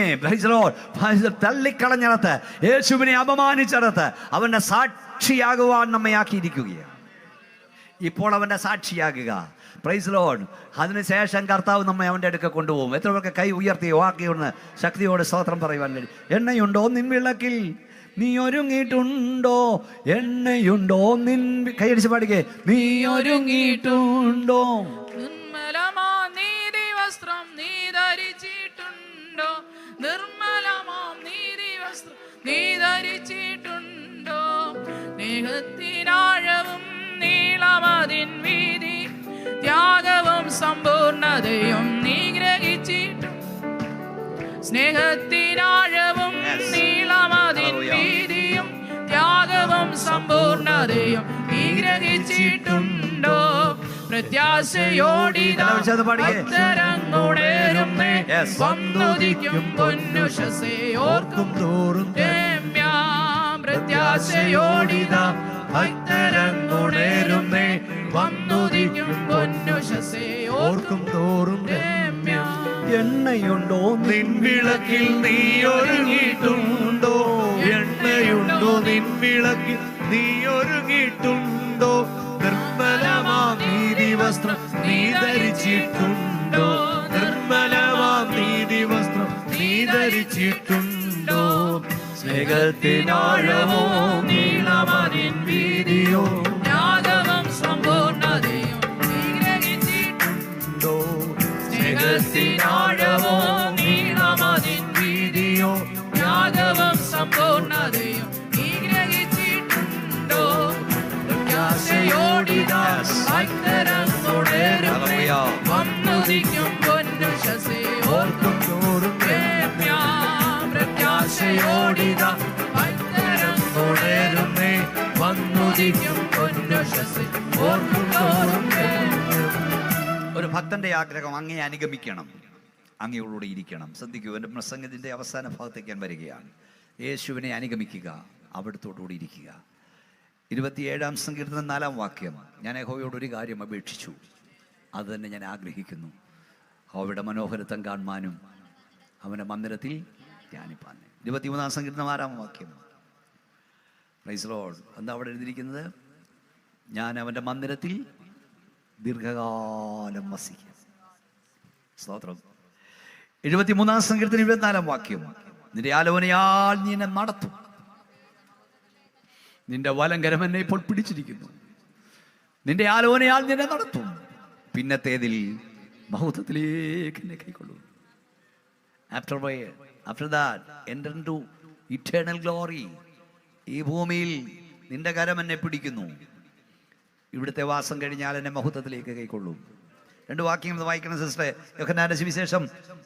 തള്ളിക്കളഞ്ഞിടത്ത്, യേശുവിനെ അപമാനിച്ചിടത്ത് അവന്റെ സാക്ഷിയാകുവാൻ നമ്മെ ആക്കിയിരിക്കുകയാണ്. ഇപ്പോൾ അവന്റെ സാക്ഷിയാകുക. Praise Lord. അതിനുശേഷം കർത്താവ് നമ്മെ അവൻ്റെ അടുക്ക കൊണ്ടുപോകും. എത്ര പേർക്ക് കൈ ഉയർത്തി വാക്കിയൊന്ന് ശക്തിയോട് സ്തോത്രം പറയുവാൻ കഴിയും? എണ്ണയുണ്ടോ നിൻ വിളക്കിൽ നീ ഒരുങ്ങിയിട്ടുണ്ടോ? എണ്ണയുണ്ടോ നിൻ, കൈയടിച്ച് പാടിക്കേ, നീ ഒരുങ്ങിയിട്ടുണ്ടോ? നിർമ്മലമാം നീതി വസ്ത്രം നീ ധരിച്ചിട്ടുണ്ടോ? നിർമ്മലമാം നീതി വസ്ത്രം നീ ധരിച്ചിട്ടുണ്ടോ? സ്നേഹത്തിനാഴവും നീളമതിൻ വീതി ത്യാഗവും സമ്പൂർണതയും നീ ഗ്രഹിച്ചിട്ടും. സ്നേഹത്തിനാഴവും നീളമതിൻ വീതിയും ത്യാഗവും സമ്പൂർണതയും നീ ഗ്രഹിച്ചിട്ടുണ്ടോ? പ്രത്യാശയോടിതരങ്ങുടേരുന്നേ വന്നുദിക്കും പൊന്നുഷസേ ഓർക്കും തോറും രമ്യാം. പ്രത്യാശയോടിത ഭക്തരങ്ങുടേരുന്നേ വന്നുദിക്കും പൊന്നുഷസേ ഓർക്കും തോറും രമ്യാം. എണ്ണയുണ്ടോ നിൻ വിളക്കിൽ നീ ഒരുങ്ങിയിട്ടുണ്ടോ? എണ്ണയുണ്ടോ നിൻ വിളക്കിൽ നീ ഒരുങ്ങിയിട്ടുണ്ടോ? നിർമ്മലമാം നീതി വസ്ത്രം നീ ധരിച്ചിട്ടുണ്ടോ? നിർമ്മലമാം നീതി വസ്ത്രം നീ ഗ്രഹിച്ചിട്ടുണ്ടോ? സ്നേഹത്തിനാഴമോ നീളമതിൻ വീതിയോ യാഗവും സമ്പൂർണ്ണതയും നീ ഗ്രഹിച്ചിട്ടുണ്ടോ? സ്നേഹത്തിനാഴമോ നീളമതിൻ വീതിയോ യാഗവും സമ്പൂർണ്ണതയും നീ ഗ്രഹിച്ചിട്ടുണ്ടോ? പ്രത്യാശയോടിതാ ഭക്തരം തുടരുമേ, വന്നുദിക്കും പൊന്നുഷസേ ഓർക്കും തോറും പ്രത്യാശയോടിതാ ഭക്തരം തുടരുമേ, വന്നുദിക്കും പൊന്നുഷസേ ഓർക്കും തോറും. ഒരു ഭക്തന്റെ ആഗ്രഹം അങ്ങയെ അനുഗമിക്കണം, അങ്ങയോടുകൂടി ഇരിക്കണം. ശ്രദ്ധിക്കൂ, എൻ്റെ പ്രസംഗത്തിൻ്റെ അവസാന ഭാഗത്തേക്ക് ഞാൻ വരികയാണ്. യേശുവിനെ അനുഗമിക്കുക, അവിടുത്തോടുകൂടി ഇരിക്കുക. 27-ാം സങ്കീർത്തനം 4-ാം വാക്യം, ഞാൻ യഹോവയോടൊരു കാര്യം അപേക്ഷിച്ചു, അത് തന്നെ ഞാൻ ആഗ്രഹിക്കുന്നു, യഹോവയുടെ മനോഹരത്വം കാണുവാനും അവൻ്റെ മന്ദിരത്തിൽ ധ്യാനിപ്പാൻ. 23-ാം സങ്കീർത്തനം 6-ാം വാക്യം, പ്രൈസ് ലോർഡ്. എന്താ അവിടെ എഴുതിയിരിക്കുന്നത്? ഞാൻ അവൻ്റെ മന്ദിരത്തിൽ ദീർഘകാലം വസിക്കും. സ്തോത്രം. 73-ാം സങ്കീർത്തനം 24-ാം വാക്യം, നിന്റെ ആലോചനയാൽ നീ എന്നെ നടത്തും, നിന്റെ വലങ്കരം എന്നെ ഇപ്പോൾ പിടിച്ചിരിക്കുന്നു, നിന്റെ ആലോചനയാൽ നിന്നെ നടത്തും, പിന്നത്തേതിൽ മഹത്വത്തിലേക്ക് എന്നെ കൈക്കൊള്ളും. After that, enter into eternal glory. ഈ ഭൂമിയിൽ നിന്റെ കരം എന്നെ പിടിക്കുന്നു, ഇവിടുത്തെ വാസം കഴിഞ്ഞാൽ എന്നെ മഹത്വത്തിലേക്ക് കൈക്കൊള്ളും. 2 വാക്യങ്ങൾ വായിക്കണം സിസ്റ്ററെ. യോഹന്നാന്റെ സുവിശേഷം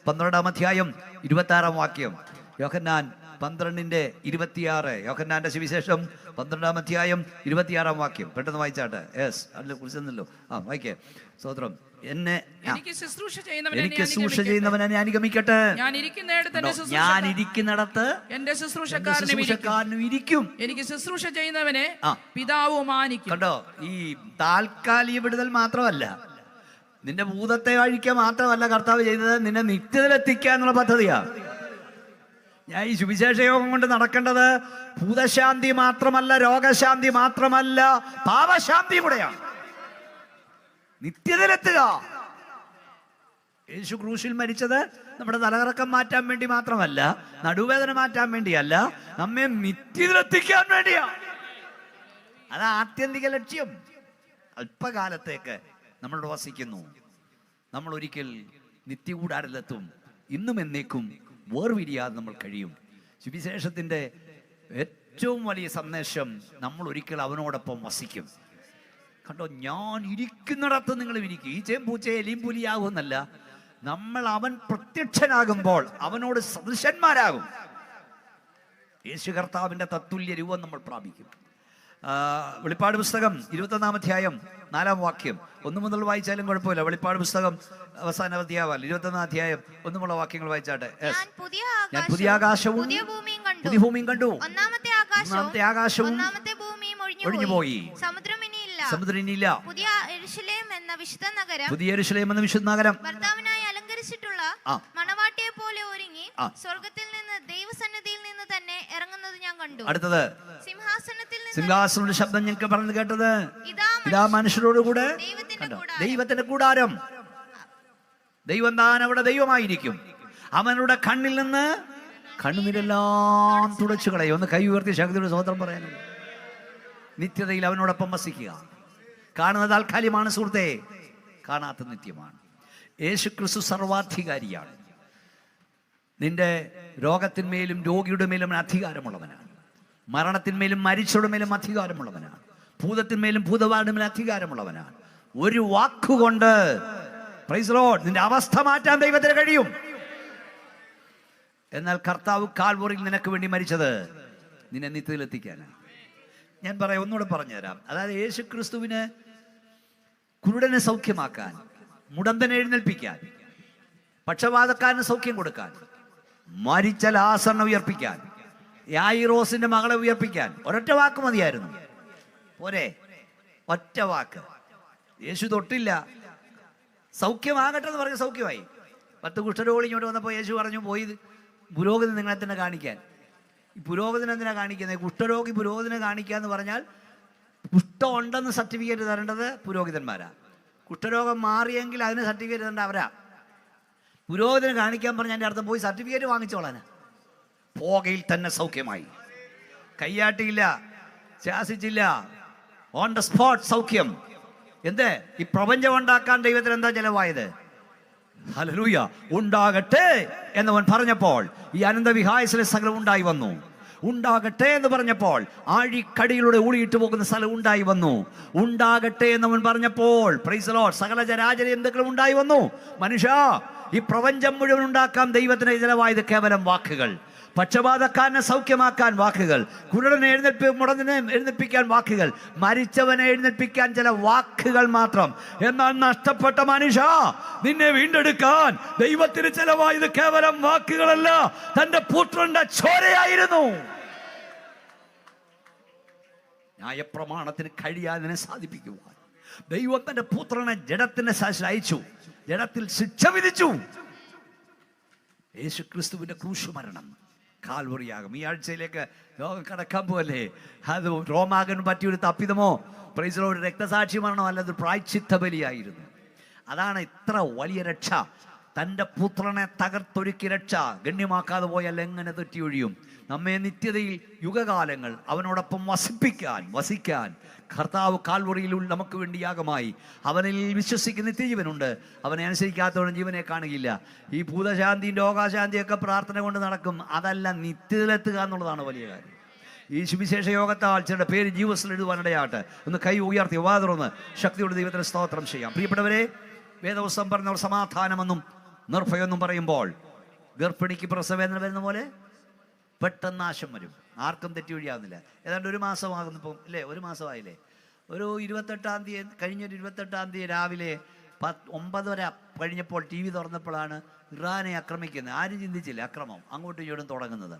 12-ാം അധ്യായം 26-ാം വാക്യം. യോഹന്നാൻ 12:26. യോഹന്നാന്റെ സുവിശേഷം 12-ാം അധ്യായം 26-ാം വാക്യം. പെട്ടെന്ന് വായിച്ചാട്ടെ. യെസ്, അതിനെ കുറിച്ചല്ലോ. വായിക്കേ. സ്തോത്രം. എനിക്ക് ശുശ്രൂഷ ചെയ്യുന്നവൻ എന്നെ അനുഗമിക്കട്ടെ. ഞാൻ ഇരിക്കുന്നിടത്ത് എന്റെ ശുശ്രൂഷക്കാരനും ഇരിക്കും. എനിക്ക് ശുശ്രൂഷ ചെയ്യുന്നവനെ പിതാവ് മാനിക്കും. കണ്ടോ, ഈ താൽക്കാലിക വിടുതൽ മാത്രമല്ല, നിന്റെ ഭൂതത്തെ അഴിക്കുക മാത്രമല്ല കർത്താവ് ചെയ്തത്, നിന്നെ നിത്യത്തിലെത്തിക്കുക എന്നുള്ള പദ്ധതിയാ. ഞാൻ ഈ സുവിശേഷ യോഗം കൊണ്ട് നടക്കേണ്ടത് ഭൂതശാന്തി മാത്രമല്ല, രോഗശാന്തി മാത്രമല്ല, പാപശാന്തി കൂടെയാണ്. നിത്യത്തിലെത്തുക. യേശു ക്രൂശിൽ മരിച്ചത് നമ്മുടെ തലകറക്കം മാറ്റാൻ വേണ്ടി മാത്രമല്ല, നടുവേദന മാറ്റാൻ വേണ്ടിയല്ല, നമ്മെ നിത്യത്തിലെത്തിക്കാൻ വേണ്ടിയാ. അത് ആത്യന്തിക ലക്ഷ്യം. അല്പകാലത്തേക്ക് നമ്മളിവിടെ വസിക്കുന്നു, നമ്മൾ ഒരിക്കൽ നിത്യകൂടാരത്തിലെത്തും. ഇന്നും എന്നേക്കും വേർവിരിയാതെ നമ്മൾ കഴിയും. സുവിശേഷത്തിൻ്റെ ഏറ്റവും വലിയ സന്ദേശം, നമ്മൾ ഒരിക്കൽ അവനോടൊപ്പം വസിക്കും. കണ്ടോ, ഞാൻ ഇരിക്കുന്നിടത്ത് നിങ്ങൾ ഇരിക്കും. ഈ ചേമ്പൂച്ചയെ എലിയും പുലിയാകുമെന്നല്ല, നമ്മൾ അവൻ പ്രത്യക്ഷനാകുമ്പോൾ അവനോട് സദൃശന്മാരാകും. യേശു കർത്താവിൻ്റെ തത്തുല്യ രൂപം നമ്മൾ പ്രാപിക്കും. വെളിപ്പാട് പുസ്തകം 21-ാം അധ്യായം 4-ാം വാക്യം. 1 മുതൽ വായിച്ചാലും കുഴപ്പമില്ല. വെളിപ്പാട് പുസ്തകം അവസാന അധ്യായം 21-ാം അധ്യായം 1 മുതൽ വാക്യങ്ങൾ വായിച്ചാട്ടെ. ഞാൻ പുതിയ ആകാശവും പുതിയ ഭൂമിയും കണ്ടു. ഒന്നാമത്തെ ആകാശവും ഒഴിഞ്ഞുപോയി, സമുദ്രം ഇനിയില്ല. പുതിയ യെരൂശലേം എന്ന വിശുദ്ധ നഗരം ഭർത്താവിനായി അലങ്കരിച്ചിട്ടുള്ള മണവാട്ടിയെ പോലെ ഒരുങ്ങി സ്വർഗ്ഗത്തിൽ നിന്ന് ദൈവസന്നിധിയിൽ നിന്ന് തന്നെ ഇറങ്ങുന്നത് ഞാൻ കണ്ടു. അടുത്തത്, സിംഹാസനത്തിന്റെ ശബ്ദം ഞങ്ങൾക്ക് പറഞ്ഞു കേട്ടത്, ഇതാ മനുഷ്യരോടുകൂടെ ദൈവത്തിന്റെ കൂടാരം. ദൈവം താൻ അവിടെ ദൈവമായിരിക്കും. അവനുടെ കണ്ണിൽ നിന്ന് കണ്ണുനീരെല്ലാം തുടച്ചു കളയും. ഒന്ന് കൈ ഉയർത്തി ശക്തിയുടെ സ്വതന്ത്രം പറയാനും. നിത്യതയിൽ അവനോടൊപ്പം വസിക്കുക. കാണുന്നത് താൽക്കാലികമാണ് സുഹൃത്തെ, കാണാത്ത നിത്യമാണ്. യേശു ക്രിസ്തു സർവാധികാരിയാണ്. നിന്റെ രോഗത്തിന്മേലും രോഗിയുടെ മേലും അധികാരമുള്ളവനാണ്. മരണത്തിന്മേലും മരിച്ചവരുടെ മേലും അധികാരമുള്ളവനാണ്. ഭൂതത്തിന്മേലും ഭൂതവാരുടെ മേലും അധികാരമുള്ളവനാണ്. ഒരു വാക്കുകൊണ്ട് പ്രൈസ് ലോർഡ് നിന്റെ അവസ്ഥ മാറ്റാൻ ദൈവത്തിന് കഴിയും. എന്നാൽ കർത്താവ് കാൽവറിയിൽ നിനക്ക് വേണ്ടി മരിച്ചത് നിന്നെ നിത്യത്തിലെത്തിക്കാനാണ്. ഞാൻ ഒന്നുകൂടെ പറഞ്ഞുതരാം. അതായത് യേശു ക്രിസ്തുവിന് കുരുടനെ സൗഖ്യമാക്കാൻ, മുടന്തനെ എഴുന്നേൽപ്പിക്കാൻ, പക്ഷപാതക്കാരന് സൗഖ്യം കൊടുക്കാൻ, മരിച്ച ലാസറിനെ ഉയർപ്പിക്കാൻ, യായിറോസിന്റെ മകളെ ഉയർപ്പിക്കാൻ ഒരൊറ്റ വാക്ക് മതിയായിരുന്നു. പോരെ, ഒറ്റ വാക്ക്. യേശു തൊട്ടില്ല, സൗഖ്യമാകട്ടെ എന്ന് പറഞ്ഞ സൗഖ്യമായി. 10 കുഷ്ഠരോഗി ഇങ്ങോട്ട് വന്നപ്പോൾ യേശു പറഞ്ഞു, പോയി പുരോഗതി നിങ്ങളെ തന്നെ കാണിക്കാൻ. ഈ പുരോഗതിനെ എന്തിനാ കാണിക്കുന്നത്? കുഷ്ഠരോഗി പുരോഗതിനെ കാണിക്കുക എന്ന് പറഞ്ഞാൽ കുഷ്ഠം ഉണ്ടെന്ന് സർട്ടിഫിക്കറ്റ് തരേണ്ടത് പുരോഹിതന്മാരാ. കുഷ്ഠരോഗം മാറിയെങ്കിൽ അതിന് സർട്ടിഫിക്കറ്റ് തരേണ്ട അവരാ. പുരോഹിതന് കാണിക്കാൻ പറഞ്ഞാൽ എൻ്റെ അർത്ഥം പോയി സർട്ടിഫിക്കറ്റ് വാങ്ങിച്ചോളാനാ. പോകയിൽ തന്നെ സൗഖ്യമായി. കയ്യാട്ടിയില്ല, ശാസിച്ചില്ല, ഓൺ ദ സ്പോട്ട് സൗഖ്യം. എന്ത് ഈ പ്രപഞ്ചം ഉണ്ടാക്കാൻ ദൈവത്തിന് എന്താ ചെലവായത്? ഹല്ലേലൂയ. ഉണ്ടാകട്ടെ എന്നവൻ പറഞ്ഞപ്പോൾ ഈ അനന്തവിഹായസിലെ സകലം ഉണ്ടായി വന്നു. ഉണ്ടാകട്ടെ എന്ന് പറഞ്ഞപ്പോൾ ആഴിക്കടിയിലൂടെ ഊളിയിട്ട് പോകുന്ന സ്ഥലം ഉണ്ടായി വന്നു. ഉണ്ടാകട്ടെ എന്നവൻ പറഞ്ഞപ്പോൾ പ്രൈസ് ദി ലോർഡ് സകല ചരാചര എന്തെങ്കിലും ഉണ്ടായി വന്നു. മനുഷ്യ, ഈ പ്രപഞ്ചം മുഴുവൻ ഉണ്ടാക്കാൻ ദൈവത്തിന് ചെലവായത് കേവലം വാക്കുകൾ. പക്ഷപാതക്കാരനെ സൗഖ്യമാക്കാൻ വാക്കുകൾ, കുരുടനെ മുടനെ എഴുന്നേൽപ്പിക്കാൻ വാക്കുകൾ, മരിച്ചവനെ എഴുന്നേൽപ്പിക്കാൻ ചില വാക്കുകൾ മാത്രം. എന്നാൽ നഷ്ടപ്പെട്ട മനുഷ്യ, നിന്നെ വീണ്ടെടുക്കാൻ ദൈവത്തിന് ചെലവായത് കേവലം വാക്കുകളല്ല, തന്റെ പുത്രന്റെ ചോരയായിരുന്നു. ന്യായപ്രമാണത്തിന് കഴിയാതിനെ സാധിപ്പിക്കുവാൻ ദൈവം തന്റെ പുത്രനെ ജഡത്തിന്റെ സാക്ഷിയിൽ അയച്ചു, ജഡത്തിൽ ശിക്ഷ വിധിച്ചു. യേശു ക്രിസ്തുവിന്റെ ക്രൂശുമരണം, കാൽവറിയാകും. ഈ ആഴ്ചയിലേക്ക് ലോകം കടക്കാൻ പോകല്ലേ. അത് റോമാകന് പറ്റിയൊരു തപ്പിതമോ പ്രൈസ് ഒരു രക്തസാക്ഷി മരണോ അല്ലത് പ്രായശ്ചിത്ത ബലിയായിരുന്നു. അതാണ് ഇത്ര വലിയ രക്ഷ. തൻ്റെ പുത്രനെ തകർത്തൊരുക്കി രക്ഷ ഗണ്യമാക്കാതെ പോയാൽ എങ്ങനെ തെറ്റിയൊഴിയും? നമ്മെ നിത്യതയിൽ യുഗകാലങ്ങൾ അവനോടൊപ്പം വസിക്കാൻ കർത്താവ് കാൽവറിയിൽ നമുക്ക് വേണ്ടി യാഗമായി. അവനിൽ വിശ്വസിക്കുന്ന നിത്യജീവനുണ്ട്. അവനെ അനുസരിക്കാത്തവനും ജീവനെ കാണുകയില്ല. ഈ ഭൂതശാന്തിയും രോഗാശാന്തിയൊക്കെ പ്രാർത്ഥന കൊണ്ട് നടക്കും. അതല്ല, നിത്യത്തിലെത്തുക എന്നുള്ളതാണ് വലിയ കാര്യം. ഈ സുവിശേഷ യോഗത്താൽ ചിലരുടെ പേര് ജീവസിൽ എഴുതുവാനിടയാട്ടെ. ഒന്ന് കൈ ഉയർത്തി വാതുറന്ന് ശക്തിയോട് ദൈവത്തിന് സ്തോത്രം ചെയ്യാം. പ്രിയപ്പെട്ടവരെ, വേദവസ്തം പറഞ്ഞവർ സമാധാനമെന്നും നിർഭയെന്നും പറയുമ്പോൾ ഗർഭിണിക്ക് പ്രസവേദന വരുന്ന പോലെ പെട്ടെന്ന് നാശം വരും. ആർക്കും തെറ്റി ഒഴിയാവുന്നില്ല. ഏതാണ്ട് ഒരു മാസമാകുന്നു ഇപ്പം, അല്ലേ? ഒരു മാസമായില്ലേ? ഒരു 28-ാം തീയതി കഴിഞ്ഞൊരു 28-ാം തീയതി രാവിലെ 9:30 കഴിഞ്ഞപ്പോൾ TV തുറന്നപ്പോഴാണ് ഇറാനെ ആക്രമിക്കുന്നത്. ആരും ചിന്തിച്ചില്ല അക്രമം അങ്ങോട്ടും ഇങ്ങോട്ടും തുടങ്ങുന്നത്.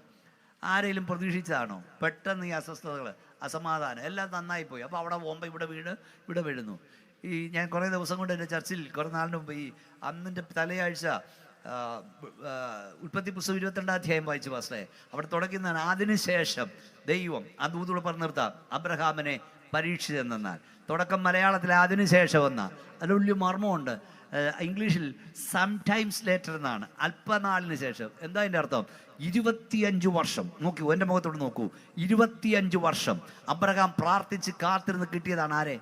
ആരെങ്കിലും പ്രതീക്ഷിച്ചതാണോ? പെട്ടെന്ന് ഈ അസ്വസ്ഥതകൾ, അസമാധാനം എല്ലാം നന്നായിപ്പോയി. അപ്പോൾ അവിടെ പോകുമ്പോൾ ഇവിടെ വീഴുന്നു. ഞാൻ കുറേ ദിവസം കൊണ്ട് എൻ്റെ ചർച്ചിൽ കുറേ നാളിന് മുമ്പ് ഈ അന്നിൻ്റെ തലയാഴ്ച ഉൽപ്പത്തി പുസ്തകം 22-ാം അധ്യായം വായിച്ചു പാസ്റ്റേ. അവിടെ തുടങ്ങുന്നതാണ്, അതിനുശേഷം ദൈവം അതുകൂടെ പറഞ്ഞു നിർത്താം, അബ്രഹാമിനെ പരീക്ഷിച്ചെന്നാൽ. തുടക്കം മലയാളത്തിൽ അതിനുശേഷം എന്ന അതിൽ വലിയ മർമ്മമുണ്ട്. ഇംഗ്ലീഷിൽ സംടൈംസ് ലേറ്റർ എന്നാണ്, അല്പനാളിന് ശേഷം. എന്താ അതിൻ്റെ അർത്ഥം? 25 വർഷം. നോക്കൂ, എൻ്റെ മുഖത്തോട് നോക്കൂ. 25 വർഷം അബ്രഹാം പ്രാർത്ഥിച്ച് കാത്തിരുന്ന് കിട്ടിയതാണ് ആരെ?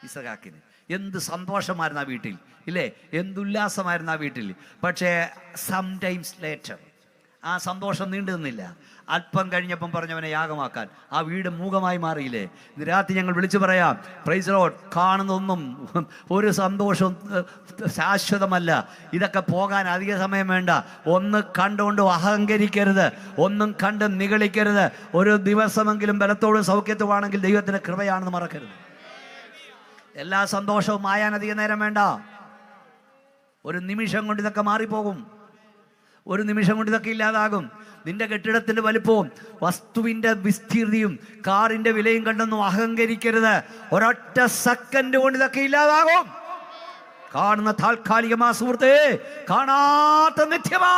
ഇസഹാക്കിന്. എന്ത് സന്തോഷമായിരുന്നു ആ വീട്ടിൽ, ഇല്ലേ? എന്തുല്ലാസമായിരുന്നു ആ വീട്ടിൽ. പക്ഷേ സംടൈംസ് ലേറ്റർ ആ സന്തോഷം നീണ്ടു നിന്നില്ല. അല്പം കഴിഞ്ഞപ്പം പറഞ്ഞവനെ യാഗമാക്കാൻ ആ വീട് മൂകമായി മാറിയില്ലേ? ഇന്ന് രാത്രി ഞങ്ങൾ വിളിച്ചു പറയാം, പ്രൈസ് ദി ലോർഡ്, കാണുന്നൊന്നും ഒരു സന്തോഷവും ശാശ്വതമല്ല. ഇതൊക്കെ പോകാൻ അധിക സമയം വേണ്ട. ഒന്ന് കണ്ടുകൊണ്ട് അഹങ്കരിക്കരുത്, ഒന്നും കണ്ട് നിഗളിക്കരുത്. ഒരു ദിവസമെങ്കിലും ബലത്തോടും സൗഖ്യത്തുമാണെങ്കിൽ ദൈവത്തിൻ്റെ കൃപയാണെന്ന് മറക്കരുത്. എല്ലാ സന്തോഷവും മായാൻ അധിക നേരം വേണ്ട. ഒരു നിമിഷം കൊണ്ട് ഇതൊക്കെ മാറിപ്പോകും. ഒരു നിമിഷം കൊണ്ട് ഇതൊക്കെ ഇല്ലാതാകും. നിന്റെ കെട്ടിടത്തിന്റെ വലിപ്പവും വസ്തുവിന്റെ വിസ്തീർണിയും കാറിന്റെ വിലയും കണ്ടൊന്നും അഹങ്കരിക്കരുത്. ഒരൊറ്റ സെക്കൻഡ് കൊണ്ട് ഇതൊക്കെ ഇല്ലാതാകും. കാണുന്ന താൽക്കാലികമാ സുഹൃത്തേ, കാണാത്ത നിത്യമാ.